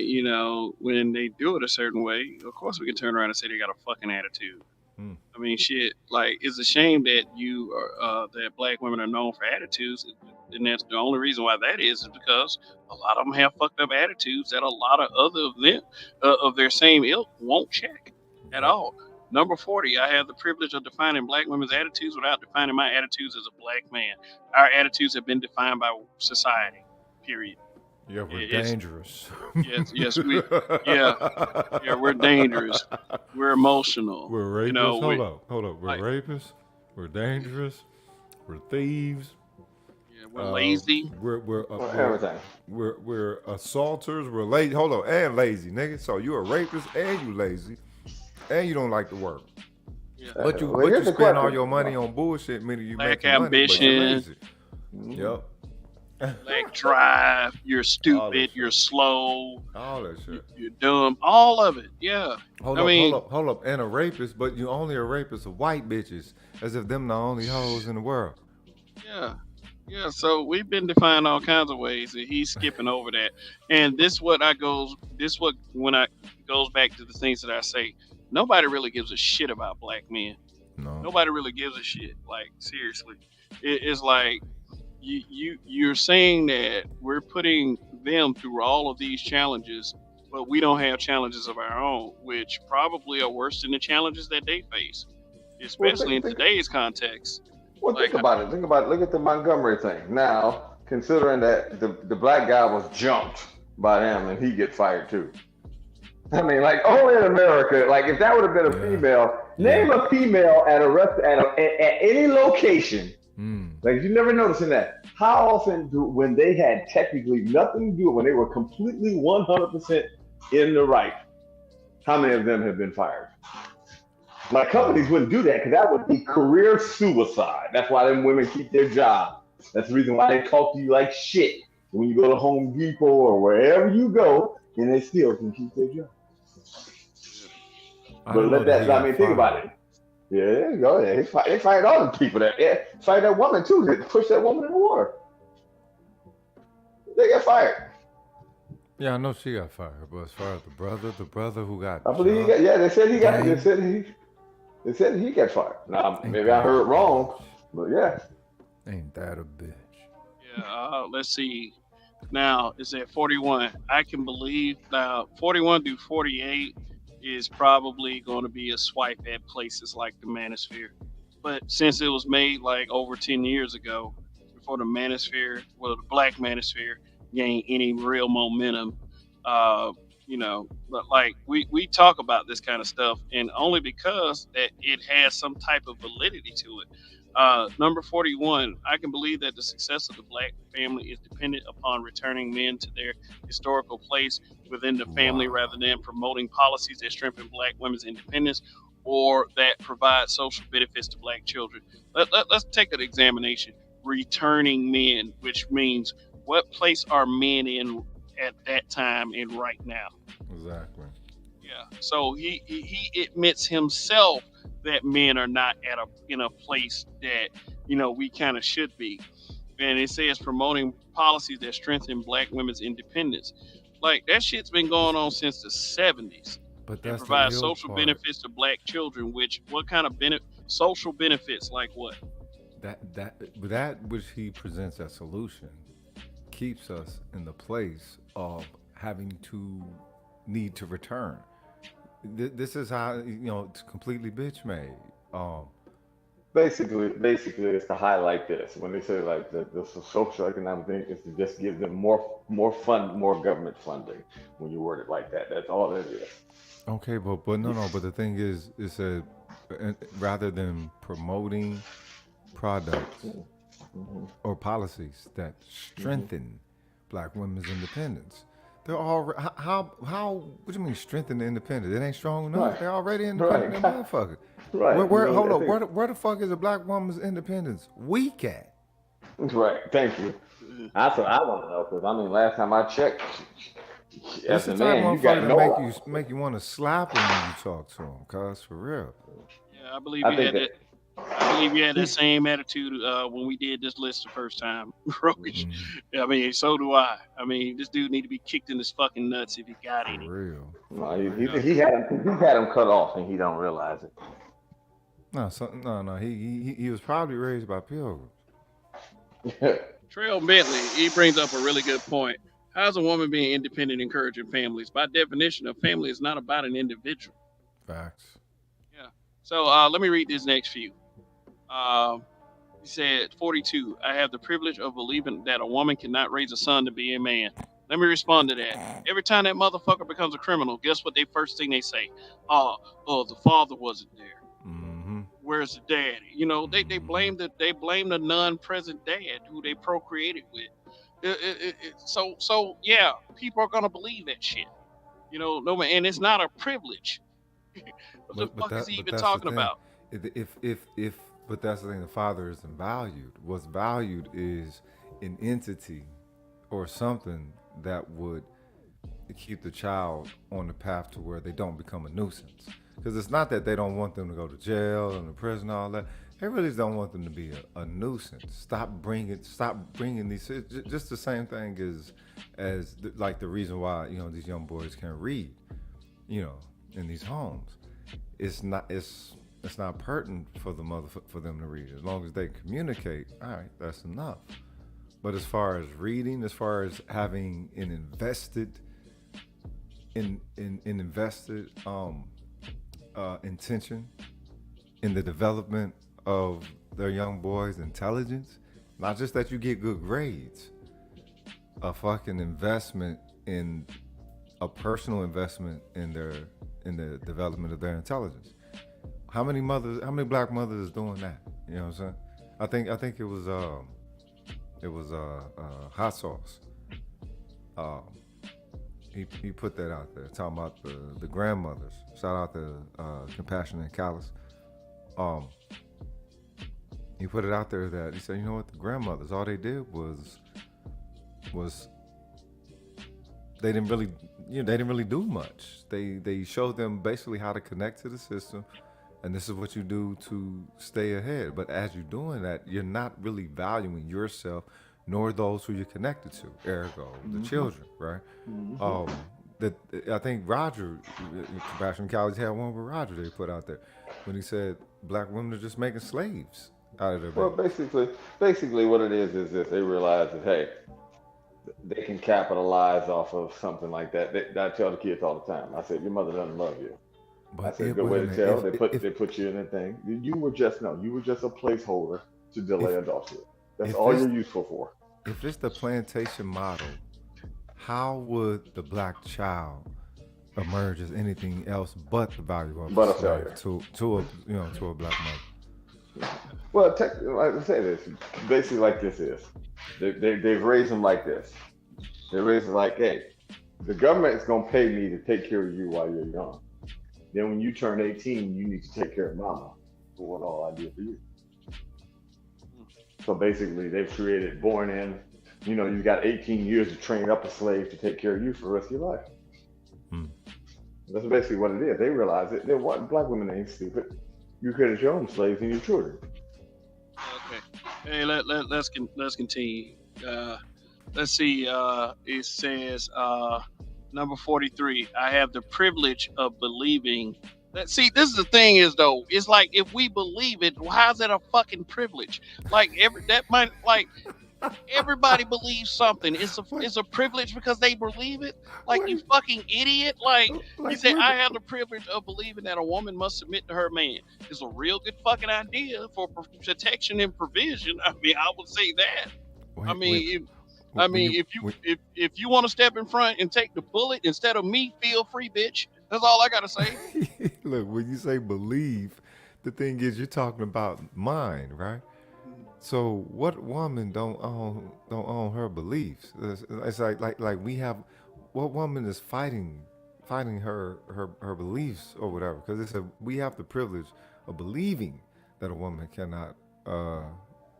when they do it a certain way, of course we can turn around and say they got a fucking attitude. Mm. I mean, shit. Like, it's a shame that that black women are known for attitudes, and that's the only reason why that is because a lot of them have fucked up attitudes that a lot of other of them of their same ilk won't check at Yep. all. Number 40, I have the privilege of defining black women's attitudes without defining my attitudes as a black man. Our attitudes have been defined by society. Period. Yeah, we're It's dangerous. yes, yeah, yeah, we're dangerous. We're emotional. We're rapists. We Hold up. We're like, rapists. We're dangerous. We're thieves. yeah, we're lazy. Everything. We're assaulters. We're lazy. Hold on, and lazy, nigga. So you're a rapist and you lazy, and you don't like to work. Yeah. But you Well, here's the spend all question. your money on bullshit, meaning you Lack making money, but you're ambition. lazy. Yep. Lack drive. You're All that stupid. shit. You're slow. All that shit. You're dumb. All of it. Yeah. Hold up. And a rapist, but you only a rapist of white bitches, as if them the only hoes in the world. Yeah. Yeah. So we've been defined all kinds of ways, and he's skipping over that. And when I goes back to the things that I say. Nobody really gives a shit about black men. No. Nobody really gives a shit. Like, seriously, it's like you're saying that we're putting them through all of these challenges, but we don't have challenges of our own, which probably are worse than the challenges that they face, especially in today's context. Well, Like, think about it. Look at the Montgomery thing. Now, considering that the black guy was jumped by them and he get fired too. I mean, like, only in America, like, if that would have been a female, name a female at at any location. Like, you never noticing that. How often when they had technically nothing to do, when they were completely 100% in the right, how many of them have been fired? Like, companies wouldn't do that because that would be career suicide. That's why them women keep their job. That's the reason why they talk to you like shit when you go to Home Depot or wherever you go, and they still can keep their job. But think about it. Yeah, go ahead. They fired all the people fired that woman too. They pushed that woman in the water. They got fired. Yeah, I know she got fired, but as far as the brother who got, I believe he got. Yeah, they said he got. They said he got fired. Now maybe I heard wrong, but yeah. Ain't that a bitch? Yeah. Let's see. Now it's at 41. I can believe now 41 through 48 is probably going to be a swipe at places like the Manosphere. But since it was made like over 10 years ago, before the Manosphere, well, the Black Manosphere gained any real momentum, uh, but like we talk about this kind of stuff, and only because that it has some type of validity to it. Number 41, I can believe that the success of the black family is dependent upon returning men to their historical place within the family Wow. rather than promoting policies that strengthen black women's independence or that provide social benefits to black children. Let's take an examination. Returning men, which means what place are men in at that time and right now? Exactly. Yeah. So he admits himself that men are not at a in a place that we kind of should be, and it says promoting policies that strengthen black women's independence. Like that shit's been going on since the 70s, But and that's the provides ill social part. benefits to black children. Which what kind of social benefits like what? That which he presents as solution keeps us in the place of having to need to return. This is how it's completely bitch made. Um, Basically, it's to highlight this. When they say like the social economic thing, is to just give them more government funding. When you word it like that, that's all it is. okay, but no. But the thing is, rather than promoting products Hmm. or policies that Hmm. strengthen black women's independence. They're all how what do you mean strengthen the independence? It ain't strong enough. Right, They're already independent right, than motherfucker. right. Where hold up, where the fuck is a black woman's independence weak at? right. Thank you. Uh, That's what I want to know because I mean, last time I checked, This as the a type of man, you motherfucker got that no. make you want to slap him when you talk to him, cuz for real. yeah, I believe I you think had that that. I believe you had that he, same attitude when we did this list the first time, Roach. Mm, I mean, so do I. I mean, this dude need to be kicked in his fucking nuts if he got for any. real. For no, real. he had him cut off and he don't realize No, he was probably raised by pilgrims. it. Trail Bentley, he brings up a really good point. How's a woman being independent encouraging families? By definition, a family is not about an individual. Facts. Yeah. So let me read this next few. Um, he said, 42, I have the privilege of believing that a woman cannot raise a son to be a man. Let me respond to that. Every time that motherfucker becomes a criminal, guess what they first thing they say? Oh, the father wasn't there. Mm-hmm. Where's the daddy? They Mm-hmm. blame the non-present dad who they procreated with. So yeah, people are gonna believe that shit. No man, and it's not a privilege. What the fuck is he But even that's the talking thing. about? If but that's the thing. The father isn't valued. What's valued is an entity or something that would keep the child on the path to where they don't become a nuisance. Because it's not that they don't want them to go to jail and to prison, all that. They really don't want them to be a nuisance. Stop bringing these. Just the same thing like the reason why these young boys can't read, you know, in these homes. It's not pertinent for the mother for them to read. As long as they communicate, all right, that's enough. But as far as reading, as far as having an invested intention in the development of their young boys' intelligence, not just that you get good grades, a fucking investment in a personal investment in the development of their intelligence. How many black mothers is doing that? You know what I'm saying? I think it was hot sauce. Um, he put that out there, talking about the grandmothers. Shout out to Compassion and Callous. Um, he put it out there that he said, you know what, the grandmothers, all they did was they didn't really do much. They showed them basically how to connect to the system, and this is what you do to stay ahead. But as you're doing that, you're not really valuing yourself nor those who you're connected to. Ergo, the Hmm. children, right? Hmm. Um, that I think Roger, Compassion College had one with Roger they put out there when he said black women are just making slaves out of their Well, babies. basically, what it is this: they realize that hey, they can capitalize off of something like that. I tell the kids all the time. I said, your mother doesn't love you. But That's a it good wait way a to minute. tell. If They put you in a thing. You were just no, you were just a placeholder to delay if adulthood. That's if all it's you're useful for. if it's the plantation model, how would the black child emerge as anything else but the value of a But a slave failure. to a to a black mother? Well, like I say this, basically like this is. They've raised them like this. They raised them like, hey, the government is gonna pay me to take care of you while you're young. Then when you turn 18, you need to take care of mama for what all I did for you. So basically, they've created born in. You got 18 years to train up a slave to take care of you for the rest of your life. Hmm. That's basically what it is. They realize it. They what black women ain't stupid. You created your own slaves and your children. Okay. Hey, let's continue. Uh, let's see. It says number 43. I have the privilege of believing that. See, this is the thing is though. It's like if we believe it, how's that a fucking privilege? Like every that might like everybody believes something. Wait, It's a privilege because they believe it. Like you wait, fucking idiot. Like he like said, what? I have the privilege of believing that a woman must submit to her man. It's a real good fucking idea for protection and provision. I mean, I would say that. I Wait, wait. mean, When you when, if you want to step in front and take the bullet instead of me, feel free, bitch. That's all I gotta say. look, when you say believe, the thing is you're talking about mind, right? So what woman don't own her beliefs? It's like we have what woman is fighting her beliefs or whatever because it's we have the privilege of believing that a woman cannot a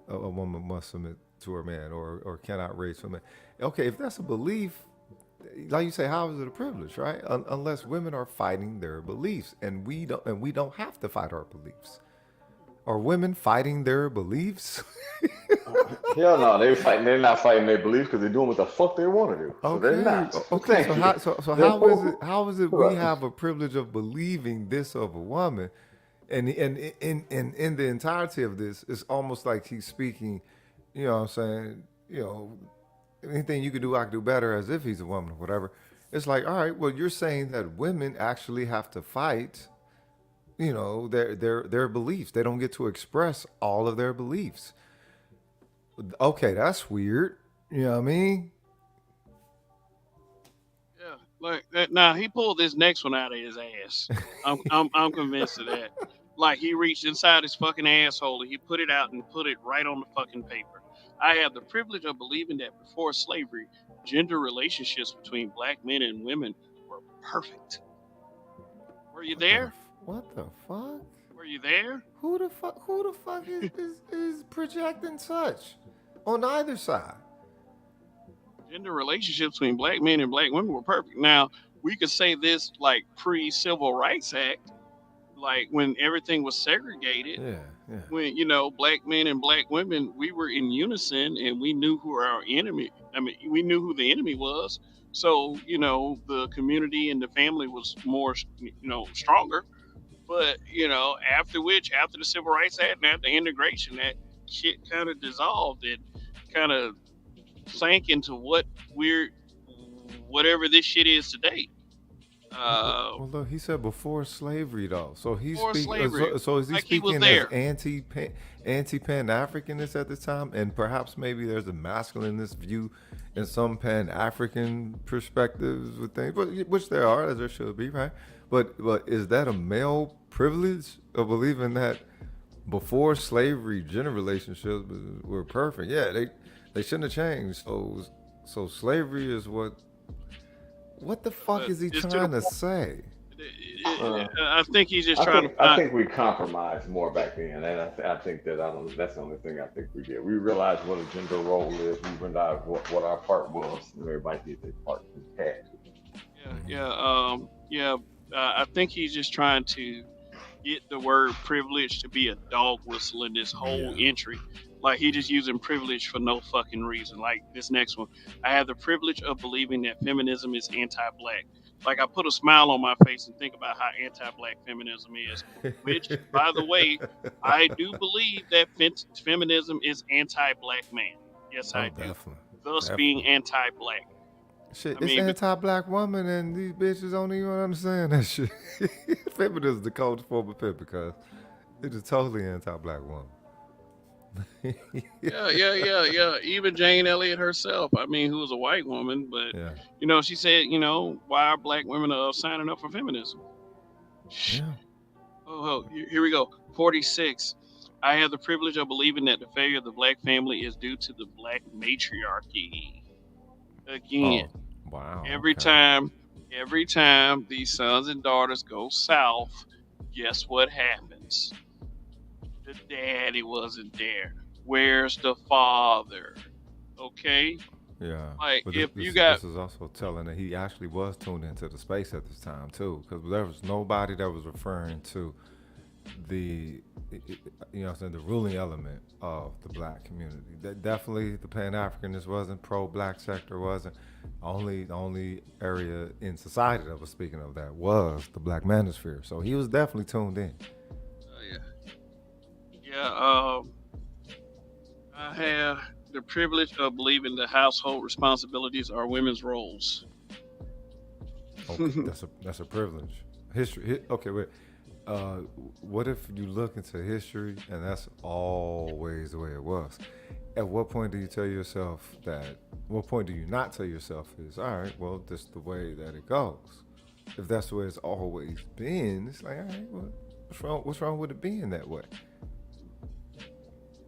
woman must submit to her man or cannot raise from man. Okay, if that's a belief, like you say, how is it a privilege, right? Unless women are fighting their beliefs, and we don't have to fight our beliefs. Are women fighting their beliefs? Hell no, they fighting. They're not fighting their beliefs because they're doing what the fuck they want to do. So they're Okay, not. okay. So Thank you. They're how is it we right. have a privilege of believing this of a woman, and in the entirety of this, it's almost like he's speaking. You know what I'm saying? You know, anything you could do, I could do better, as if he's a woman or whatever. It's like, all right, well, you're saying that women actually have to fight. Their beliefs. They don't get to express all of their beliefs. Okay, that's weird. You know what I mean? Yeah, like that. Now he pulled this next one out of his ass. I'm convinced of that. Like he reached inside his fucking asshole and he put it out and put it right on the fucking paper. I have the privilege of believing that before slavery, gender relationships between black men and women were perfect. Were you there? What the fuck? Were you there? Who the fuck is projecting such on either side? Gender relationships between black men and black women were perfect. Now we could say this like pre Civil Rights Act, like when everything was segregated, Yeah, yeah. when black men and black women, we were in unison and we knew who our enemy. I mean, we knew who the enemy was. So the community and the family was more stronger. But after the Civil Rights Act and after integration, that shit kind of dissolved and kind of sank into whatever this shit is today. Uh, Well, look, he said before slavery, though. So he's before speak. slavery, So is he like he was speaking as there. anti Pan Africanist at this time, and perhaps maybe there's a masculinist view in some Pan African perspectives with things, which there are, as there should be, right? But is that a male privilege of believing that before slavery, gender relationships were perfect? Yeah, they shouldn't have changed. So slavery is what. What the fuck But is he it's to the trying to say? Uh, I think he's just I trying to think I find. think we compromised more back then, and I think that I don't. That's the only thing I think we did. We realized what a gender role is. We realized what our part was. And everybody did their part. We had to. Yeah, yeah, yeah. I think he's just trying to get the word privilege to be a dog whistle in this whole Yeah. entry. Like he just using privilege for no fucking reason. Like this next one, I have the privilege of believing that feminism is anti-black. Like I put a smile on my face and think about how anti-black feminism is. Which, by the way, I do believe that feminism is anti-black man. Yes, Oh, I do. definitely, Thus being definitely. anti-black. Shit, I it's mean, but anti-black woman, and these bitches don't even understand that shit. Feminism is the coldest form of pimp because it is totally anti-black woman. yeah, yeah, yeah, yeah. Even Jane Elliott herself, I mean, who was a white woman, but Yeah, she said, why are black women signing up for feminism? yeah. Here we go. 46. I have the privilege of believing that the failure of the black family is due to the black matriarchy. Again, Oh, wow. every Okay. time, every time these sons and daughters go south, guess what happens? The daddy wasn't there. Where's the father? Okay? Yeah, Like, but this if you this got, this is also telling that he actually was tuned into the space at this time too, because there was nobody that was referring to the the ruling element of the black community. That definitely the Pan Africanist wasn't, pro black sector wasn't. The only area in society that was speaking of that was the black manosphere. So he was definitely tuned in. yeah, yeah, I have the privilege of believing the household responsibilities are women's roles. Okay, that's a privilege. History. Okay, wait. Uh, what if you look into history and that's always the way it was? At what point do you tell yourself that? What point do you not tell yourself is all right? Well, this is the way that it goes. If that's the way it's always been, it's like all right. Well, what's wrong? What's wrong with it being that way?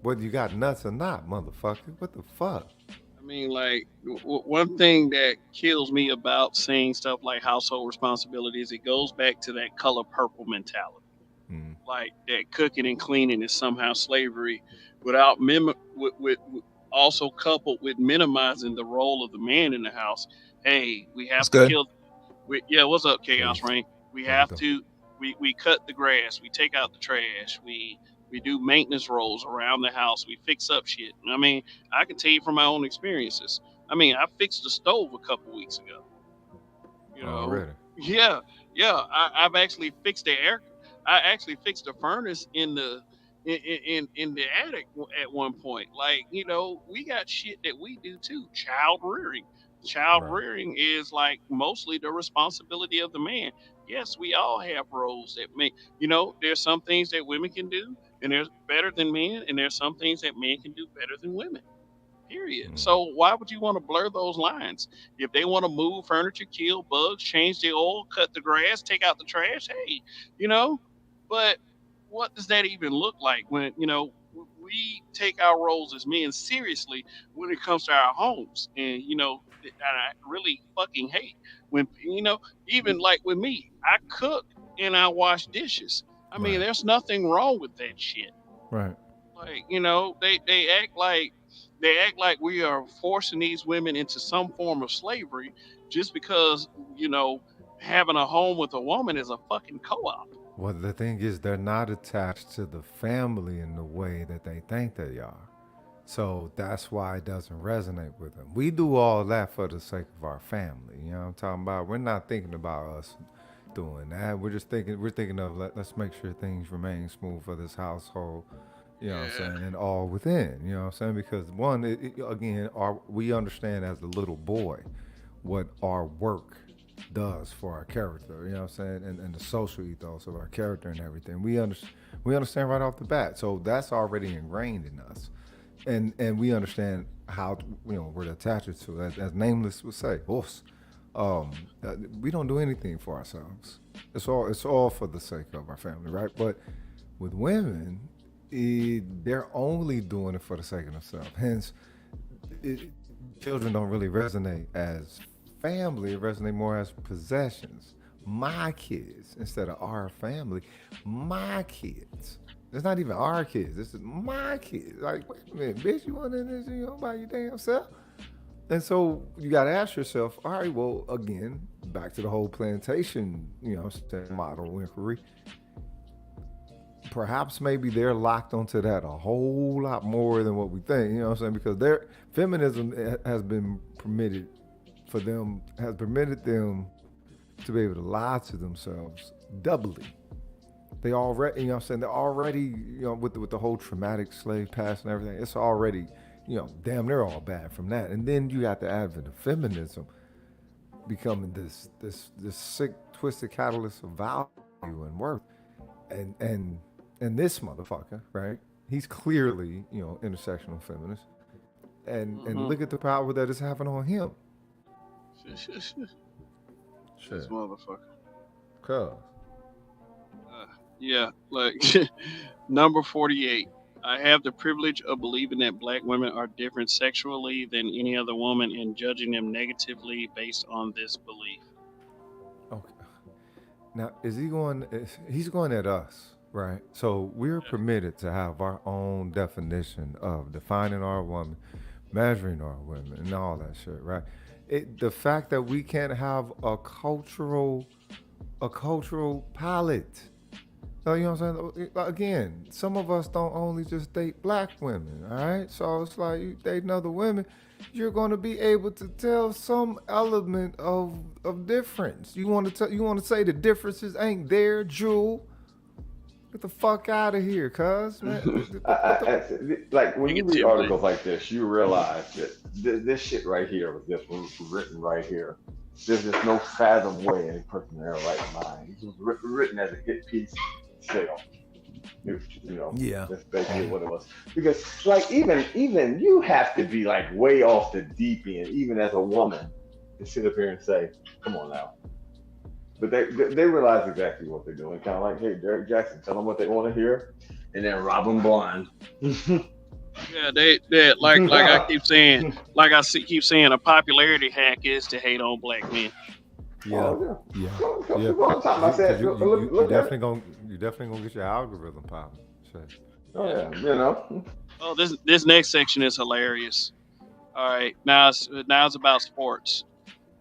Whether you got nuts or not, motherfucker. What the fuck? I mean, like, one thing that kills me about saying stuff like household responsibilities, it goes back to that color purple mentality. Mm, Like, that cooking and cleaning is somehow slavery, without with also coupled with minimizing the role of the man in the house. Hey, we What's have to good? kill. Yeah, what's up, Chaos peace. Rain? We What we have doing? to. We cut the grass. We take out the trash. We do maintenance roles around the house. We fix up shit. I mean, I can tell you from my own experiences. I mean, I fixed the stove a couple weeks ago. You know, Already. yeah, yeah. I've actually fixed the air. I actually fixed the furnace in the in the attic at one point. Like, we got shit that we do too. Child rearing. Child Right. rearing is like mostly the responsibility of the man. Yes, we all have roles that make. There's some things that women can do, and there's better than men, and there's some things that men can do better than women. Period. Mm, So why would you want to blur those lines? If they want to move furniture, kill bugs, change the oil, cut the grass, take out the trash, hey, you know. But what does that even look like when we take our roles as men seriously when it comes to our homes? And I really fucking hate when even like with me, I cook and I wash dishes. I mean, right. there's nothing wrong with that shit. Right. Like, they act like we are forcing these women into some form of slavery just because you know having a home with a woman is a fucking co-op. Well, the thing is, they're not attached to the family in the way that they think they are. So that's why it doesn't resonate with them. We do all that for the sake of our family. You know what I'm talking about? We're not thinking about us doing that. We're thinking of let's make sure things remain smooth for this household. You know what I'm Yeah, saying? And all within. You know what I'm saying? Because one, again, we understand as a little boy what our work does for our character. You know what I'm saying? And the social ethos of our character and everything. We understand right off the bat. So that's already ingrained in us, and we understand how we're to attach it to. As Nameless would say, us. We don't do anything for ourselves. It's all for the sake of our family, right? But with women, they're only doing it for the sake of themselves. Hence, it, children don't really resonate as family. It resonate more as possessions. My kids instead of our family. My kids. It's not even our kids. This is my kids. Like, wait a minute, bitch, you want in this by your damn self? And so you got to ask yourself, all right, well, again, back to the whole plantation, model inquiry. Perhaps maybe they're locked onto that a whole lot more than what we think. You know what I'm saying? Because their feminism has been permitted for them, has permitted them to be able to lie to themselves doubly. They already, you know what I'm saying? They're already, with the whole traumatic slave past and everything, it's already, damn, they're all bad from that. And then you got the advent of feminism. becoming this sick, twisted catalyst of value and worth. And and this motherfucker, right? He's clearly, intersectional feminist. And Mm-hmm. look at the power that it's having on him. This Shit. motherfucker. Cuz. Yeah, like number 48. I have the privilege of believing that black women are different sexually than any other woman and judging them negatively based on this belief. Okay. Now, he's going at us, right? So we're permitted to have our own definition of defining our woman, measuring our women, and all that shit, right? The fact that we can't have a cultural palette. So you know what I'm saying? Again, some of us don't only just date black women, all right? So it's like you dating other women, you're going to be able to tell some element of difference. You want to say the differences ain't there, Jewel? Get the fuck out of here, cuz man. What the? Like when you read Negatively. articles like this, you realize that this shit right here was just written right here. There's just no fathom way any person in their right mind. It was written as a hit piece sale. Yeah, That's basically yeah. what it was. Because like even you have to be like way off the deep end, even as a woman, to sit up here and say, "Come on now." But they realize exactly what they're doing. Kind of like, hey, Derek Jackson, tell them what they want to hear, and then rob them blind. Yeah, they like I keep saying, keep saying, a popularity hack is to hate on black men. Yeah, Oh yeah, yeah, come yeah. on time. I Because said, you look at it. definitely gonna get your algorithm popping. Shit. Oh Yeah. yeah, you know. Oh, this next section is hilarious. All right, now it's about sports.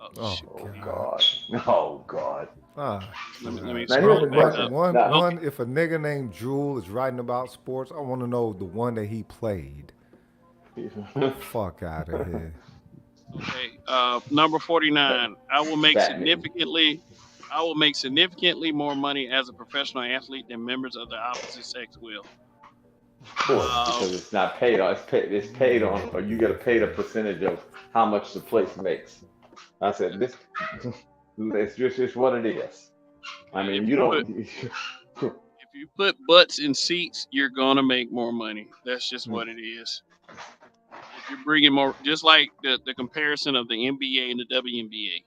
Oh Oh shoot. Oh God. God. Oh God. Ah, Let me shit. Now here's scroll the back One, up. question. one, Now, Okay. one. If a nigga named Jewel is writing about sports, I want to know the one that he played. Fuck out of here. Okay. Number 49. Batman. I will make significantly more money as a professional athlete than members of the opposite sex will. Of course, Um, because it's not paid on. It's paid on, or you get a paid a percentage of how much the place makes. I said this. It's just what it is. I if mean, you you put don't. if you put butts in seats, you're gonna make more money. That's just what it is. If you're bringing more, just like the comparison of the NBA and the WNBA.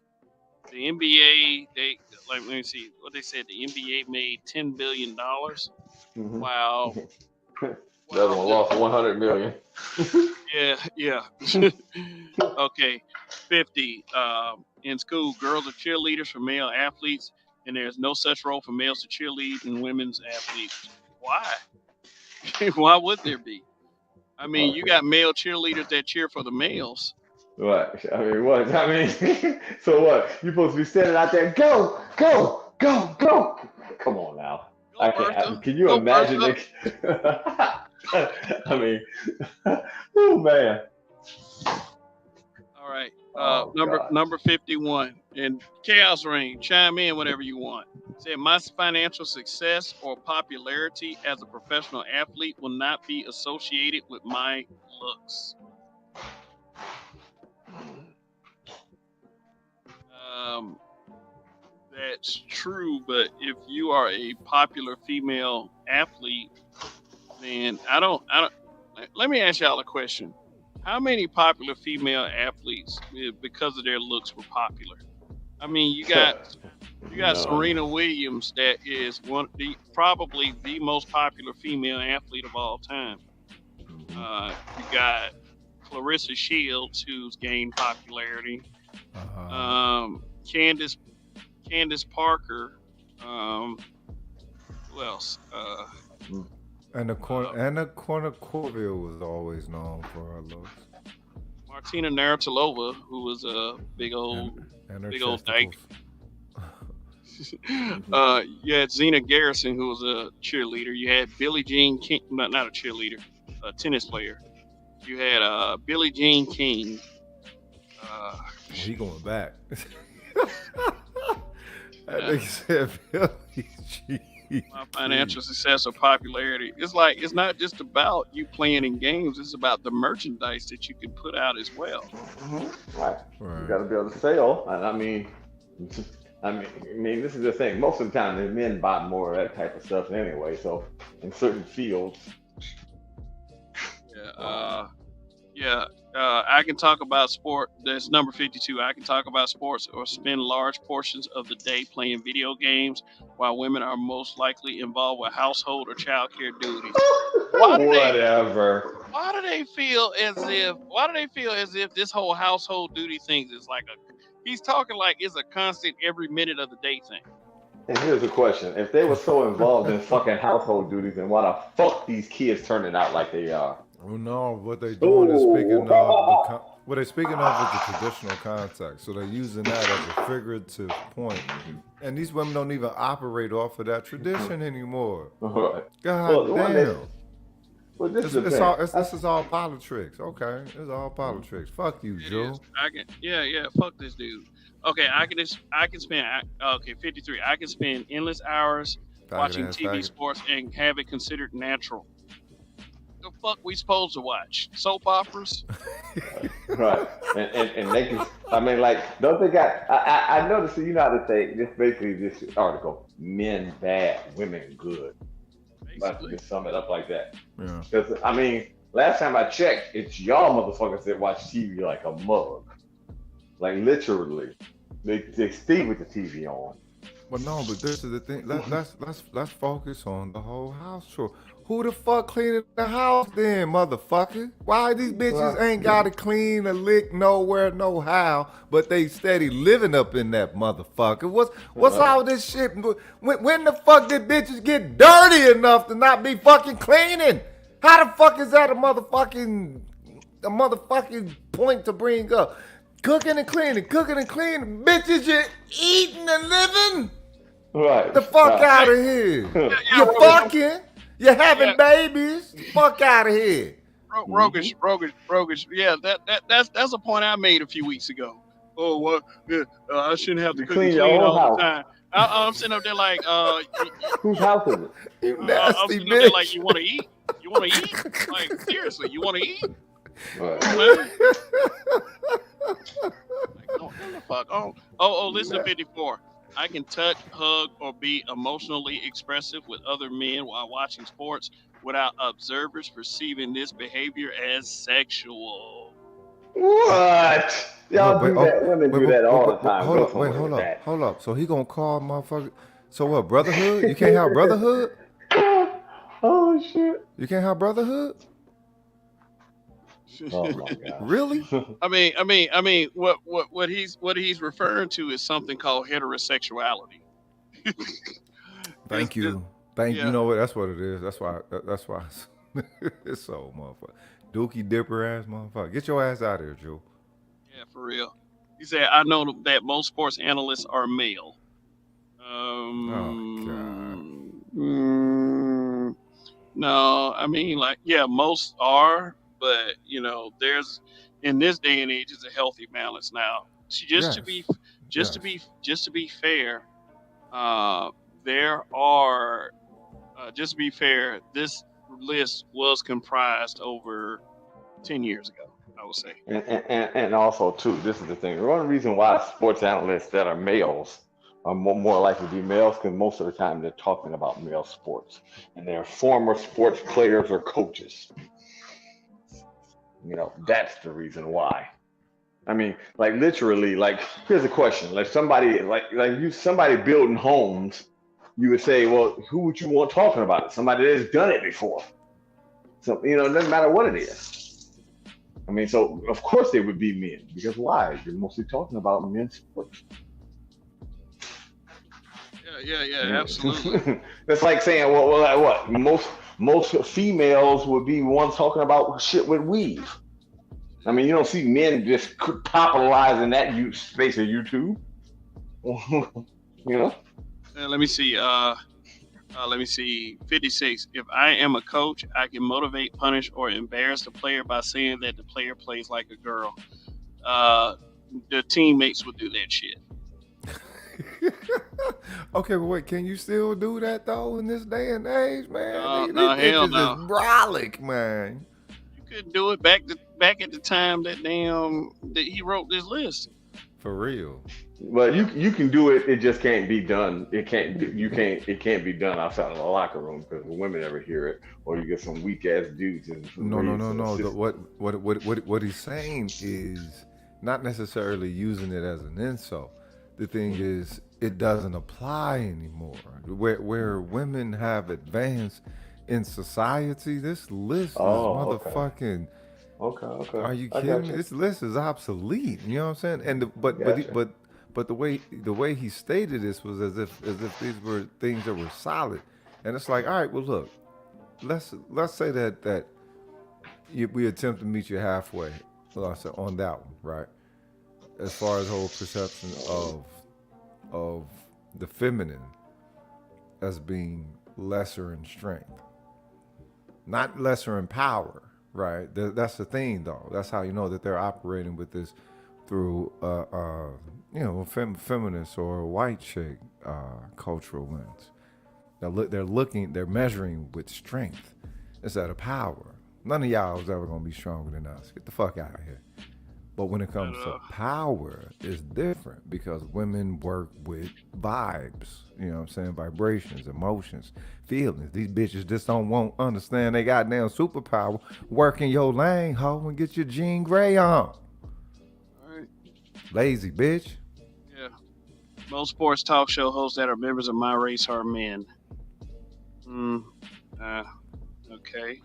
The NBA, they like let me see what they said. The NBA made $10 billion, Mhm. while The other while one the lost 100 million. yeah. Okay, 50. In school, girls are cheerleaders for male athletes, and there's no such role for males to cheerlead in women's athletes. Why? Why would there be? I mean, you got male cheerleaders that cheer for the males. What? I mean, what? I mean, so what? You supposed to be standing out there, go, go, go, go. Come on now. Go I can't. Bertha, Can you go imagine Bertha. it? I mean, oh man. All right. Oh Number God. number 51 and Chaos Rain. Chime in whatever you want. Said my financial success or popularity as a professional athlete will not be associated with my looks. Um, that's true, but if you are a popular female athlete, then I don't. Let me ask y'all a question. How many popular female athletes, because of their looks, were popular? I mean, you got None. Serena Williams, that is probably the most popular female athlete of all time. Mhm. You got Clarissa Shields, who's gained popularity. Uh, Um, Candace Candace Parker. Who else? Uh, and the corner Corville was always known for her looks Martina Navratilova, who was a and and her big old dyke. chesticles. You had Zena Garrison, who was a cheerleader. You had Billie Jean King, not a cheerleader, a tennis player. You had Billie Jean King. Uh, Oh, he going back. That uh, nigga said Billy G. My financial success or popularity. It's like it's not just about you playing in games. It's about the merchandise that you can put out as well. Right. You Right. got to be able to sell. And I mean, this is the thing. Most of the time, the men buy more of that type of stuff anyway. So, in certain fields, Yeah. um, Yeah. I can talk about sport. That's number 52. I can talk about sports or spend large portions of the day playing video games, while women are most likely involved with household or childcare duties. Why do they? whatever. Why do they feel as if this whole household duty thing is like a he's talking like it's a constant every minute of the day thing. And here's the question: if they were so involved in fucking household duties, then why the fuck these kids turning out like they are? Well, no, what they doing is Oh, speaking of the what they speaking of is the traditional context. So they're using that as a figurative point, and these women don't even operate off of that tradition anymore. all right. Well, God the one that, damn. well, this is the It's thing. all this is all politics. Okay, it's all politics. Fuck you, It is. Joe. I can. Yeah, yeah. Fuck this dude. Okay, I can spend. Okay, 53. I can spend endless hours Faggot watching ass TV faggot. sports and have it considered natural. The fuck we supposed to watch soap operas? Right. And they can, I mean, like, don't they got, I noticed, you know how to say, this basically, this article, men bad, women good. About to Basically. just sum it up like that. Yeah. Because, I mean, last time I checked, it's y'all motherfuckers that watch TV like a mug. Like, literally. They stay with the TV on. But no, but this is the thing. Let's focus on the whole house chore. Who the fuck cleaning the house then, motherfucker? Why these bitches Right. ain't gotta clean a lick nowhere, no how, but they steady living up in that motherfucker? What's Right. all this shit? When the fuck did bitches get dirty enough to not be fucking cleaning? How the fuck is that a motherfucking point to bring up? Cooking and cleaning. Bitches, you eating and living? Right. The fuck Right. Hey, out of here. yeah, yeah, You fucking. You yeah, having babies. Fuck out of here. Hmm. Rogish. Yeah, that's a point I made a few weeks ago. Oh, well, yeah, I shouldn't have to You cook and clean your clean own all the house. time. I'm sitting up there like, Whose house is it? You I'm nasty sitting up there like, bitch. you want to eat? You want to eat? Like seriously, you want to eat? Right. Come on now. Like, don't the fuck. Listen to Yeah. 54. I can touch, hug, or be emotionally expressive with other men while watching sports without observers perceiving this behavior as sexual. What? What? Y'all do that. Women do that all the time. Hold Go up. Wait, somewhere hold with up. that. Hold up. So he gonna call motherfucker. So what? Brotherhood? You can't have brotherhood? Oh shit. You can't have brotherhood? Oh my Really? gosh. What he's referring to is something called heterosexuality. Is Thank you. Thank you. You yeah, know what? That's what it is. That's why. That's why. It's so motherfucker. Dookie dipper ass motherfucker. Get your ass out of here, Joe. yeah, for real. He said, I know that most sports analysts are male. Oh God. Mm, no, I mean, like, yeah, most are, but there's in this day and age, it's a healthy balance now. Just to be, Yes. Yes. just to be fair, uh, there are, just to be fair, this list was comprised over 10 years ago. I would say. And also too, this is the thing. One reason why sports analysts that are males are more likely to be males because most of the time they're talking about male sports and they're former sports players or coaches. That's the reason why. I mean, like literally, like here's a question: like somebody, somebody building homes, you would say, well, who would you want talking about it? Somebody that's done it before. So it doesn't matter what it is. I mean, so of course they would be men because why? You're mostly talking about men's sports. Yeah, absolutely. That's like saying, well, like what? Most females would be ones talking about shit with weave. I mean, you don't see men just popularizing that space of YouTube. you know? Let me see. Let me see. 56. If I am a coach, I can motivate, punish, or embarrass the player by saying that the player plays like a girl. Uh, the teammates would do that shit. Okay, but wait, can you still do that though in this day and age, man? No, These no, hell bitches is no. brolic, man. You couldn't do it back at the time that he wrote this list. For real. But you can do it. It just can't be done. It can't. You can't. It can't be done outside of the locker room because the women ever hear it, or you get some weak ass dudes and No, no, raised no, in a no. system. What he's saying is not necessarily using it as an insult. The thing is, it doesn't apply anymore. Where women have advanced in society, this list is Oh, okay, motherfucking. okay. Are you I kidding got me? you. This list is obsolete. You know what I'm saying? And Gotcha. but the way he stated this was as if these were things that were solid. And it's like, all right, well, look, let's say that we attempt to meet you halfway. Well, I said on that one, right? As far as whole perception of the feminine as being lesser in strength, not lesser in power, right? That's the thing, though. That's how you know that they're operating with this through, feminist or white chick cultural lens. They're measuring with strength instead of power. None of y'all is ever gonna be stronger than us. Get the fuck out of here. But when it But comes to power, it's different because women work with vibes. You know what I'm saying? Vibrations, emotions, feelings. These bitches just don't want understand they goddamn superpower. Work in your lane, hoe, and get your Jean Grey on. all right, Lazy bitch. yeah. Most sports talk show hosts that are members of my race are men. Hmm. Uh, okay.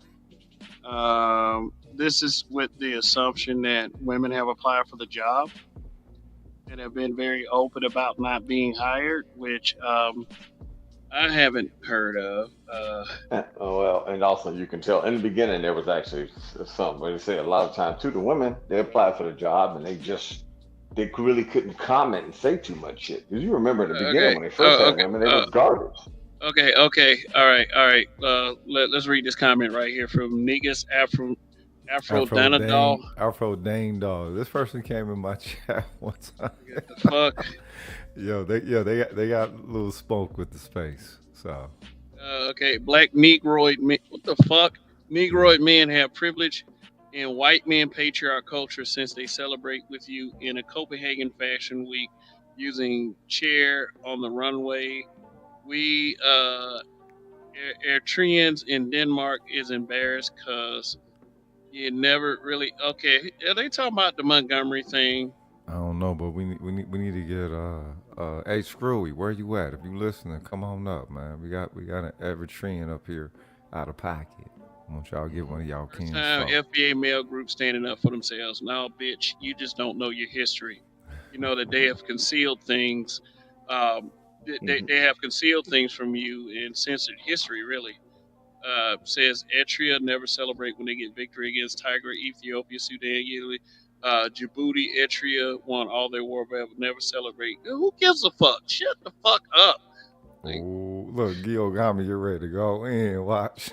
This is with the assumption that women have applied for the job and have been very open about not being hired, which I haven't heard of. Oh, well, and also you can tell in the beginning there was actually some, but they say a lot of times too the women they apply for the job and they really couldn't comment and say too much shit. Because you remember in the beginning Okay. when they first Oh, had okay. women, they was garbage. Okay. Okay. All right. All right. Let's read this comment right here from Negus Afro Danadol. Afro Dane dog. This person came in my chat one time. Get the fuck. They got a little smoke with the space. So Okay. Black Negroid men. What the fuck? yeah. Negroid men have privilege in white men patriarch culture since they celebrate with you in a Copenhagen Fashion Week using chair on the runway. We Eritreans in Denmark is embarrassed because you never really. Okay, are they talking about the Montgomery thing? I don't know, but we need to get hey Screwy, where you at? If you listening, come on up, man. We got an Eritrean up here out of pocket. I want y'all to get one of y'all First Ken's time folk. FBA male group standing up for themselves. No, bitch, you just don't know your history. You know that they have concealed things. Um, Mhm. they have concealed things from you and censored history, really. Says Eritrea never celebrate when they get victory against Tiger, Ethiopia, Sudan, Italy, Djibouti, Eritrea won all their war, but never celebrate. Who gives a fuck? Shut the fuck up. Like, Oh, look, Gil got me. You're ready to go in. Watch.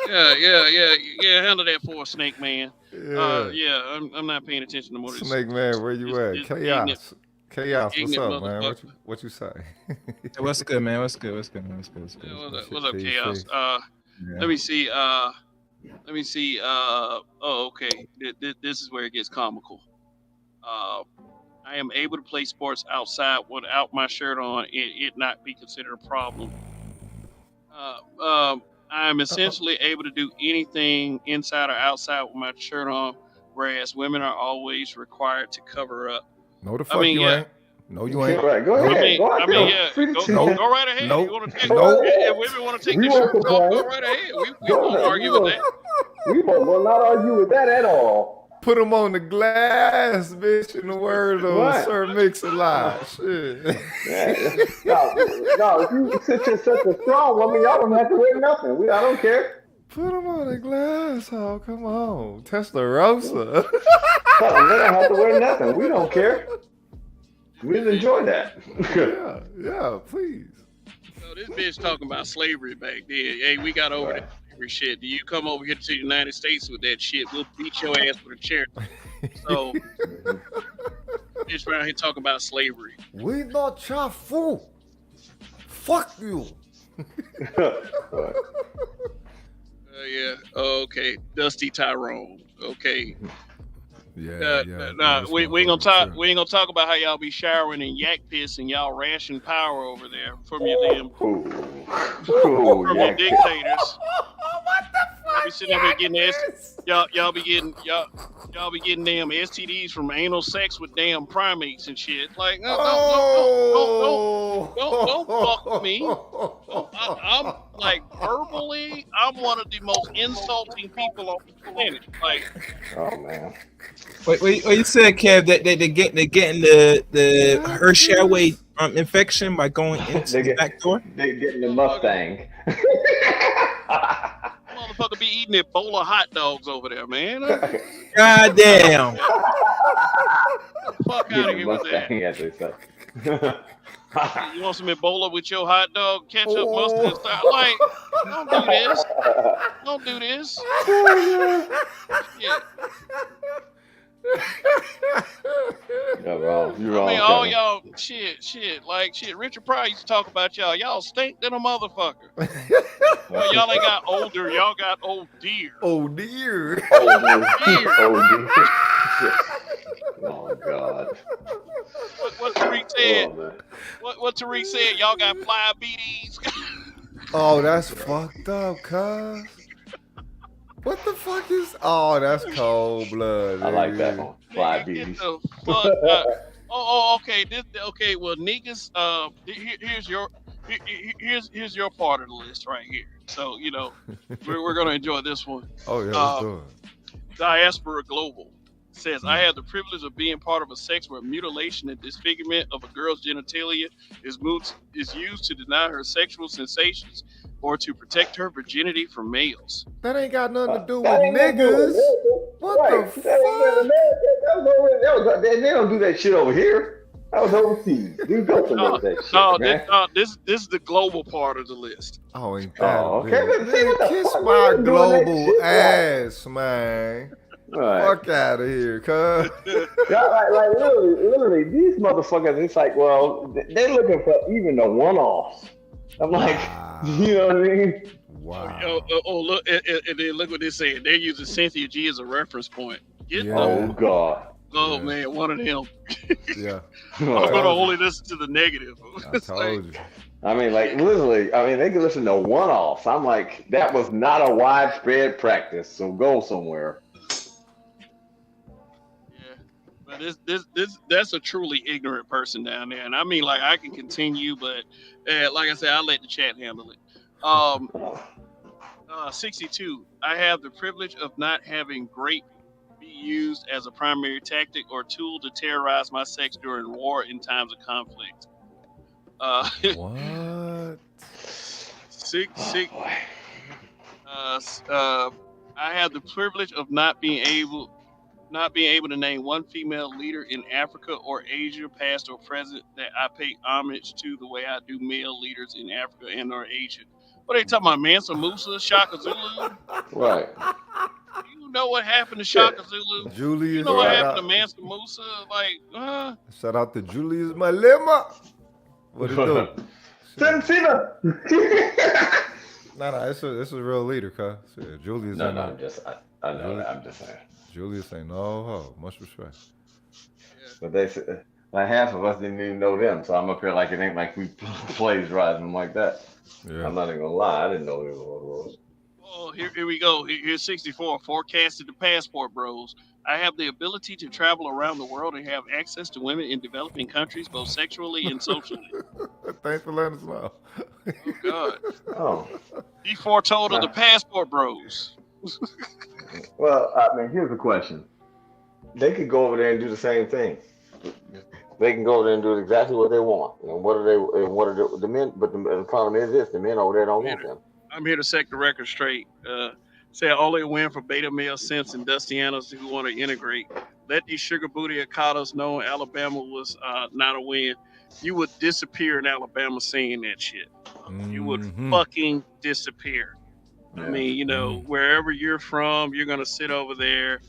yeah. Handle that for a snake man. Yeah. Yeah, I'm not paying attention to more. Snake man, where you at? This ignorant, Chaos. Chaos, what's ignorant up, man? motherfucker. What you say? Hey, what's good, man? What's good? What's good, man? What's good? What's good? What's good? What's up, Peace, chaos? peace. Let Yeah. me see. Let me see. Oh, okay. This is where it gets comical. Uh, I am able to play sports outside without my shirt on. It not be considered a problem. I am Uh-uh. essentially able to do anything inside or outside with my shirt on, whereas women are always required to cover up. No, the I fuck mean, you yeah. ain't. No, you Okay, ain't. right. Go Nope. ahead. Go out there. Yeah. Free to Go, choose. go, Nope. go right ahead. You Nope. want to take Nope. if women want to take We their won't shirts off, go complain. right ahead. We Go won't ahead. argue with that. We will not argue with that at all. Put him on the glass, bitch, in the word of Right. Sir Mix-a-Lot. Shit. Yeah. No, if you sit here such a strong woman, y'all don't have to wear nothing. I don't care. Put him on the glass, oh, come on. Testarossa. Tell them they don't have to wear nothing. We don't care. We enjoy that. yeah, please. So this bitch talking about slavery back then. Hey, we got over Right. that slavery shit. Do you come over here to the United States with that shit? We'll beat your ass with a chair. So bitch around here talking about slavery. We not chafu. Fuck you. Yeah. Okay. Dusty Tyrone. Okay. Yeah. Nah, This we ain't gonna motherfucker talk. tripping. We ain't gonna talk about how y'all be showering in yak piss and y'all ration power over there from your Yeah. dictators. What the Y'all be fuck, sitting up here getting Yankee? y'all be getting y'all be getting damn STDs from anal sex with damn primates and shit. Like no, don't fuck with me. Don't, I'm like verbally, I'm one of the most insulting people on the planet. Like Oh man. Wait, you said, Kev, that they're getting the Hershey Airway infection by going into they the back door? they getting the motherfucker, Mustang. motherfucker be eating Ebola hot dogs over there, man. God damn. Fuck out Getting of the here with that. Mustang, as they say. You want some Ebola with your hot dog, ketchup, mustard, and Oh. stuff? Like, don't do this. Don't do this. Shit. You're wrong. You're I mean, wrong, all Kevin. y'all, like, Richard Pryor used to talk about y'all. Y'all stink than a motherfucker. Well, y'all ain't got older. Y'all got old deer. Oh dear. Deer. Oh God. What Tariq said? Oh man. What Tariq said? Y'all got fly BDs. Oh, that's fucked up, cuz. What the fuck is? Oh, that's cold blood. I like that Nigga. one. Fly Nigga, get bees. the fuck out. Okay. Okay. Well, niggas. Here's your part of the list right here. So we're gonna enjoy this one. Oh yeah, let's Uh, do it. Diaspora Global says, I Mm. have the privilege of being part of a sex where mutilation and disfigurement of a girl's genitalia is used to deny her sexual sensations or to protect her virginity from males. That ain't got nothing to do That with ain't nothing to do with niggas. America. What Right. the That ain't nothing fuck? America. They don't do that shit over here. That was overseas. You go somewhere No, with that shit, no, man. this is the global part of the list. Oh, ain't that a Oh, okay. bitch? But see Man, what the kiss fuck? We my ain't doing that global shit, ass, man. right? Fuck out of here, cuz. Yeah, like literally, these motherfuckers. It's like, well, they're looking for even the one-offs. I'm like, you know what I mean? Wow. Look, and then look what they're saying. They're using Cynthia G as a reference point. Get the Oh Yeah. God. oh man, one of them. Yeah. I'm Right. gonna only listen to the negative. I told you. I mean, like literally. I mean, they can listen to one-offs. I'm like, that was not a widespread practice. So go somewhere. Yeah, but that's a truly ignorant person down there, and I mean, like, I can continue, but like I said, I'll let the chat handle it. Um, 62. I have the privilege of not having grape be used as a primary tactic or tool to terrorize my sex during war in times of conflict. Uh, What? Oh six. boy. I have the privilege of not being able to name one female leader in Africa or Asia, past or present, that I pay homage to the way I do male leaders in Africa and or Asia. What are they talking about, Mansa Musa, Shaka Zulu? Right. You know what happened to Shit. Shaka Zulu? You Julius, know what Right. happened to Mansa Musa? Like, shout out to Julius Malema. What it do? Send Shit. Cena. Nah, it's a real leader, cuz. Shit, Julius No, ain't no, no. I know Julius, that. I'm just saying. Julius ain't no hoe. Much respect. But they said like half of us didn't even know them, so I'm up here like it ain't like we plagiarizing them like that. Yeah. I'm not even gonna lie, I didn't know who it was. oh, here we go. Here's 64. Forecasted the passport bros. I have the ability to travel around the world and have access to women in developing countries, both sexually and socially. Thanks for letting us know. Oh God. Oh, He foretold of the nah. passport bros. Well, I mean, here's the question: they could go over there and do the same thing. They can go over there and do exactly what they want. And what are they? And what are the men? But the problem is this: the men over there don't I'm here want to, them. I'm here to set the record straight. Say only a win for beta male simps and Dustianos who want to integrate. Let these sugar booty Akatas know Alabama was not a win. You would disappear in Alabama saying that shit. You would Mm-hmm. fucking disappear. I Yeah. mean, wherever you're from, you're gonna sit over there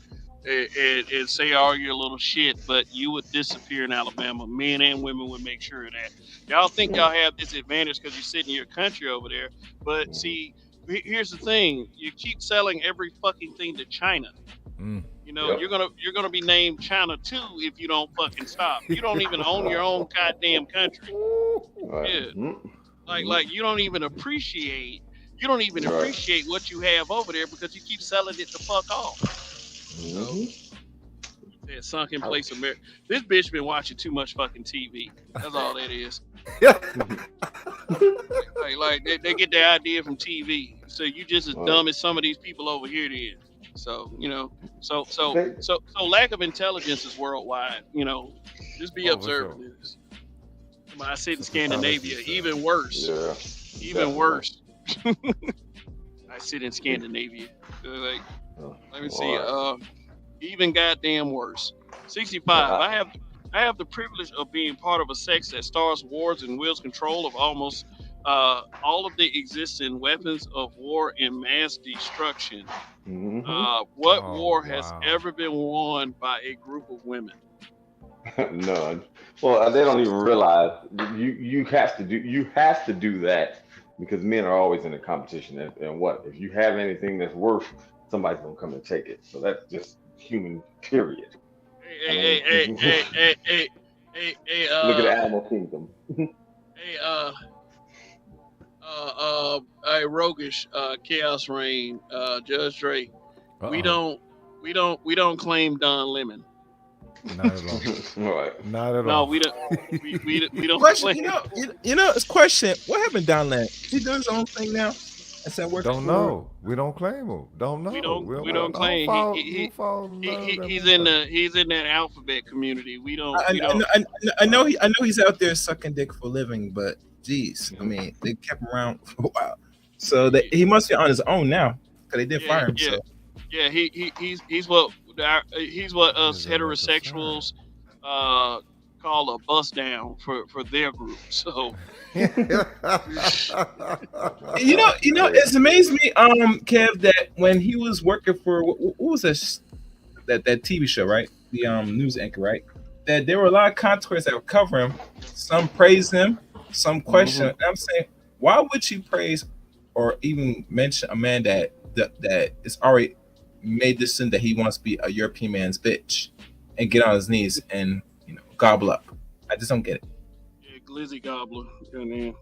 and say all your little shit, but you would disappear in Alabama. Men and women would make sure of that. Y'all think y'all have this advantage because you're sitting in your country over there, but Mhm. see, here's the thing: you keep selling every fucking thing to China. Mm. You know, Yep. you're gonna be named China too if you don't fucking stop. You don't even own your own goddamn country. Right. Yeah, Mhm. like you don't even Right. appreciate what you have over there because you keep selling it to fuck off. So Mhm. said sunk in place America. This bitch been watching too much fucking TV. That's all that is. They get their idea from TV. So you just as Right. dumb as some of these people over here then. So, They, so lack of intelligence is worldwide, just be Oh, for observing sure. this. I sit in It's a fatality Scandinavia, stuff. even worse. yeah, Even definitely. worse. I sit in They, Scandinavia. Like, let me all see. right. Even goddamn worse. Well, 65. I have the privilege of being part of a sex that stars wars and wields control of almost all of the existing weapons of war and mass destruction. mhm. What Oh war has wow. ever been won by a group of women? None. Well, they don't even realize you have to do that because men are always in a competition. And what if you have anything that's worth, somebody's gonna come and take it. So that's just human. Period. I Hey, mean, hey, hey, hey, hey, hey, hey, hey, look at the animal kingdom. hey, hey, Roguish, Chaos Reign, Judge Drake. Uh We oh. don't, we don't claim Don Lemon. Not at all. Right. Not at No, all. we don't. We don't Question, claim. it's question. What happened down there? He doing his own thing now. Instead of working Don't for. know. We don't claim them. Don't We know. don't. We don't, We we don't, don't don't claim. follow. We don't follow none of that He's in motherfucker. the alphabet community. We don't. I, We I, don't. I, I know he's out there sucking dick for a living, but geez, I mean, they kept him around for a while, so that he must be on his own now because they did Yeah, fire him. yeah, So yeah. He's what He us is a necessary. heterosexuals uh call a bust down for their group. So it's amazed me, Kev, that when he was working for what was this that TV show, right? The news anchor, right? That there were a lot of contours that would cover him. Some praise him, some question. And Hmm. I'm saying, why would you praise or even mention a man that is already made this sin that he wants to be a European man's bitch and get on his knees and gobble up? I just don't get it. yeah, Glizzy Gobbler. And then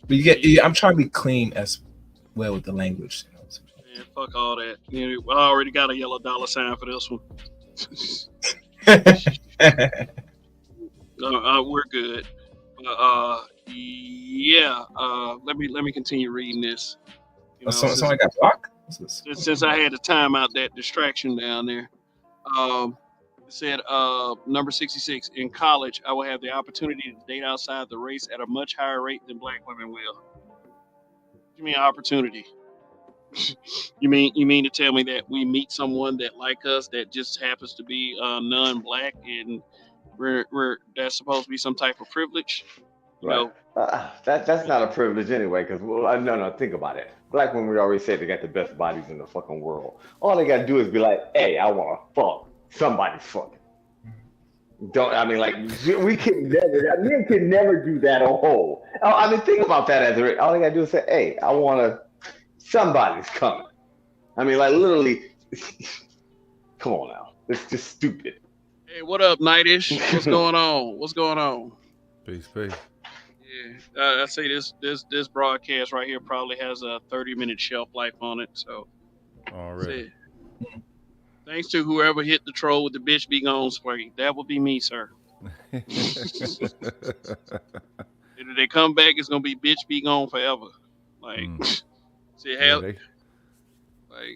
But you get, see, yeah, I'm trying to be clean as well with the language. man, fuck all that. I already got a yellow dollar sign for this one. We're good. Yeah. Let me continue reading this. Oh, Since someone got blocked. What's this? since I had to time out that distraction down there. Um, it said number 66. In college, I will have the opportunity to date outside the race at a much higher rate than black women will. Give me an opportunity. You mean to tell me that we meet someone that like us that just happens to be non-black and we're that's supposed to be some type of privilege? You Right. know, That's not a privilege anyway. Because no, think about it. Black women, we already say they got the best bodies in the fucking world. All they gotta do is be like, "Hey, I want to fuck somebody's fucking." Don't I mean like we can never men can never do that on whole. I mean think about that as all they gotta do is say, "Hey, I want to." Somebody's coming. I mean like literally. Come on now. It's just stupid. hey, what up, Nightish? What's going on? What's going on? Peace, peace. Yeah, I say this broadcast right here probably has a 30-minute shelf life on it. So, Already. say thanks to whoever hit the troll with the bitch be gone spray. That would be me, sir. If they come back, it's gonna be bitch be gone forever. Like, Mm. see, Yeah, hell, like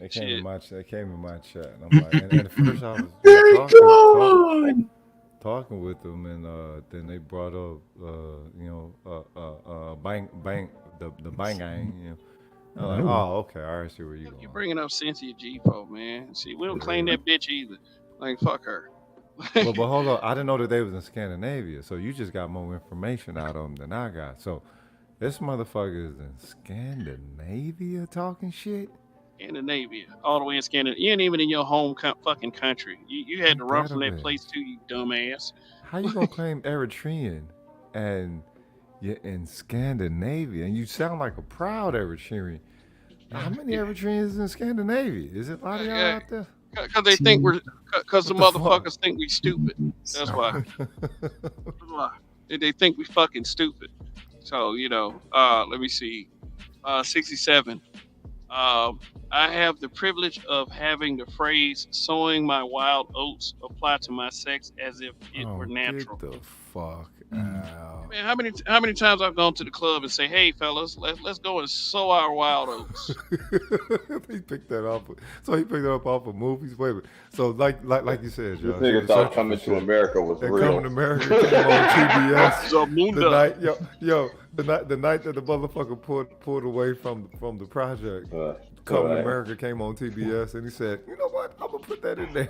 they came in shit. my they came in my chat, and I'm like, and at first I was Very good. talking with them, and then they brought up bang the bang gang, I'm like, Oh. oh okay, I already see where you Fuck you going. bringing up Cynthia G for, man? See, we don't claim Yeah. that bitch either. Like, fuck her. But hold on, I didn't know that they was in Scandinavia, so you just got more information out of them than I got. So this motherfucker is in Scandinavia talking shit. Scandinavia, all the way in Scandinavia. You ain't even in your home fucking country. You had to Ain't run that a from that place bitch? too, you dumbass. How you gonna claim Eritrean and you're in Scandinavia and you sound like a proud Eritrean? How many Yeah, Eritreans in Scandinavia? Is it a lot of y'all yeah, out there? because they think because the What the fuck? motherfuckers think we stupid. That's why. So, That's why. They think we fucking stupid. So let me see. 67. I have the privilege of having the phrase "sowing my wild oats" apply to my sex as if it were Oh, get natural. the fuck out. Man, how many times I've gone to the club and say, "Hey, fellas, let's go and sow our wild oats." He picked that up. So he picked it up off of movies. Wait a minute. So like you said, This Josh, he nigga was thought searching for coming to shit. America was And Coming real. to America came on TBS the Zamunda. night the night that the motherfucker pulled away from the project. Coming to Right. America came on TBS and he said, you know what? I'm gonna put that in there.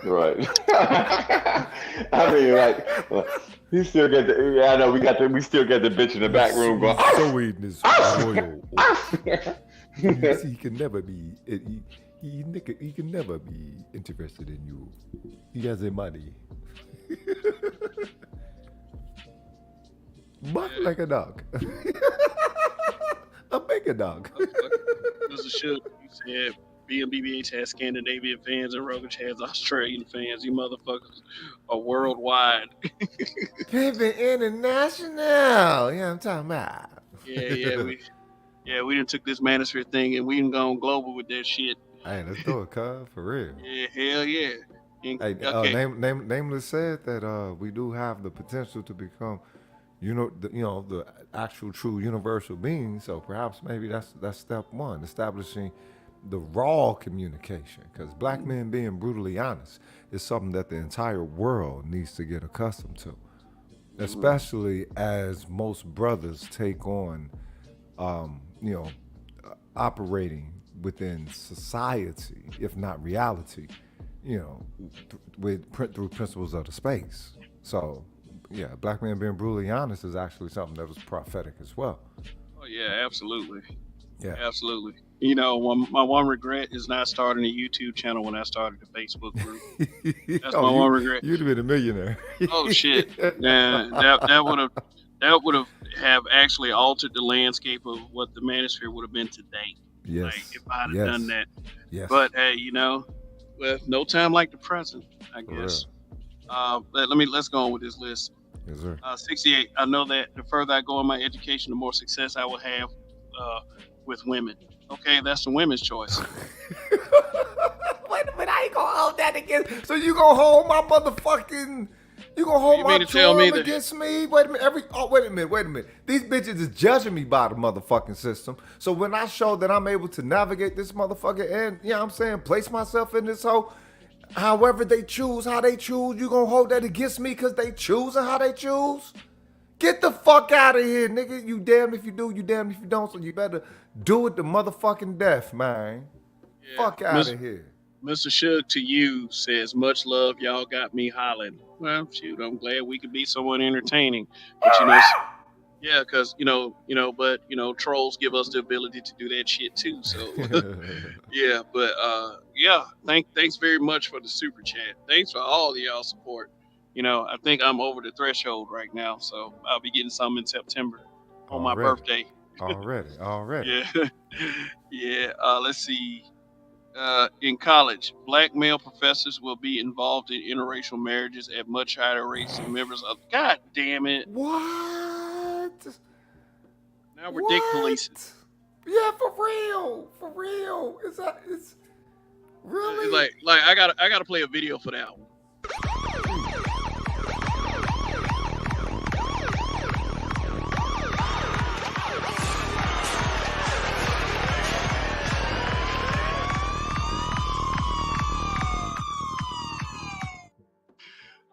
Right. I mean, like, he still get the. Yeah, I know we still get the bitch in the back room going. He's so eating his oil. He can never be. He can never be interested in you. He has the money. Bark like a dog. A bigger dog. Mr. Shook, you said BMBBH has Scandinavian fans and Rogic has Australian fans. You motherfuckers are worldwide. Pimpin' International. Yeah, I'm talking about. We done took this manosphere thing and we done gone global with that shit. Hey, let's do it, cuz, for real. Yeah, hell yeah. Hey, Okay. Nameless said that we do have the potential to become, the actual true universal being. So perhaps maybe that's step one, establishing the raw communication. Because black men being brutally honest is something that the entire world needs to get accustomed to, especially as most brothers take on, um, you know, operating within society, if not reality, through principles of the space. So, yeah, black man being brutally honest is actually something that was prophetic as well. Oh yeah, absolutely. Yeah. Absolutely. My one regret is not starting a YouTube channel when I started the Facebook group. That's Oh, my one regret. you'd have been a millionaire. Oh shit. Nah, that would have actually altered the landscape of what the manosphere would have been today. Like Yes. if I'd have Yes. done that. Yes. But hey, well, no time like the present, I For real. guess. Let's go on with this list. Yes, sir. 68. I know that the further I go in my education, the more success I will have with women. Okay, that's the women's choice. Wait a minute, I ain't gonna hold that against. So you gonna hold my motherfucking? You gonna hold You my mean to tell me charm that- against me? Wait a minute. Wait a minute. These bitches is judging me by the motherfucking system. So when I show that I'm able to navigate this motherfucker and I'm saying place myself in this hole, however they choose, how they choose, you gonna hold that against me because they choose and how they choose? Get the fuck out of here, nigga. You damned if you do, you damned if you don't. So you better do it to motherfucking death, man. Yeah. Fuck out of here. Mr. Shug to you says, much love, y'all got me hollering. Well, shoot, I'm glad we could be somewhat entertaining. But yeah, because trolls give us the ability to do that shit too. So yeah, but thanks very much for the super chat. Thanks for all of y'all support. I think I'm over the threshold right now, so I'll be getting some in September on my Already. birthday. Already. Yeah, yeah. Let's see. In college, black male professors will be involved in interracial marriages at much higher rates than members of. God damn it! What? Now we're dick policing. Yeah, for real. It's really It's like I gotta play a video for that one.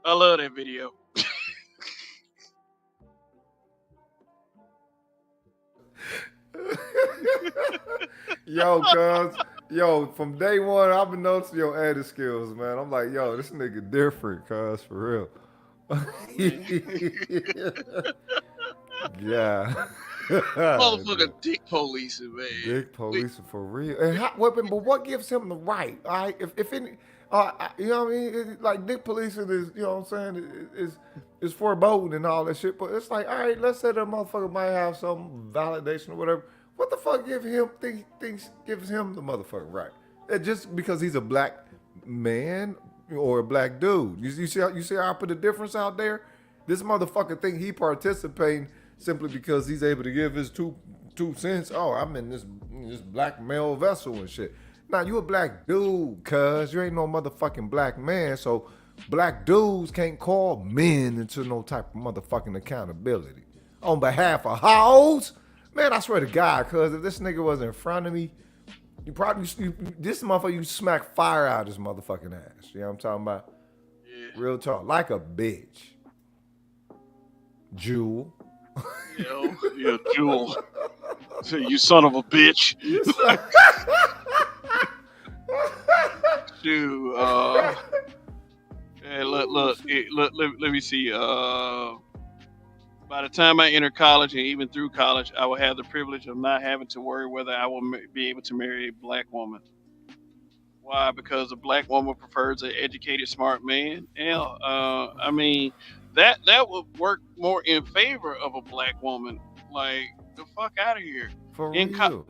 I love that video. From day one, I've been noticing your editing skills, man. I'm like, this nigga different, cuz, for real. Yeah. Motherfucker dick policing, man. Dick policing for real. And but what gives him the right? All right, if any, you know what I mean? Like dick policing is, you know what I'm saying, is foreboding and all that shit. But it's like, all right, let's say that motherfucker might have some validation or whatever. What the fuck gives him the motherfucking right? Just because he's a black man or a black dude. You see how I put the difference out there? This motherfucker think he participating simply because he's able to give his two cents. Oh, I'm in this black male vessel and shit. Now you a black dude, cuz you ain't no motherfucking black man. So black dudes can't call men into no type of motherfucking accountability. On behalf of hoes, man, I swear to God, cuz if this nigga was in front of me, this motherfucker, you smack fire out of this motherfucking ass. You know what I'm talking about? Yeah. Real talk, like a bitch. Jewel. Yeah, Jewel. You son of a bitch. Dude, hey, let me see. By the time I enter college and even through college, I will have the privilege of not having to worry whether I will be able to marry a black woman. Why? Because a black woman prefers an educated, smart man. Hell, I mean, that would work more in favor of a black woman. Like the fuck out of here. For In real.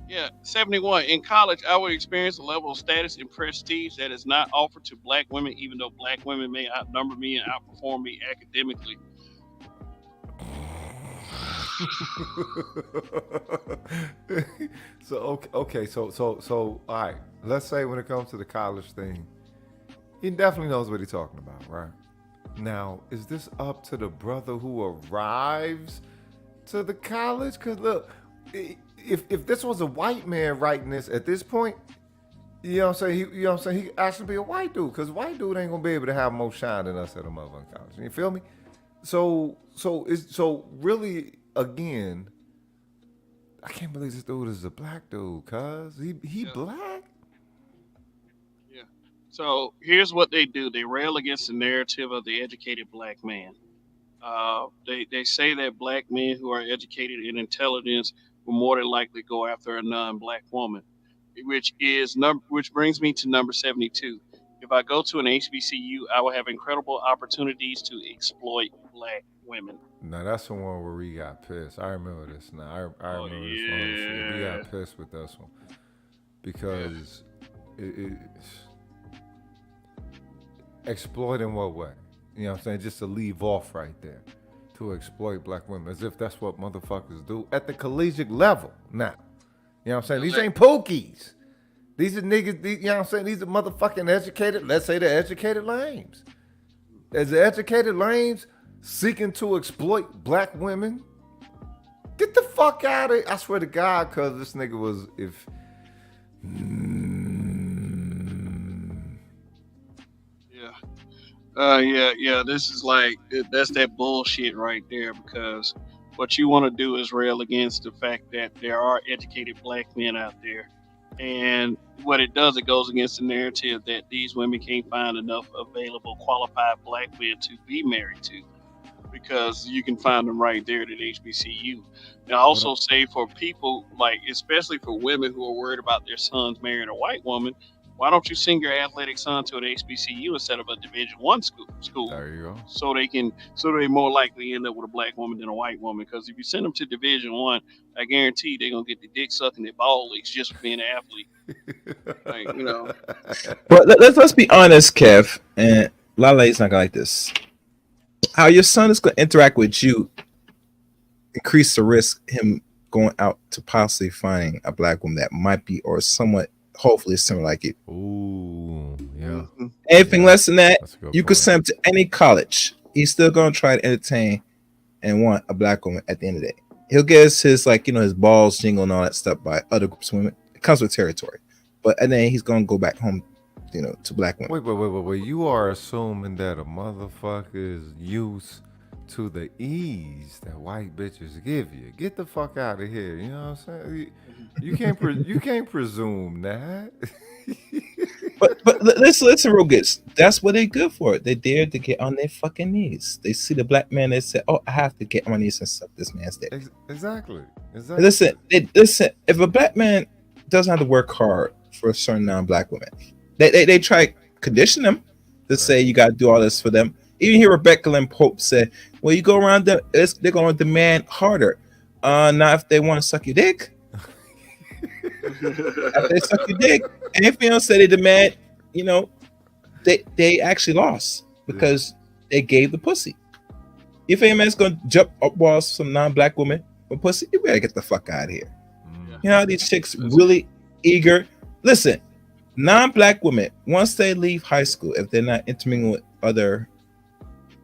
Yeah, 71. In college, I would experience a level of status and prestige that is not offered to black women, even though black women may outnumber me and outperform me academically. So okay, so all right. Let's say when it comes to the college thing, he definitely knows what he's talking about, right? Now, is this up to the brother who arrives to the college? Because look, if this was a white man writing this at this point, you know what I'm saying? You know what I'm saying? He actually be a white dude, because white dude ain't gonna be able to have more shine than us at a motherfucking college. You feel me? So really again, I can't believe this dude is a black dude, cuz he Yeah. black? Yeah. So here's what they do: they rail against the narrative of the educated black man. They say that black men who are educated in intelligence will more than likely go after a non-black woman, which brings me to number 72. If I go to an HBCU, I will have incredible opportunities to exploit black women. Now that's the one where we got pissed. I remember this now. I Oh remember this one. Shit. We yeah, got pissed with this one yeah. because it exploit in what way? You know what I'm saying? Just to leave off right there. To exploit black women as if that's what motherfuckers do at the collegiate level now. You know what I'm saying? These ain't pookies. These are niggas, you know what I'm saying? These are motherfucking educated, let's say they're educated lames. As the educated lames seeking to exploit black women, get the fuck out of it. I swear to God, cause this nigga was, if Yeah. Yeah. This is like that's that bullshit right there because what you want to do is rail against the fact that there are educated black men out there, and what it does, it goes against the narrative that these women can't find enough available qualified black men to be married to because you can find them right there at HBCU. And I what also say for people like, especially for women who are worried about their sons marrying a white woman, why don't you send your athletic son to an HBCU instead of a Division 1 school? there you go. So they more likely end up with a black woman than a white woman. Because if you send them to Division 1, I guarantee they're gonna get the dick sucking their ball leaks just for being an athlete. Like But let's be honest, Kev, and a lot of ladies not gonna like this. How your son is gonna interact with you increase the risk him going out to possibly finding a black woman that might be or somewhat hopefully similar like you. Ooh, yeah. mhm. Anything Yeah. less than that, That's a good you could point. send him to any college. He's still gonna try to entertain and want a black woman at the end of the day. He'll get his like his balls jingle and all that stuff by other groups of women. It comes with territory. But and then he's gonna go back home, to black women. Wait. You are assuming that a motherfucker is used to the ease that white bitches give you. Get the fuck out of here. You know what I'm saying? You can't presume that. But listen, real good. That's what they're good for. They dare to get on their fucking knees. They see the black man. They say, "Oh, I have to get on my knees and suck this man's dick." Exactly. Listen, Exactly. listen. If a black man doesn't have to work hard for a certain non-black women, they try condition them to Right. say you got to do all this for them. Even here, Rebecca Lynn Pope said, "Well, you go around them, they're going to demand harder. Not if they want to suck your dick. After they suck your dick, and if you don't say they demand, you know, they actually lost Yeah. because they gave the pussy. If a man's gonna jump up walls some non-black woman with pussy, you better get the fuck out of here. Mm. You know how these chicks really eager. Listen, non-black women, once they leave high school, if they're not intermingling with other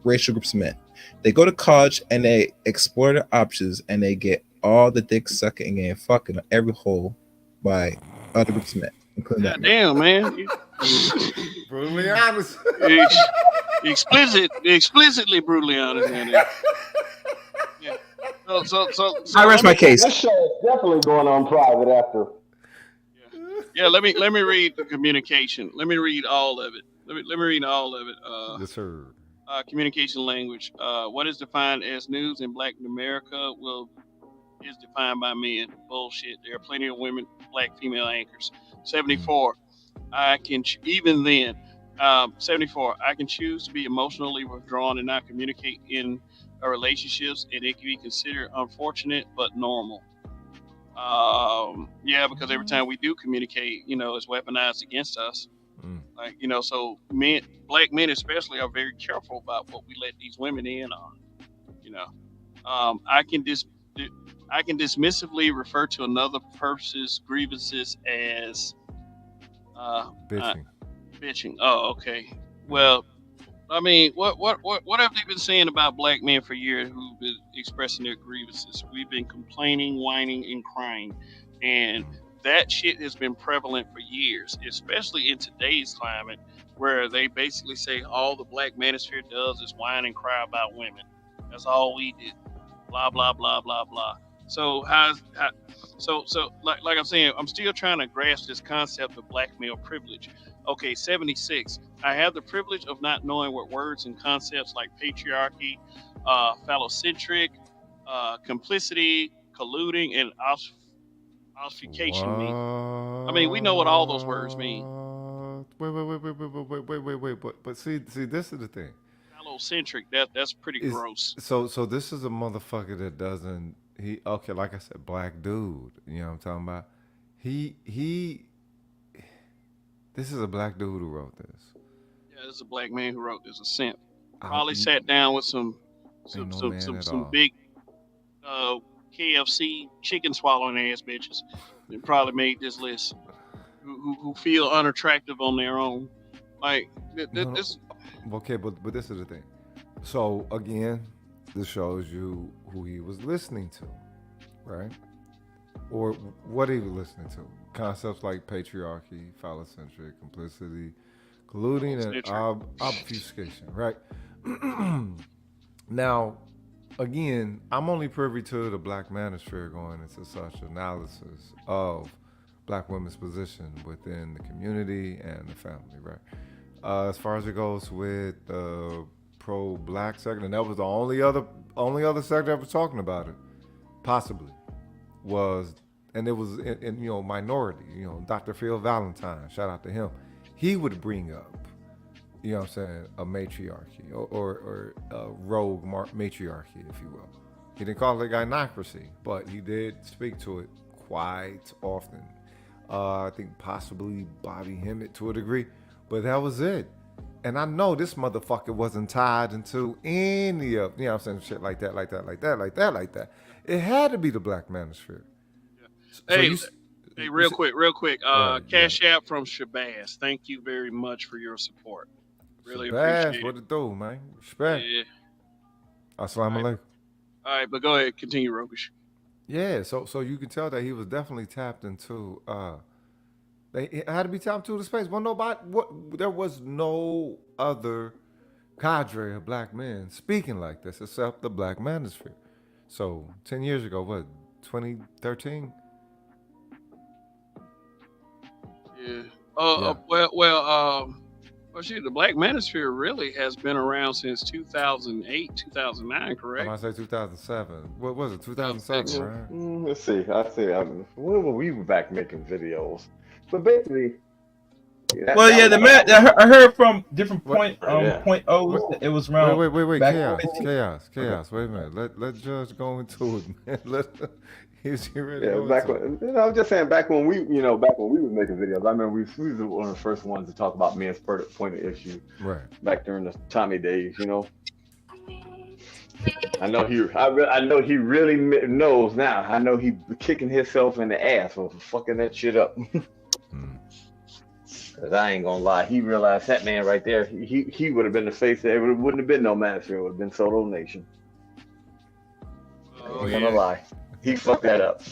racial groups of men, they go to college and they explore their options and they get all the dick sucking and fucking on every hole by other groups of men, including God black men. damn, man. Brutally honest. Ex- explicitly brutally honest, man. Yeah. So I rest my case. This show is definitely going on private after. yeah. Let me read the communication. Let me read all of it. Let me read all of it. Yes, sir. Communication language. What is defined as news in Black America will is defined by men. Bullshit. There are plenty of women, black female anchors. 74. I can even then. 74. I can choose to be emotionally withdrawn and not communicate in relationships, and it can be considered unfortunate but normal. Yeah, because every time we do communicate, it's weaponized against us. Mm. Like, so men, black men especially, are very careful about what we let these women in on. You know, um, I can dis- I can dismissively refer to another person's grievances as uh, uh, Bitching. bitching. Oh, okay. Yeah. Well, I mean, what have they been saying about black men for years who've been expressing their grievances? We've been complaining, whining, and crying, and Mm. that shit has been prevalent for years, especially in today's climate, where they basically say all the black manosphere does is whine and cry about women. That's all we do. Blah blah Mm. blah blah blah. So so like I'm saying, I'm still trying to grasp this concept of black male privilege. Okay, 76. I have the privilege of not knowing what words and concepts like patriarchy, phallocentric, complicity, colluding, and obfuscation mean. I mean, we know what all those words mean. What? Wait. But see, this is the thing. Phallocentric, that's pretty Is gross. so this is a motherfucker that doesn't he okay, like I said, black dude. You know what I'm talking about? He this is a black dude who wrote this. Yeah, this is a black man who wrote this. A simp. I don't, Probably sat down with some ain't some no some man some, at some all. big uh, KFC chicken swallowing ass bitches and probably made this list who feel unattractive on their own. Like No, no. this. Okay, but this is the thing. So again, this shows you who he was listening to, right? Or what he was listening to. Concepts like patriarchy, phallocentric, complicity, colluding, and Phallocentric. obfuscation, right? Now, again, I'm only privy to the black manosphere going into such analysis of black women's position within the community and the family, right? As far as it goes with the pro-black sector, and that was the only other sector that was talking about it, possibly was, and it was in minority. Dr. Phil Valentine, shout out to him. He would bring up, what I'm saying, a matriarchy or a rogue matriarchy, if you will. He didn't call it gynocracy, but he did speak to it quite often. I think possibly Bobby Hemmett to a degree, but that was it. And I know this motherfucker wasn't tied into any of, I'm saying, shit like that, like that, like that, like that, like that. It had to be the black manosphere. So Hey, you, hey, you real said, quick, real quick. go ahead, you got it. Cash App from Shabazz. Thank you very much for your support. Really Shabazz, appreciate it. what it do, man? Respect. Yeah. All Assalamu right. alaikum. All right, but go ahead, continue, Rokish. Yeah, so you can tell that he was definitely tapped into. It had to be tapped into the space. Well, nobody. What? There was no other cadre of black men speaking like this except the black manosphere. So 10 years ago, what? 2013. Yeah. Yeah. Well, shit, the Black Manosphere really has been around since 2008, 2009, I'm correct? gonna say 2007. What was it? 2007, 2006. right? Let's see. I say, when were we back making videos? But basically, Well, that yeah, was the back. man. I heard from different What? Yeah. point O's. Wait, It was wait, around wait, wait, wait. back. Okay. Chaos. Wait a minute. Let Judge go into it, man. Is he ready to Yeah, go back into it? when I'm just saying back when back when we was making videos. I remember we was one of the first ones to talk about men's point of issue Right. back during the Tommy days. I know he really knows now. I know he kicking himself in the ass for fucking that shit up. Hmm. Cause I ain't gonna lie, he realized that man right there. He would have been the face. There wouldn't have been no Manosphere. It would have been Solo Nation. I Oh ain't gonna yeah, lie. He fucked that up.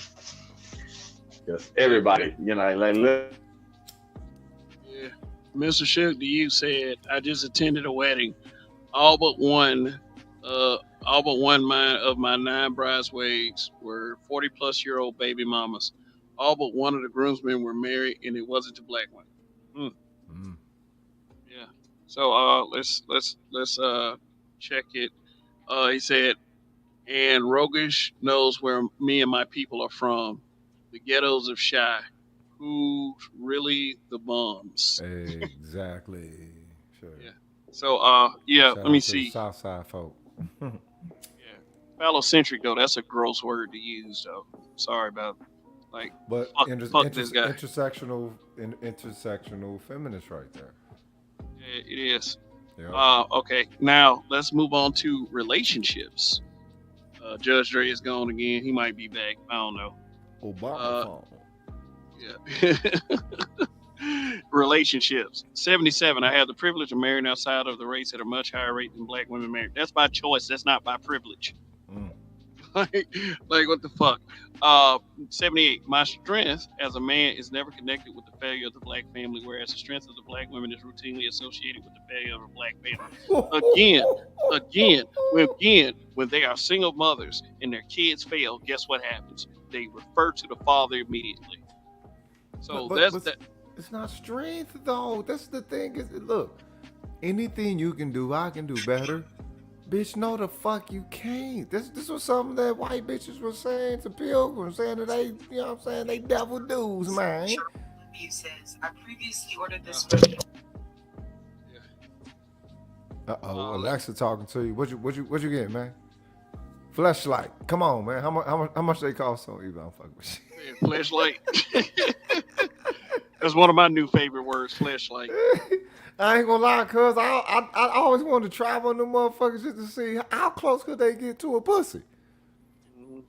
Because everybody, yeah. Mr. Shook to you said, I just attended a wedding. All but one, all but one of my nine bridesmaids were 40-plus-year-old baby mamas. All but one of the groomsmen were married, and it wasn't a black one. Hmm. Hmm. Yeah. So let's check it. He said, and Rogish knows where me and my people are from, the ghettos of Shy. Who's really the bums? Exactly. Sure. Yeah. So yeah. Shout Let me out to the see. South Side folk. Yeah. Phallocentric though, that's a gross word to use though. Sorry about like But fuck this guy. intersectional feminist right there. Yeah, it is. Yep. Okay. Now let's move on to relationships. Judge Dre is gone again. He might be back. I don't know. Obama Uh, phone. yeah. Relationships. 77. I have the privilege of marrying outside of the race at a much higher rate than black women married. That's by choice. That's not by privilege. Mm. like what the fuck? 78. My strength as a man is never connected with the failure of the black family, whereas the strength of the black women is routinely associated with the failure of a black family. Again, when they are single mothers and their kids fail, guess what happens? They refer to the father immediately. But So but that's but that. it's not strength though. That's the thing. Is look, anything you can do, I can do better. Bitch, no the fuck you can't. This was something that white bitches were saying to pilgrims, saying that they, what I'm saying, they devil dudes, man. Says, I previously ordered Uh, this from yeah. Let, Alexa talking to you. What you get, man? Fleshlight. Come on, man. How much they cost on eBay? I'm fucking with flashlight. That's one of my new favorite words, flashlight. you. I ain't gonna lie, cuz I always wanted to travel on them motherfuckers just to see how close could they get to a pussy. Mhm.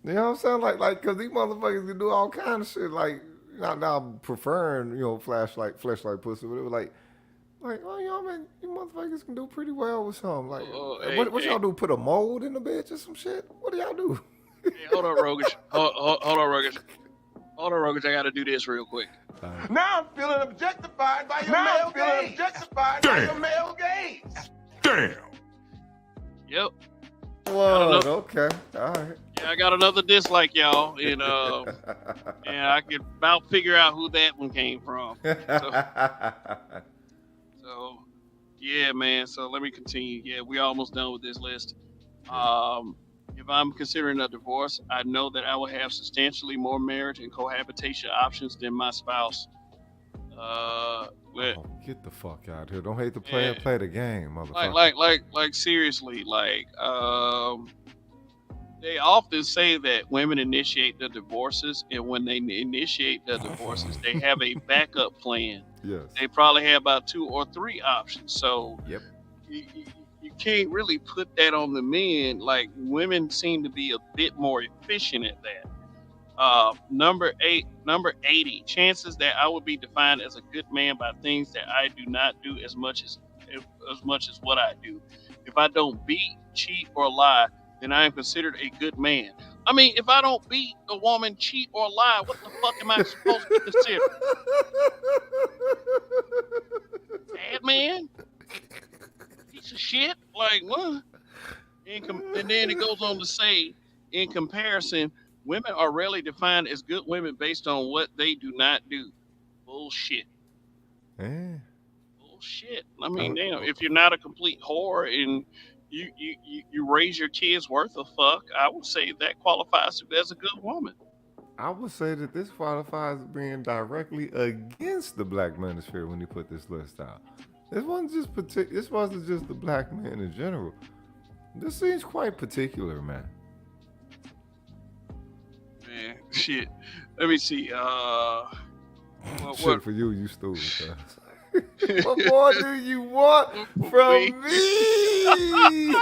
You know what I'm saying? Cause these motherfuckers can do all kind of shit. Like, now I'm preferring, flashlight pussy, but it was oh, man, you motherfuckers can do pretty well with something. Like, Hey, what hey, y'all do? Put a mold in the bitch or some shit? What do y'all do? hey, hold on, Rogish. Hold on, Rogish. Hold on, Rogish. I got to do this real quick. Now I'm feeling objectified by your male gaze. Objectified by your male gaze. Damn. Yep. What? Okay. All right. Yeah, I got another dislike, y'all, and I could about figure out who that one came from. So yeah, man. So let me continue. Yeah, we almost done with this list. Um, if I'm considering a divorce, I know that I will have substantially more marriage and cohabitation options than my spouse. But Oh, get the fuck out here! Don't hate the yeah, player, play the game, like, motherfucker. like, like, like, seriously, they often say that women initiate the divorces, and when they initiate the divorces, they have a backup plan. Yes. They probably have about two or three options. So Yep. you, you, you can't really put that on the men. Like women seem to be a bit more efficient at that. Number 80. Chances that I would be defined as a good man by things that I do not do as much as what I do. If I don't beat, cheat, or lie, then I am considered a good man. I mean, if I don't beat a woman, cheat, or lie, what the fuck am I supposed to be considered? Bad man? Piece of shit? Like what? And then it goes on to say, in comparison, women are rarely defined as good women based on what they do not do. Bullshit. Eh? Bullshit. I mean, damn, Uh, if you're not a complete whore and you raise your kids worth of fuck, I would say that qualifies you as a good woman. I would say that this qualifies as being directly against the black manosphere when he put this list out. This wasn't just the black man in general. This seems quite particular, man. Man, shit. Let me see. What Shit for you, you stupid. Cuz. What more do you want for me? from me?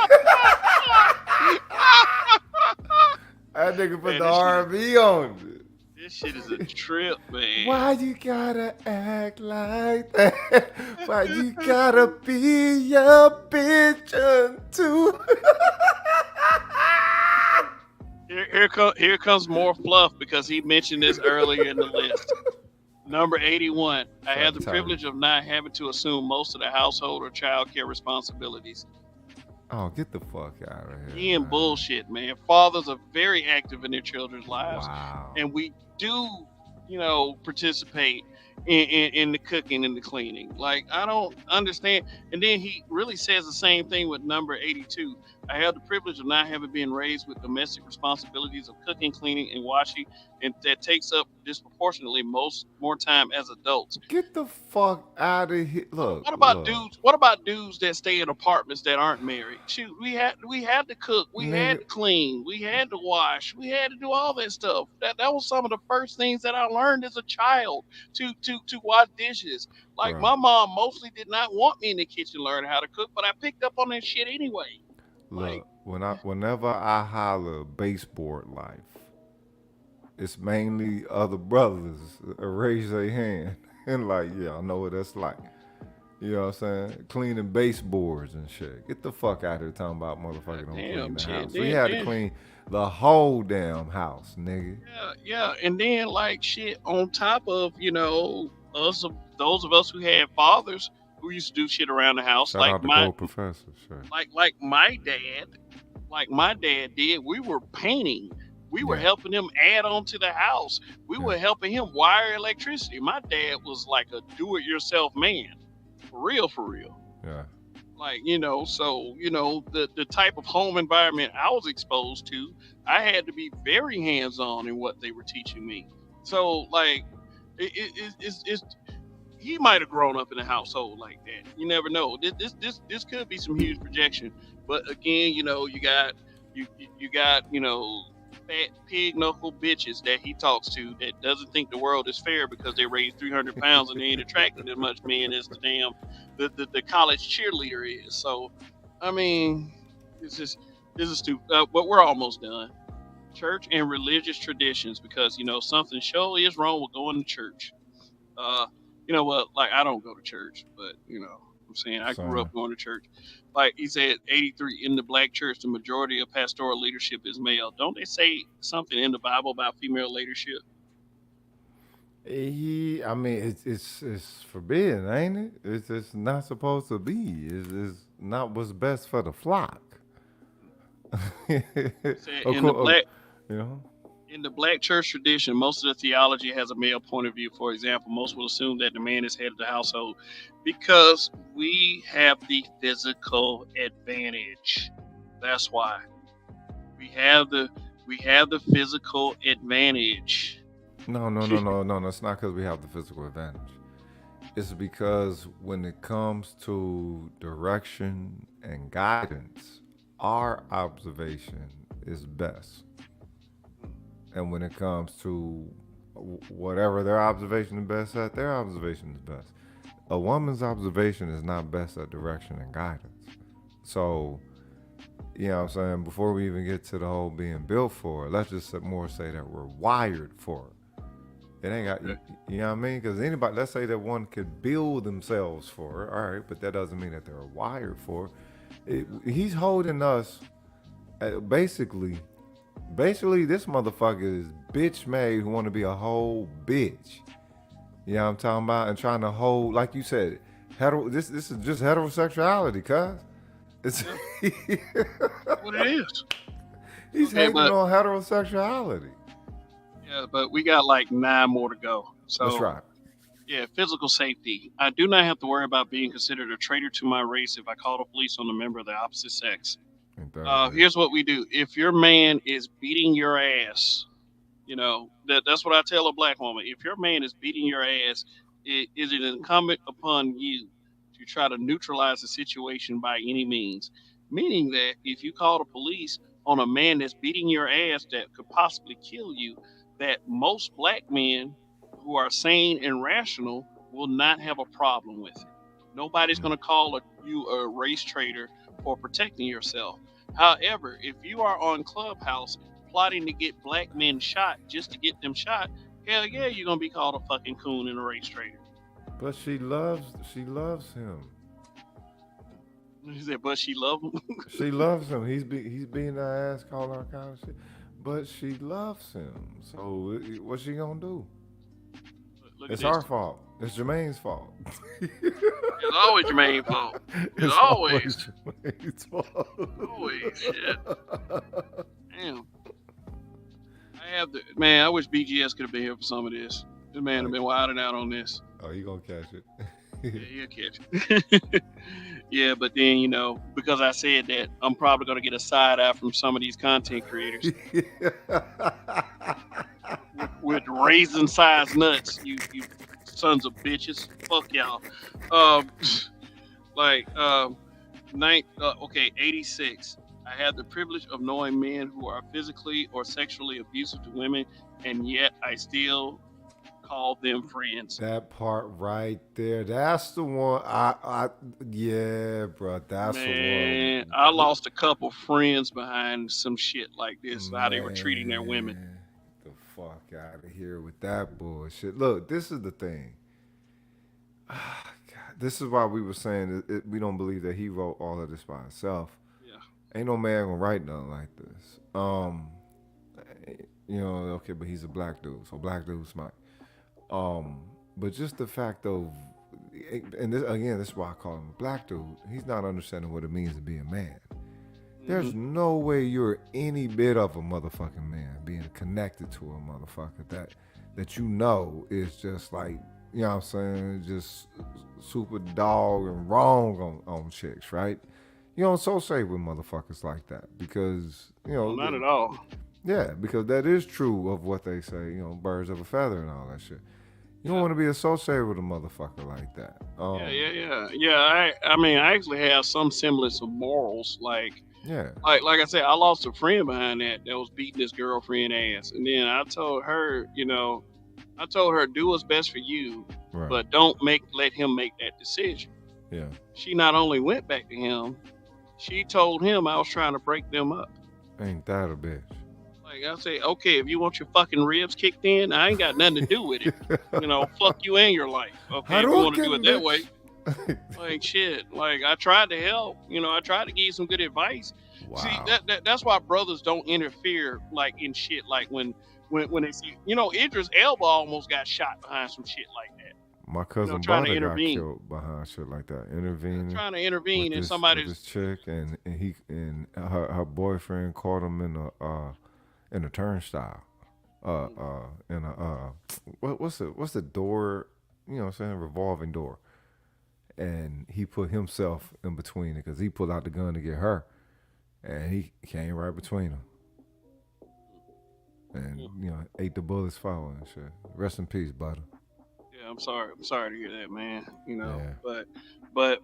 That nigga put Man, the R&B on it. this shit is a trip, man. Why you gotta act like that? Why you gotta be a bitch too? Here comes more fluff because he mentioned this earlier in the list. Number 81. I had the privilege of not having to assume most of the household or child care responsibilities. Oh, get the fuck out of here. He and bullshit, man. Fathers are very active in their children's lives. Wow. And we do, participate in the cooking and the cleaning. Like, I don't understand. And then he really says the same thing with number 82. I have the privilege of not having been raised with domestic responsibilities of cooking, cleaning, and washing, and that takes up disproportionately more time as adults. Get the fuck out of here. Look. What about dudes? What about dudes that stay in apartments that aren't married? Shoot, we had to cook, we had to clean, we had to wash, we had to do all that stuff. That was some of the first things that I learned as a child to wash dishes. Like, Bro. my mom mostly did not want me in the kitchen learning how to cook, but I picked up on that shit anyway. Look, whenever I holler baseboard life, it's mainly other brothers raise their hand and like, yeah, I know what that's like. You know what I'm saying? Cleaning baseboards and shit. Get the fuck out of here talking about motherfucking don't clean the house. We had to clean the whole damn house, nigga. Yeah. And then, like, shit, on top of, those of us who had fathers who used to do shit around the house. Shout out to Gold Professor, sure. Like my dad did. We were painting. We were helping him add on to the house. We were helping him wire electricity. My dad was like a do-it-yourself man. For real. Yeah. Like, so, the type of home environment I was exposed to, I had to be very hands-on in what they were teaching me. So, like, it's he might have grown up in a household like that. You never know. This could be some huge projection. But again, you got fat pig knuckle bitches that he talks to that doesn't think the world is fair because they raise 300 pounds and they ain't attracted as much men as the college cheerleader is. So, I mean, this is stupid. But we're almost done. Church and religious traditions, because something surely is wrong with going to church. You know what? Like, I don't go to church, but I'm saying I grew up going to church. Like he said, 83 in the black church, the majority of pastoral leadership is male. Don't they say something in the Bible about female leadership? I mean, it's forbidden, ain't it? It's not supposed to be. It's not what's best for the flock. In the black church tradition, most of the theology has a male point of view. For example, most will assume that the man is head of the household because we have the physical advantage. That's why we have the physical advantage. No. It's not because we have the physical advantage. It's because when it comes to direction and guidance, our observation is best. And when it comes to whatever their observation is best at, their observation is best. A woman's observation is not best at direction and guidance. So, you know what I'm saying, before we even get to the whole being built for it, let's just more say that we're wired for it. It ain't got, you know what I mean? Because anybody, let's say that one could build themselves for it, all right, but that doesn't mean that they're wired for it. He's holding us, basically, this motherfucker is bitch made who want to be a whole bitch. You know what I'm talking about? And trying to hold, like you said, this is just heterosexuality, cuz. It's what it is. He's hating on heterosexuality. Yeah, but we got like 9 more to go. So that's right. Yeah, physical safety. I do not have to worry about being considered a traitor to my race if I call the police on a member of the opposite sex. Ain't that a bitch? Here's what we do. If your man is beating your ass, that's what I tell a black woman. If your man is beating your ass, is it incumbent upon you to try to neutralize the situation by any means? Meaning that if you call the police on a man that's beating your ass that could possibly kill you, that most black men who are sane and rational will not have a problem with it. Nobody's Mm. going to call you a race traitor for protecting yourself. However, if you are on Clubhouse plotting to get black men shot just to get them shot, hell yeah, you're gonna be called a fucking coon and a race traitor. But she loves him. He said, but she love him. She loves him. He's being her ass, calling her kind of shit. But she loves him. So what's she gonna do? Look at It's this. our fault. It's Jermaine's fault. It's always Jermaine's fault. It's always Jermaine's fault. always shit. Damn. I have the man. I wish BGS could have been here for some of this. This man have been wilding out on this. Oh, you gonna catch it? Yeah, he'll catch it. Yeah, but then because I said that, I'm probably gonna get a side eye from some of these content creators with raisin sized nuts. You sons of bitches. Fuck y'all. Like okay, 86. I have the privilege of knowing men who are physically or sexually abusive to women, and yet I still call them friends. That part right there. That's the one. Yeah, bro. That's Man, the one. I lost a couple friends behind some shit like this. How they were treating their women. Man, the fuck out of here with that bullshit. Look, this is the thing. God, this is why we were saying we don't believe that he wrote all of this by himself. Yeah. Ain't no man gonna write nothing like this. Okay, but he's a black dude, so black dudes smart. But just the fact of, and this is why I call him a black dude. He's not understanding what it means to be a man. There's no way you're any bit of a motherfucking man being connected to a motherfucker that is just like, you know what I'm saying, just super dog and wrong on chicks, right? You don't associate with motherfuckers like that because, Not at all. Yeah, because that is true of what they say, birds of a feather and all that shit. You don't want to be associated with a motherfucker like that. Yeah. I mean, I actually have some semblance of morals. Like I said, I lost a friend behind that was beating his girlfriend ass, and then I told her, do what's best for you, right. but don't let him make that decision. Yeah. She not only went back to him, she told him I was trying to break them up. Ain't that a bitch? Like I say, okay, if you want your fucking ribs kicked in, I ain't got nothing to do with it. Fuck you and your life. Okay, if you want to do it that way. Like shit. Like I tried to help. I tried to give you some good advice. Wow. See, that's why brothers don't interfere like in shit. Like when they see, Idris Elba almost got shot behind some shit like that. My cousin trying to Butter got intervene. killed behind shit like that. Intervening. Trying to intervene in with somebody's this chick and her boyfriend caught him in a turnstile. In a what's the door? You know what I'm saying? Revolving door. And he put himself in between it because he pulled out the gun to get her, and he came right between them. And ate the bullets following and shit. Rest in peace, Butter. Yeah, I'm sorry to hear that, man. Yeah. But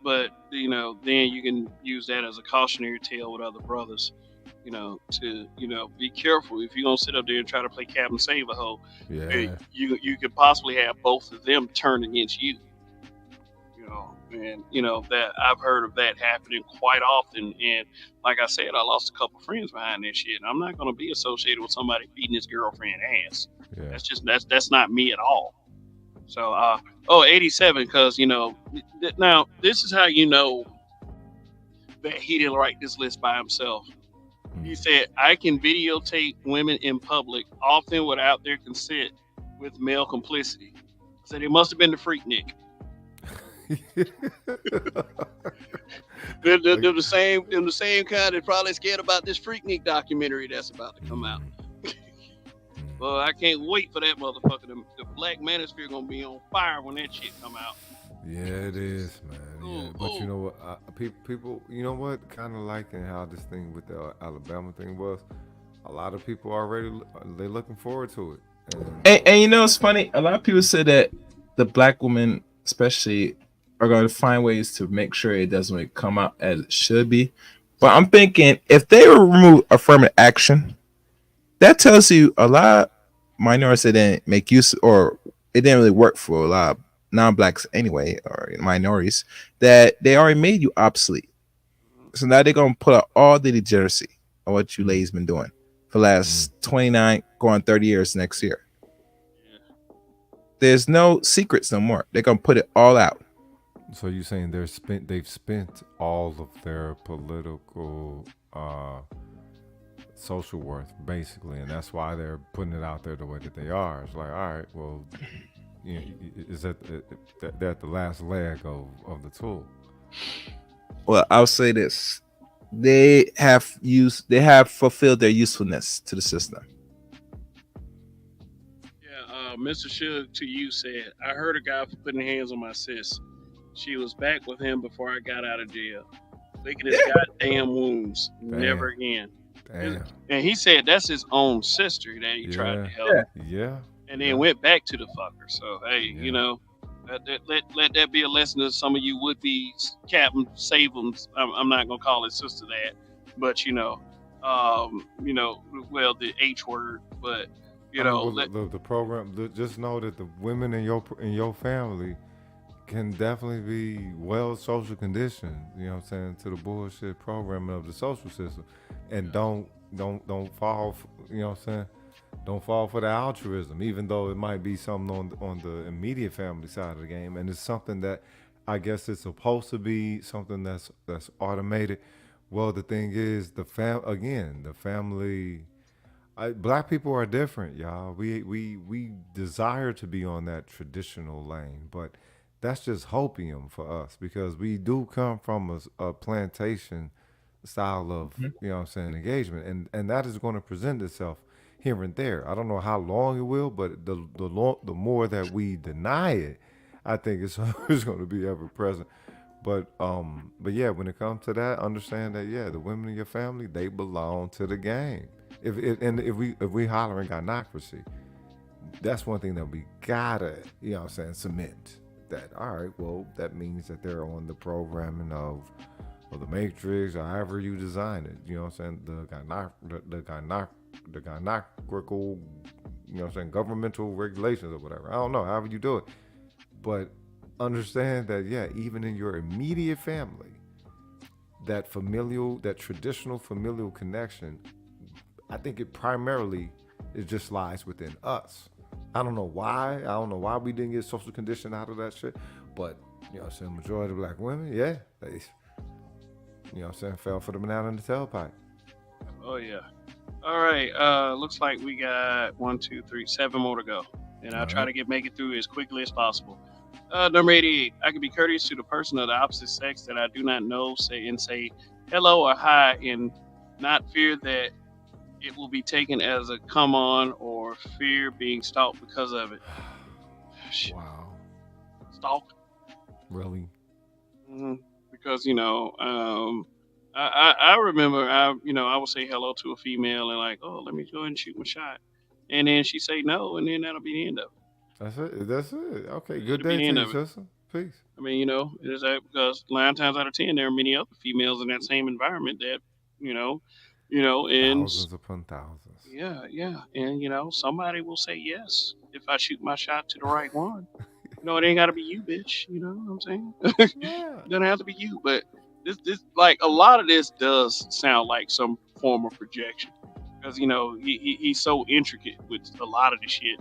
then you can use that as a cautionary tale with other brothers. To be careful if you're gonna sit up there and try to play Captain Save a Hoe. Yeah. You could possibly have both of them turn against you. And that I've heard of that happening quite often. And like I said, I lost a couple friends behind that shit. I'm not gonna be associated with somebody beating his girlfriend ass. Yeah. That's not me at all. So 87, because now this is how you know that he didn't write this list by himself. He said, I can videotape women in public, often without their consent, with male complicity. So they must have been the Freaknik. They're the same kind that probably scared about this Freaknik documentary that's about to come out. Well, I can't wait for that motherfucker. The Black Manosphere gonna be on fire when that shit come out. Yeah, it is, man. Yeah, Oh, but you oh. know what? People, you know what? Kind of liking how this thing with the Alabama thing was. A lot of people already they looking forward to it, and And you know, it's funny. A lot of people say that the black women, especially, are going to find ways to make sure it doesn't really come out as it should be. But I'm thinking if they remove affirmative action, that tells you a lot of minorities that didn't make use or it didn't really work for a lot of non-blacks anyway or minorities that they already made you obsolete. Mhm. So now they're gonna put out all the degeneracy of what you mm, ladies been doing for the mm. last 29 going 30 years next year. Yeah. There's no secrets no more. They're gonna put it all out. So you saying they've spent all of their political social worth basically, and that's why they're putting it out there the way that they are. It's like, all right, well, you know, is that the last leg of the tool? Well, I'll say this. They have fulfilled their usefulness to the system. Yeah, Mr. Suge to you said, I heard a guy for putting hands on my sis. She was back with him before I got out of jail. Licking his goddamn wounds. Never Damn, again. damn, And he said that's his own sister that he tried yeah, to help. yeah, And then yeah, went back to the fucker. So, hey, yeah. let that be a lesson to some of you would be Captain Savems. I'm not going to call his sister that. But, well, the H word. But, Well, let, the program. Just know that the women in your family can definitely be well social conditioned. You know what I'm saying, to the bullshit programming of the social system, and don't fall. You know what I'm saying. Don't fall for the altruism, even though it might be something on the immediate family side of the game, and it's something that I guess it's supposed to be something that's automated. Well, the thing is, the family. Black people are different, y'all. We desire to be on that traditional lane, but that's just hopium for us because we do come from a plantation style of, you know what I'm saying, engagement, and that is going to present itself here and there. I don't know how long it will, but the more that we deny it, I think it's it's going to be ever present. But yeah, when it comes to that, understand that yeah, the women in your family, they belong to the game. If we hollering gynocracy, that's one thing that we gotta, you know what I'm saying, cement. That all right, well, that means that they're on the programming of the matrix or however you design it. You know what I'm saying? The gynocrical, you know what I'm saying, governmental regulations or whatever. I don't know, however you do it. But understand that yeah, even in your immediate family, that traditional familial connection, I think it just lies within us. I don't know why. I don't know why we didn't get social conditioning out of that shit. But you know what I'm saying, majority of black women, yeah, they, you know what I'm saying, fell for the banana in the tailpipe. oh, yeah. All right. Looks like we got 1, 2, 3, 7 more to go. And I'll All try right. to make it through as quickly as possible. Number 88. I can be courteous to the person of the opposite sex that I do not know, say hello or hi, and not fear that it will be taken as a come on or fear being stalked because of it. Wow. Stalk. Really? hmm Because I remember I would say hello to a female and like, oh, let me go ahead and shoot my shot, and then she say no, and then that'll be the end of That's it. That's it. Okay. it. Good It'll be day the to end you, of it. sister. Peace. I mean, it is that because 9 times out of 10 there are many other females in that same environment that you know, and Thousands upon thousands. yeah, yeah, and somebody will say yes if I shoot my shot to the right one. It ain't got to be you, bitch. You know what I'm saying? Yeah. It doesn't have to be you, but this like a lot of this does sound like some form of projection because he's so intricate with a lot of the shit.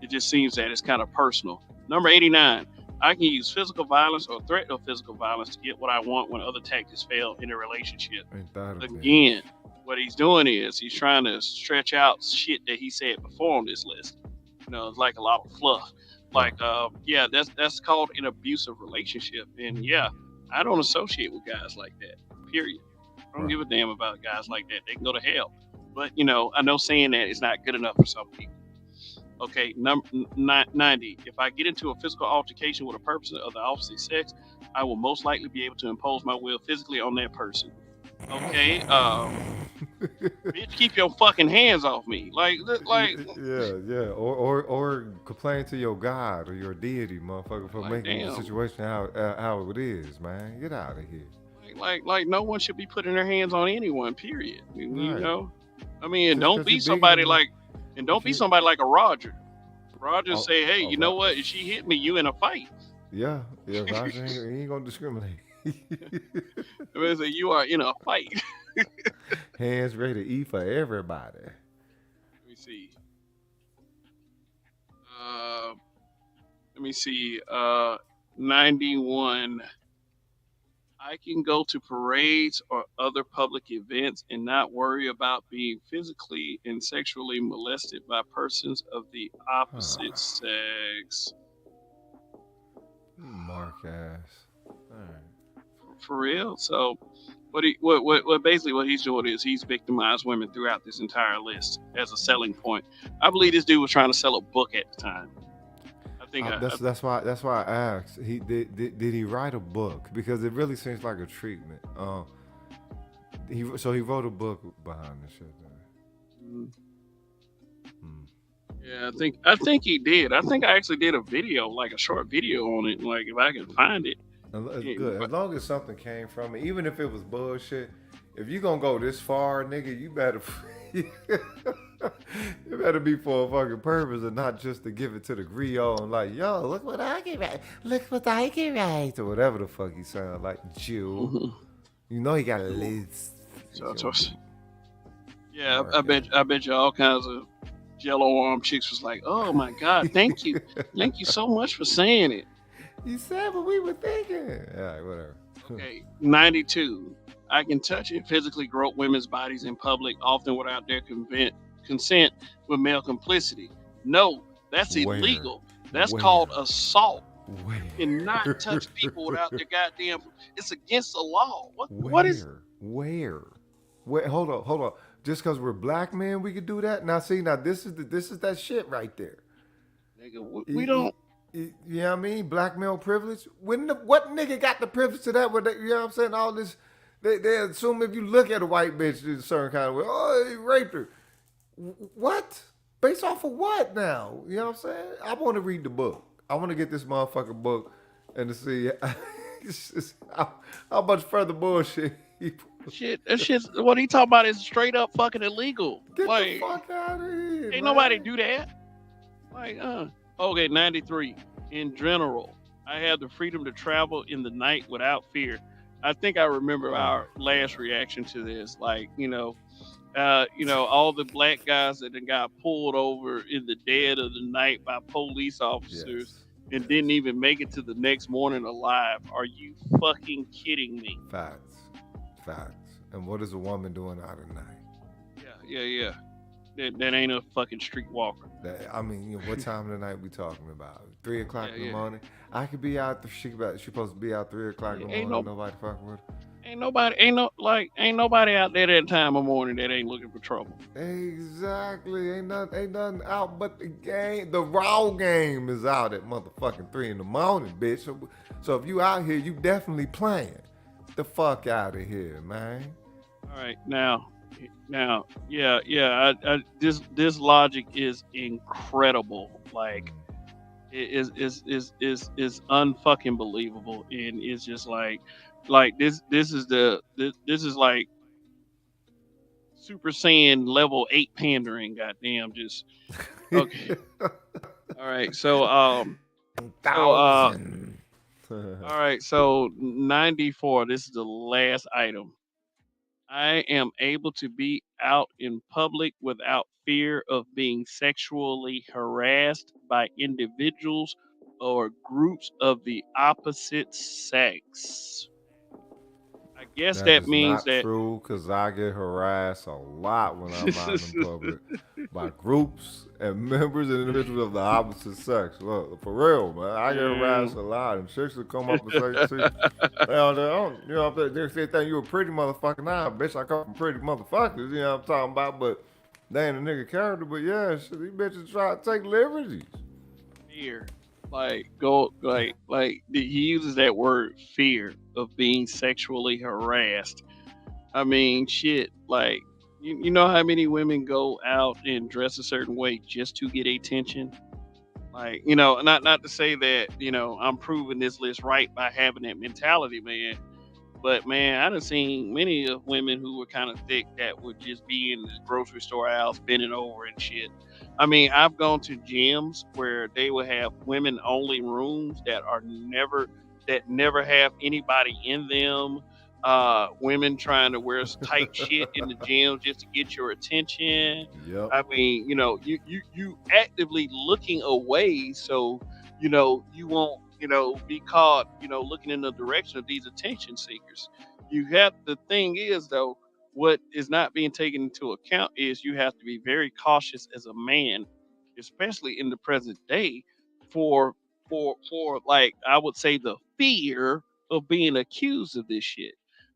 It just seems that it's kind of personal. Number 89. I can use physical violence or threat of physical violence to get what I want when other tactics fail in a relationship. Ain't that a Again, bitch? what he's doing is he's trying to stretch out shit that he said before on this list. It's like a lot of fluff. Right. Like, yeah, that's called an abusive relationship, and yeah, I don't associate with guys like that. Period. I don't Right. give a damn about guys like that. They can go to hell. But I know saying that is not good enough for some people. Okay, number 90. If I get into a physical altercation with a person of the opposite sex, I will most likely be able to impose my will physically on that person. Okay, bitch, keep your fucking hands off me. Yeah, yeah. Or complain to your God or your deity, motherfucker, for like, making the damn. situation how it is, man. Get out of here. Like, no one should be putting their hands on anyone. Period. You Right. know. I mean, and Just don't because you're be bigger somebody than me. like, and don't If be you, somebody like a Roger. Roger oh, say, hey, oh, you know what? If she hit me, you in a fight. yeah, yeah. Roger ain't gonna discriminate. I mean, say you are in a fight. Hands ready to eat for everybody. Let me see. Uh, let me see. 91. I can go to parades or other public events and not worry about being physically and sexually molested by persons of the opposite Huh. sex. You mark ass. All right. For real. So, what basically what he's doing is he's victimized women throughout this entire list as a selling point. I believe this dude was trying to sell a book at the time. I think That's why I asked. He did he write a book because it really seems like a treatment. He wrote a book behind this shit. mm, Hmm. yeah, I think he did. I think I actually did a video, like a short video on it. Like if I can find it. It's Yeah, good as but long as something came from it, even if it was bullshit. If you gonna go this far, nigga, you better you better be for a fucking purpose and not just to give it to the griot and like, yo, look what I can write, look what I can write, or whatever the fuck he sound like, Jew. mhm. You know he got a list. So, He's so gonna be yeah, I marking. bet I bet you all kinds of jello arm chicks was like, oh my god, thank you so much for saying it. You said what we were thinking. All right, whatever. Okay, 92. I can touch and physically grope women's bodies in public, often without their consent with male complicity. No, that's Where? illegal. That's called Where? assault. You cannot Where? touch people without their goddamn. It's against the law. What is? Where? Where? Wait, hold on, hold on. Just because we're black men, we could do that. Now, see, now this is that shit right there. Nigga, we You, don't. you know what I mean? Black male privilege. What nigga got the privilege to that? You know what I'm saying? All this, they assume if you look at a white bitch in a certain kind of way, oh, he raped her. What? Based off of what now? You know what I'm saying? I want to read the book. I want to get this motherfucking book and to see how much further bullshit he That shit's what he talking about is straight up fucking illegal. Get the Like, fuck out of here, ain't nobody man. do that. Like, okay, 93. In general, I have the freedom to travel in the night without fear. I think I remember Oh, our last God. reaction to this. Like, all the black guys that then got pulled over in the Yeah. dead of the night by police officers Yes. and didn't Yes. even make it to the next morning alive. Are you fucking kidding me? Facts. Facts. And what is a woman doing out at night? Yeah. That ain't a fucking streetwalker. I mean, what time of the night we talking about? 3 o'clock Yeah, in the yeah. morning. I could be out. She supposed to be out 3 o'clock in the Ain't morning. no Nobody fucking with ain't nobody out there that time of morning that ain't looking for trouble. her. Exactly. Ain't nothing out but the game. The raw game is out at motherfucking 3 in the morning, bitch. So if you out here, you definitely playing. The fuck out of here, man. All right, yeah. This logic is incredible. Like, Mm. it is unfucking believable, and it's just like this is like Super Saiyan level 8 pandering. Goddamn, just okay. All right, so Thousand. all right, so 94. This is the last item. I am able to be out in public without fear of being sexually harassed by individuals or groups of the opposite sex. I guess That that is means not that. true because I get harassed a lot when I'm out in public by groups and members and individuals of the opposite sex. Look, for real, man, I get harassed Mm. a lot, and chicks will come up and say, "See, you know, they think you a pretty motherfucker now, bitch. I come from pretty motherfuckers, you know what I'm talking about, but." They ain't a nigga character, but yeah, shit, these bitches try to take liberties. Fear, like go, he uses that word fear of being sexually harassed. I mean, shit, like you know how many women go out and dress a certain way just to get attention. Like, not to say that I'm proving this list right by having that mentality, man. But man, I done seen many of women who were kind of thick that would just be in the grocery store aisles bending over and shit. I mean, I've gone to gyms where they will have women only rooms that never have anybody in them. Women trying to wear tight shit in the gym just to get your attention. Yep. I mean, you actively looking away so you won't be caught looking in the direction of these attention seekers. The thing is though, what is not being taken into account is you have to be very cautious as a man, especially in the present day, for like I would say the fear of being accused of this shit.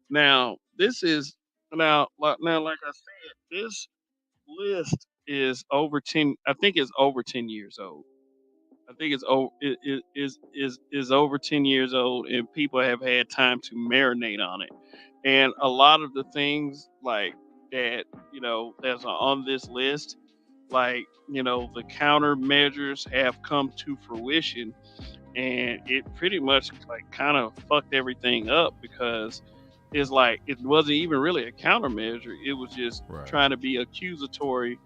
Now this is now like I said, this list is over 10. I think it's over 10 years old. I think it's over is over 10 years old, and people have had time to marinate on it. And a lot of the things like that, that's on this list, like the countermeasures have come to fruition, and it pretty much like kind of fucked everything up because it's like it wasn't even really a countermeasure. It was just Right. trying to be accusatory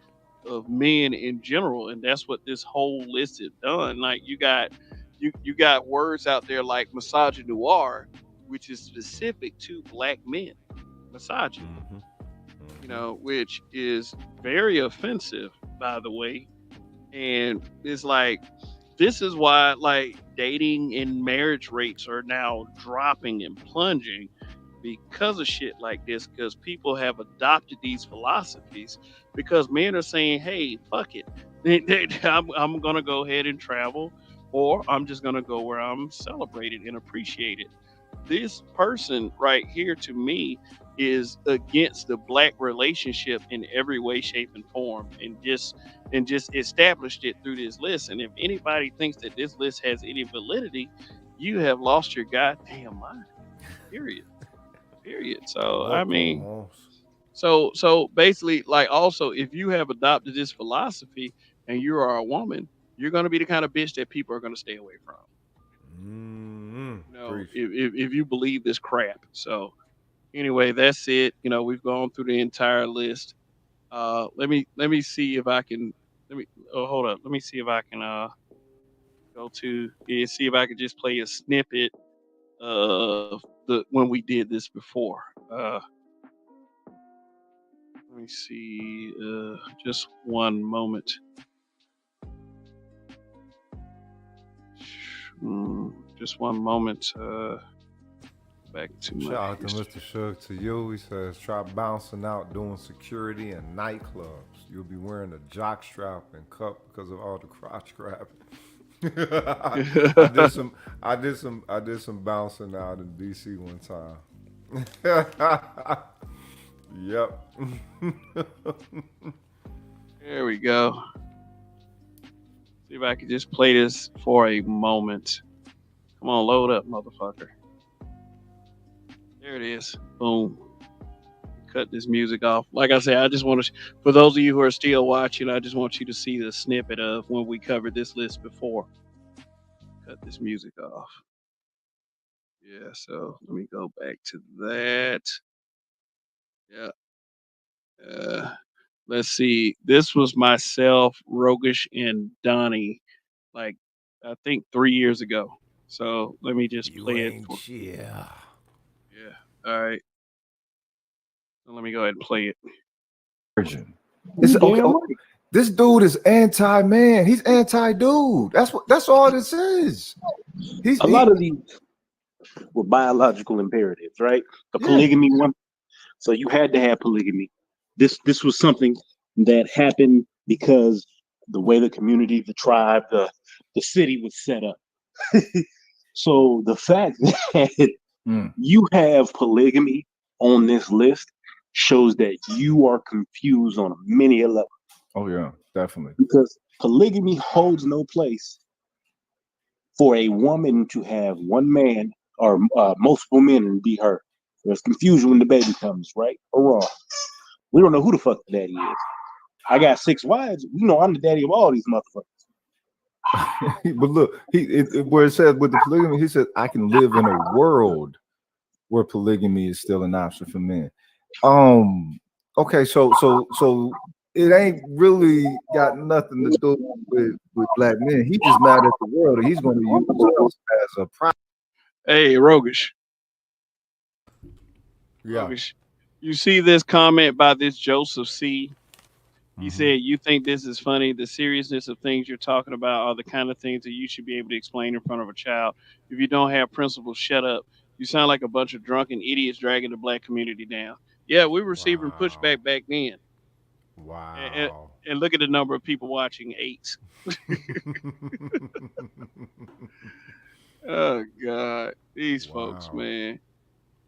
of men in general, and that's what this whole list has done. Like you got words out there like misogynoir, which is specific to black men, misogyny, which is very offensive, by the way. And it's like this is why like dating and marriage rates are now dropping and plunging because of shit like this, because people have adopted these philosophies because men are saying, hey, fuck it. I'm going to go ahead and travel, or I'm just going to go where I'm celebrated and appreciated. This person right here to me is against the black relationship in every way, shape, and form, and just established it through this list. And if anybody thinks that this list has any validity, you have lost your goddamn mind. Period. So I mean, so basically, like, also, if you have adopted this philosophy and you are a woman, you're going to be the kind of bitch that people are going to stay away from. If you believe this crap. So anyway, that's it. We've gone through the entire list. Let me see if I can. Let me. Oh, hold up. Let me see if I can go to. Yeah, see if I can just play a snippet of the when we did this before. Let me see. Just one moment. Just one moment. Back to my. Shout out to Mr. Shug to you. He says, try bouncing out doing security in nightclubs. You'll be wearing a jock strap and cup because of all the crotch grabbing. I did some bouncing out in DC one time. Yep. There we go. See if I can just play this for a moment. Come on, load up, motherfucker. There it is. Boom. Cut this music off. Like I said, I just want to, for those of you who are still watching, I just want you to see the snippet of when we covered this list before. Cut this music off. Yeah, so let me go back to that. Yeah. Let's see. This was myself, Rogish, and Donnie, like I think 3 years ago. So let me just play it for. Yeah. Yeah. All right. So let me go ahead and play it. It's okay. This dude is anti-man. He's anti-dude. That's all this is. A lot of these were biological imperatives, right? The polygamy one. So you had to have polygamy. This was something that happened because the way the community, the tribe, the city was set up. So the fact that you have polygamy on this list shows that you are confused on many levels. Oh yeah, definitely. because polygamy holds no place for a woman to have one man or multiple men and be her. There's confusion when the baby comes, right or wrong. We don't know who the fuck the daddy is. I got 6 wives. You know, I'm the daddy of all these motherfuckers. But look, where it says with the polygamy, he said, "I can live in a world where polygamy is still an option for men." Um. Okay, so it ain't really got nothing to do with black men. He just mad at the world, and he's going to use us as a prop. Hey, Rogish. Yeah. Rogish. You see this comment by this Joseph C. He Mm-hmm. said, "You think this is funny? The seriousness of things you're talking about are the kind of things that you should be able to explain in front of a child. If you don't have principles, shut up. You sound like a bunch of drunken idiots dragging the black community down." Yeah, we were receiving Wow. pushback back then. And, Wow. and look at the number of people watching eight. Oh God, these folks, Wow. man.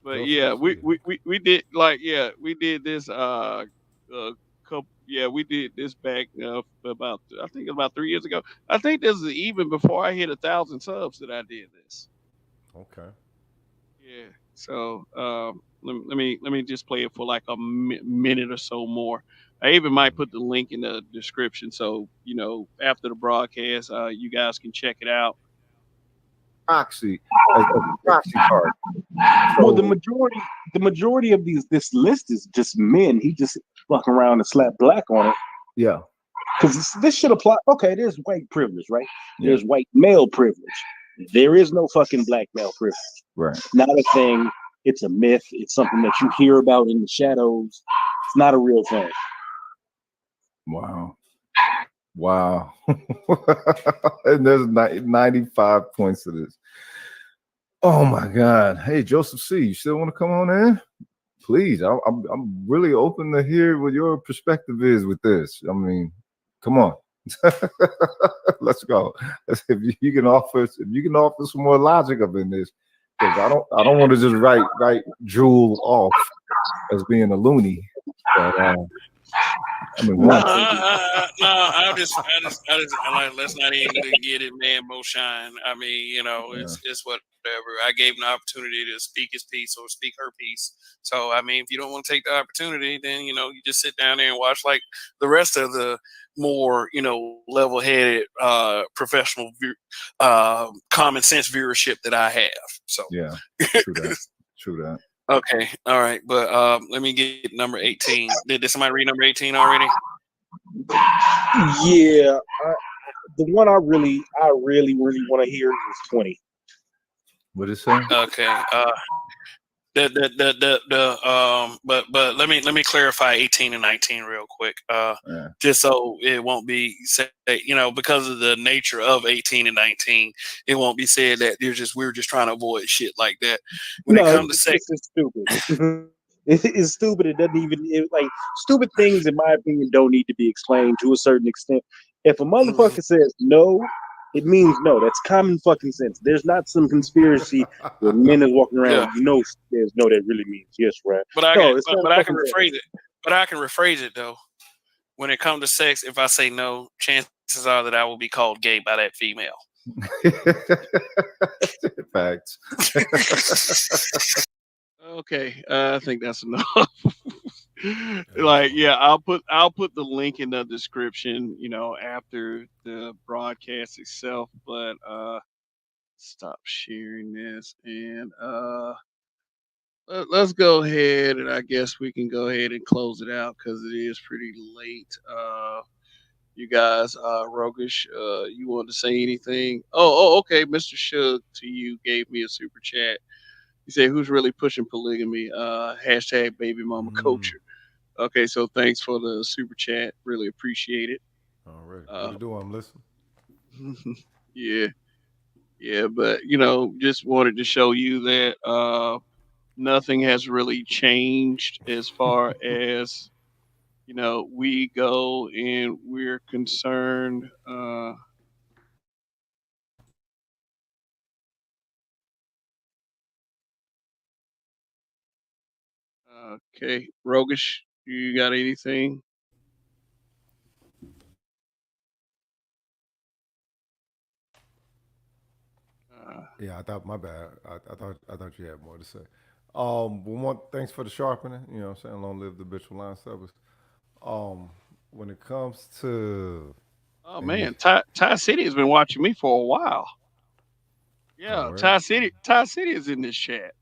But Joseph yeah, C. we did like we did this couple we did this back about I think about 3 years ago. I think this is even before I hit 1,000 subs that I did this. Okay. Yeah. So let me just play it for like a minute or so more. I even might Mhm. put the link in the description so after the broadcast you guys can check it out. Proxy as a proxy card. Well, So the majority of this list is just men. He just fucking around and slap black on it yeah, because this should apply. Okay, there's white privilege, right? yeah, There's white male privilege. There is no fucking black male privilege. right. Not a thing. It's a myth. It's something that you hear about in the shadows. It's not a real thing. Wow. Wow. And there's 95 points to this. Oh my God. Hey, Joseph C., you still want to come on in? Please. I'm really open to hear what your perspective is with this. I mean, come on. Let's go. If you can offer some more logic up in this, because I don't want to just write Jewel off as being a loony. But I mean, No, Not one. no, I like. Let's not even get it, man. Shine. I mean, Yeah. it's whatever. I gave him the opportunity to speak his piece or speak her piece. So, I mean, if you don't want to take the opportunity, then you just sit down there and watch like the rest of the more level-headed, professional, common sense viewership that I have. So, Yeah. True that. True that. okay, all right, but let me get number 18. Did somebody read number 18 already? yeah. The one I really want to hear is 20. What it say? Okay. But let me clarify 18 and 19 real quick. Yeah. Just so it won't be said, because of the nature of 18 and 19, it won't be said that we're just trying to avoid shit like that. When it No, comes to sex, it's stupid. It's stupid. It doesn't even like stupid things, in my opinion, don't need to be explained to a certain extent. If a motherfucker says no, it means no. That's common fucking sense. There's not some conspiracy where men is walking around. yeah, There's no. That really means yes, right? but I can No, it's but, not but I can fucking that. rephrase it. But I can rephrase it though. When it comes to sex, if I say no, chances are that I will be called gay by that female. Facts. Okay, I think that's enough. That's funny. Yeah, I'll put the link in the description, after the broadcast itself. But stop sharing this and let's go ahead and I guess we can go ahead and close it out because it is pretty late. You guys, Rogish, you want to say anything? Oh, okay. Mr. Shug to you gave me a super chat. He said, "Who's really pushing polygamy?" Hashtag baby mama Mm. culture. Okay, so thanks for the super chat. Really appreciate it. All right. What Uh, it do? I'm listening. yeah, yeah, but just wanted to show you that nothing has really changed as far as we go, and we're concerned. Okay, Rogish, you got anything? Yeah, I thought my bad. I thought you had more to say. Well, one thanks for the sharpening. You know, what I'm saying long live the habitual line service. Um, when it comes to Oh any, man, Ty City has been watching me for a while. oh Yeah, word, Ty City is in this chat.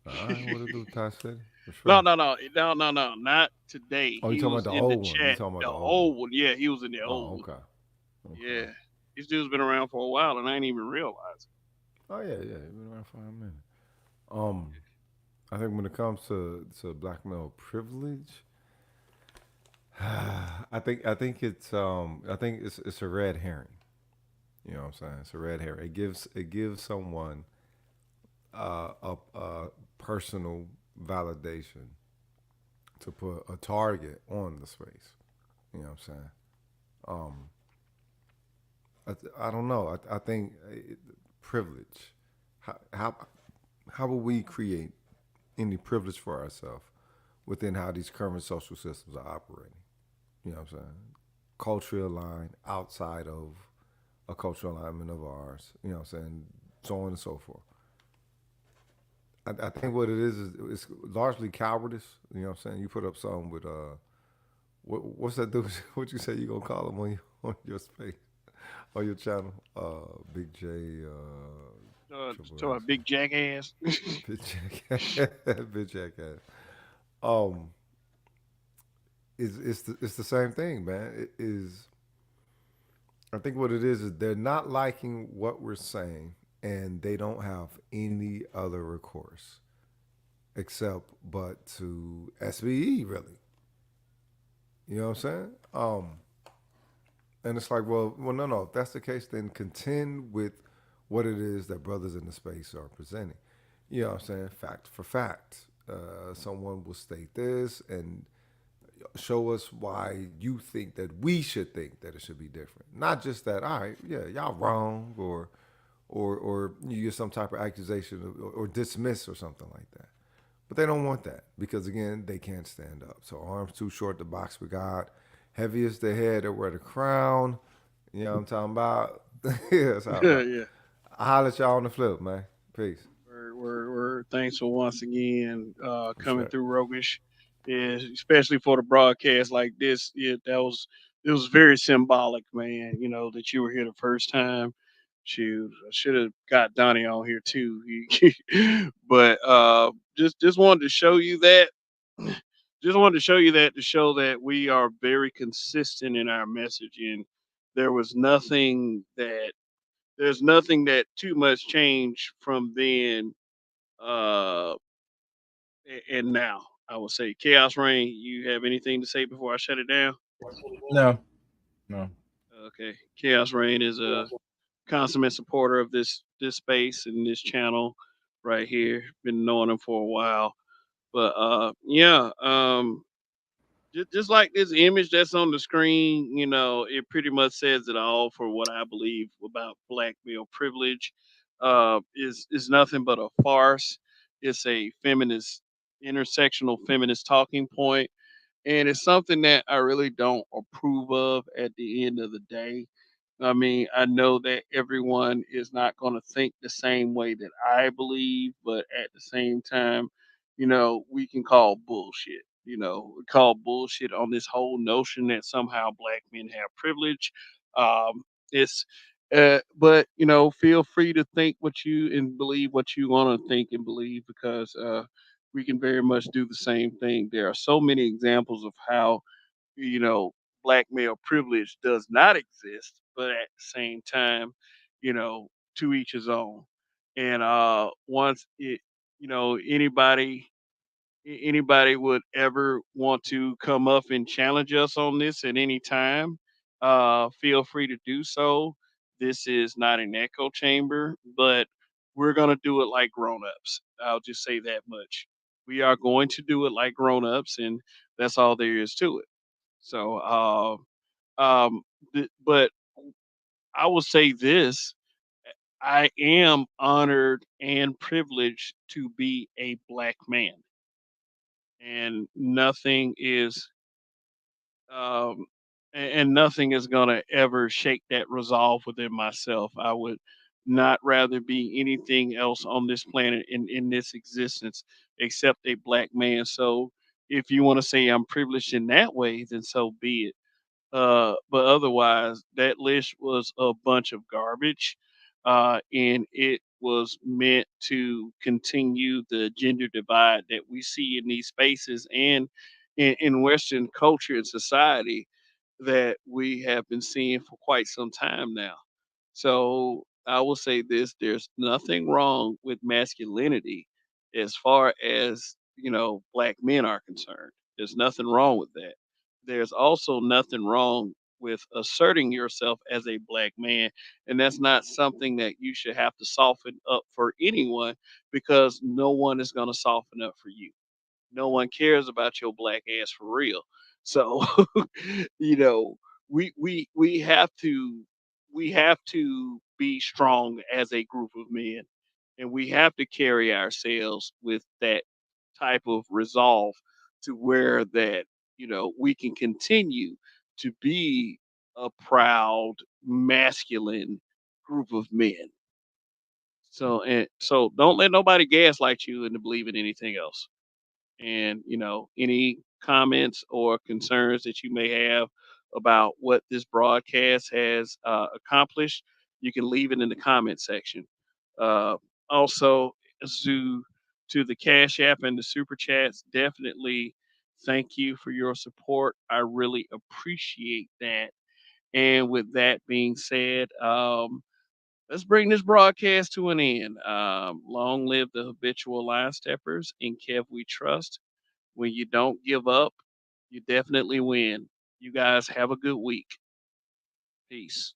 all right, what to do, Ty City for No, sure. no, no, no, no, no, not today. Oh, you He talking about was the in the old one? You chat, talking about the the old one? old one. Yeah, he was in the old Oh, one. okay, okay. Yeah, this dude's been around for a while, and I ain't even realized. Oh yeah, yeah, you've been around for a minute. Um, I think when it comes to black male privilege, I think it's a red herring. You know what I'm saying? It's a red herring. It gives someone a personal validation to put a target on the space. You know what I'm saying? Um, I don't know. I think privilege. How, how how will we create any privilege for ourselves within how these current social systems are operating? You know what I'm saying? Culturally aligned outside of a cultural alignment of ours. You know what I'm saying? So on and so forth. I think what it is it's largely cowardice. You know what I'm saying? You put up something with what's that dude? What you say you gonna call him on your space on your channel? Big J, Triple To a X, big jackass. Big Jack, Big Jackass. Um, it's the same thing, man. It is I think what it is they're not liking what we're saying, and they don't have any other recourse except but to SVE, really. You know what I'm saying? And it's like, well, no, no. If that's the case, then contend with what it is that brothers in the space are presenting. You know what I'm saying? Fact for fact. Someone will state this and show us why you think that we should think that it should be different. Not just that, all right, yeah, y'all wrong, or you get some type of accusation or dismiss or something like that. But they don't want that because again, they can't stand up. So arms too short to box with God. Heavy is the head that wear the crown. You know what I'm talking about? Yeah, that's how about. Yeah. I holler at y'all on the flip, man. Peace. We're thankful once again coming Respect. through Rogish, is especially for the broadcast like this. Yeah, that was it was very symbolic, man. You know that you were here the first time. Shoot, I should have got Donnie on here too. But just wanted to show you that. Just wanted to show you that to show that we are very consistent in our message, and there was nothing that there's nothing that too much changed from then uh, and now. I will say, Chaos Rain. You have anything to say before I shut it down? No, no. Okay, Chaos Rain is a consummate supporter of this space and this channel right here. Been knowing him for a while, but yeah, just like this image that's on the screen, it pretty much says it all for what I believe about black male privilege. Is nothing but a farce. It's a feminist, intersectional feminist talking point, and it's something that I really don't approve of. At the end of the day, I mean, I know that everyone is not going to think the same way that I believe, but at the same time, we can call bullshit. We call bullshit on this whole notion that somehow black men have privilege. It's, but feel free to think what you and believe what you want to think and believe because we can very much do the same thing. There are so many examples of how you know, black male privilege does not exist, but at the same time, to each his own. And once it, anybody would ever want to come up and challenge us on this at any time, feel free to do so. This is not an echo chamber, but we're gonna do it like grown-ups. I'll just say that much. We are going to do it like grown-ups, and that's all there is to it. So, but I will say this: I am honored and privileged to be a black man, and um, nothing is gonna ever shake that resolve within myself. I would not rather be anything else on this planet in this existence except a black man. So if you want to say I'm privileged in that way, then so be it. But otherwise, that list was a bunch of garbage, and it was meant to continue the gender divide that we see in these spaces and in Western culture and society that we have been seeing for quite some time now. So I will say this: there's nothing wrong with masculinity as far as black men are concerned. There's nothing wrong with that. There's also nothing wrong with asserting yourself as a black man, and that's not something that you should have to soften up for anyone, because no one is going to soften up for you. No one cares about your black ass for real. So, you know, we have to be strong as a group of men, and we have to carry ourselves with that type of resolve to where that we can continue to be a proud masculine group of men. So don't let nobody gaslight you into believing anything else. And any comments or concerns that you may have about what this broadcast has accomplished, you can leave it in the comment section. uh, Also, to the cash app and the super chats, definitely thank you for your support. I really appreciate that. And with that being said, let's bring this broadcast to an end. Long live the habitual line steppers. In Kev we trust. When you don't give up, you definitely win. You guys have a good week. Peace.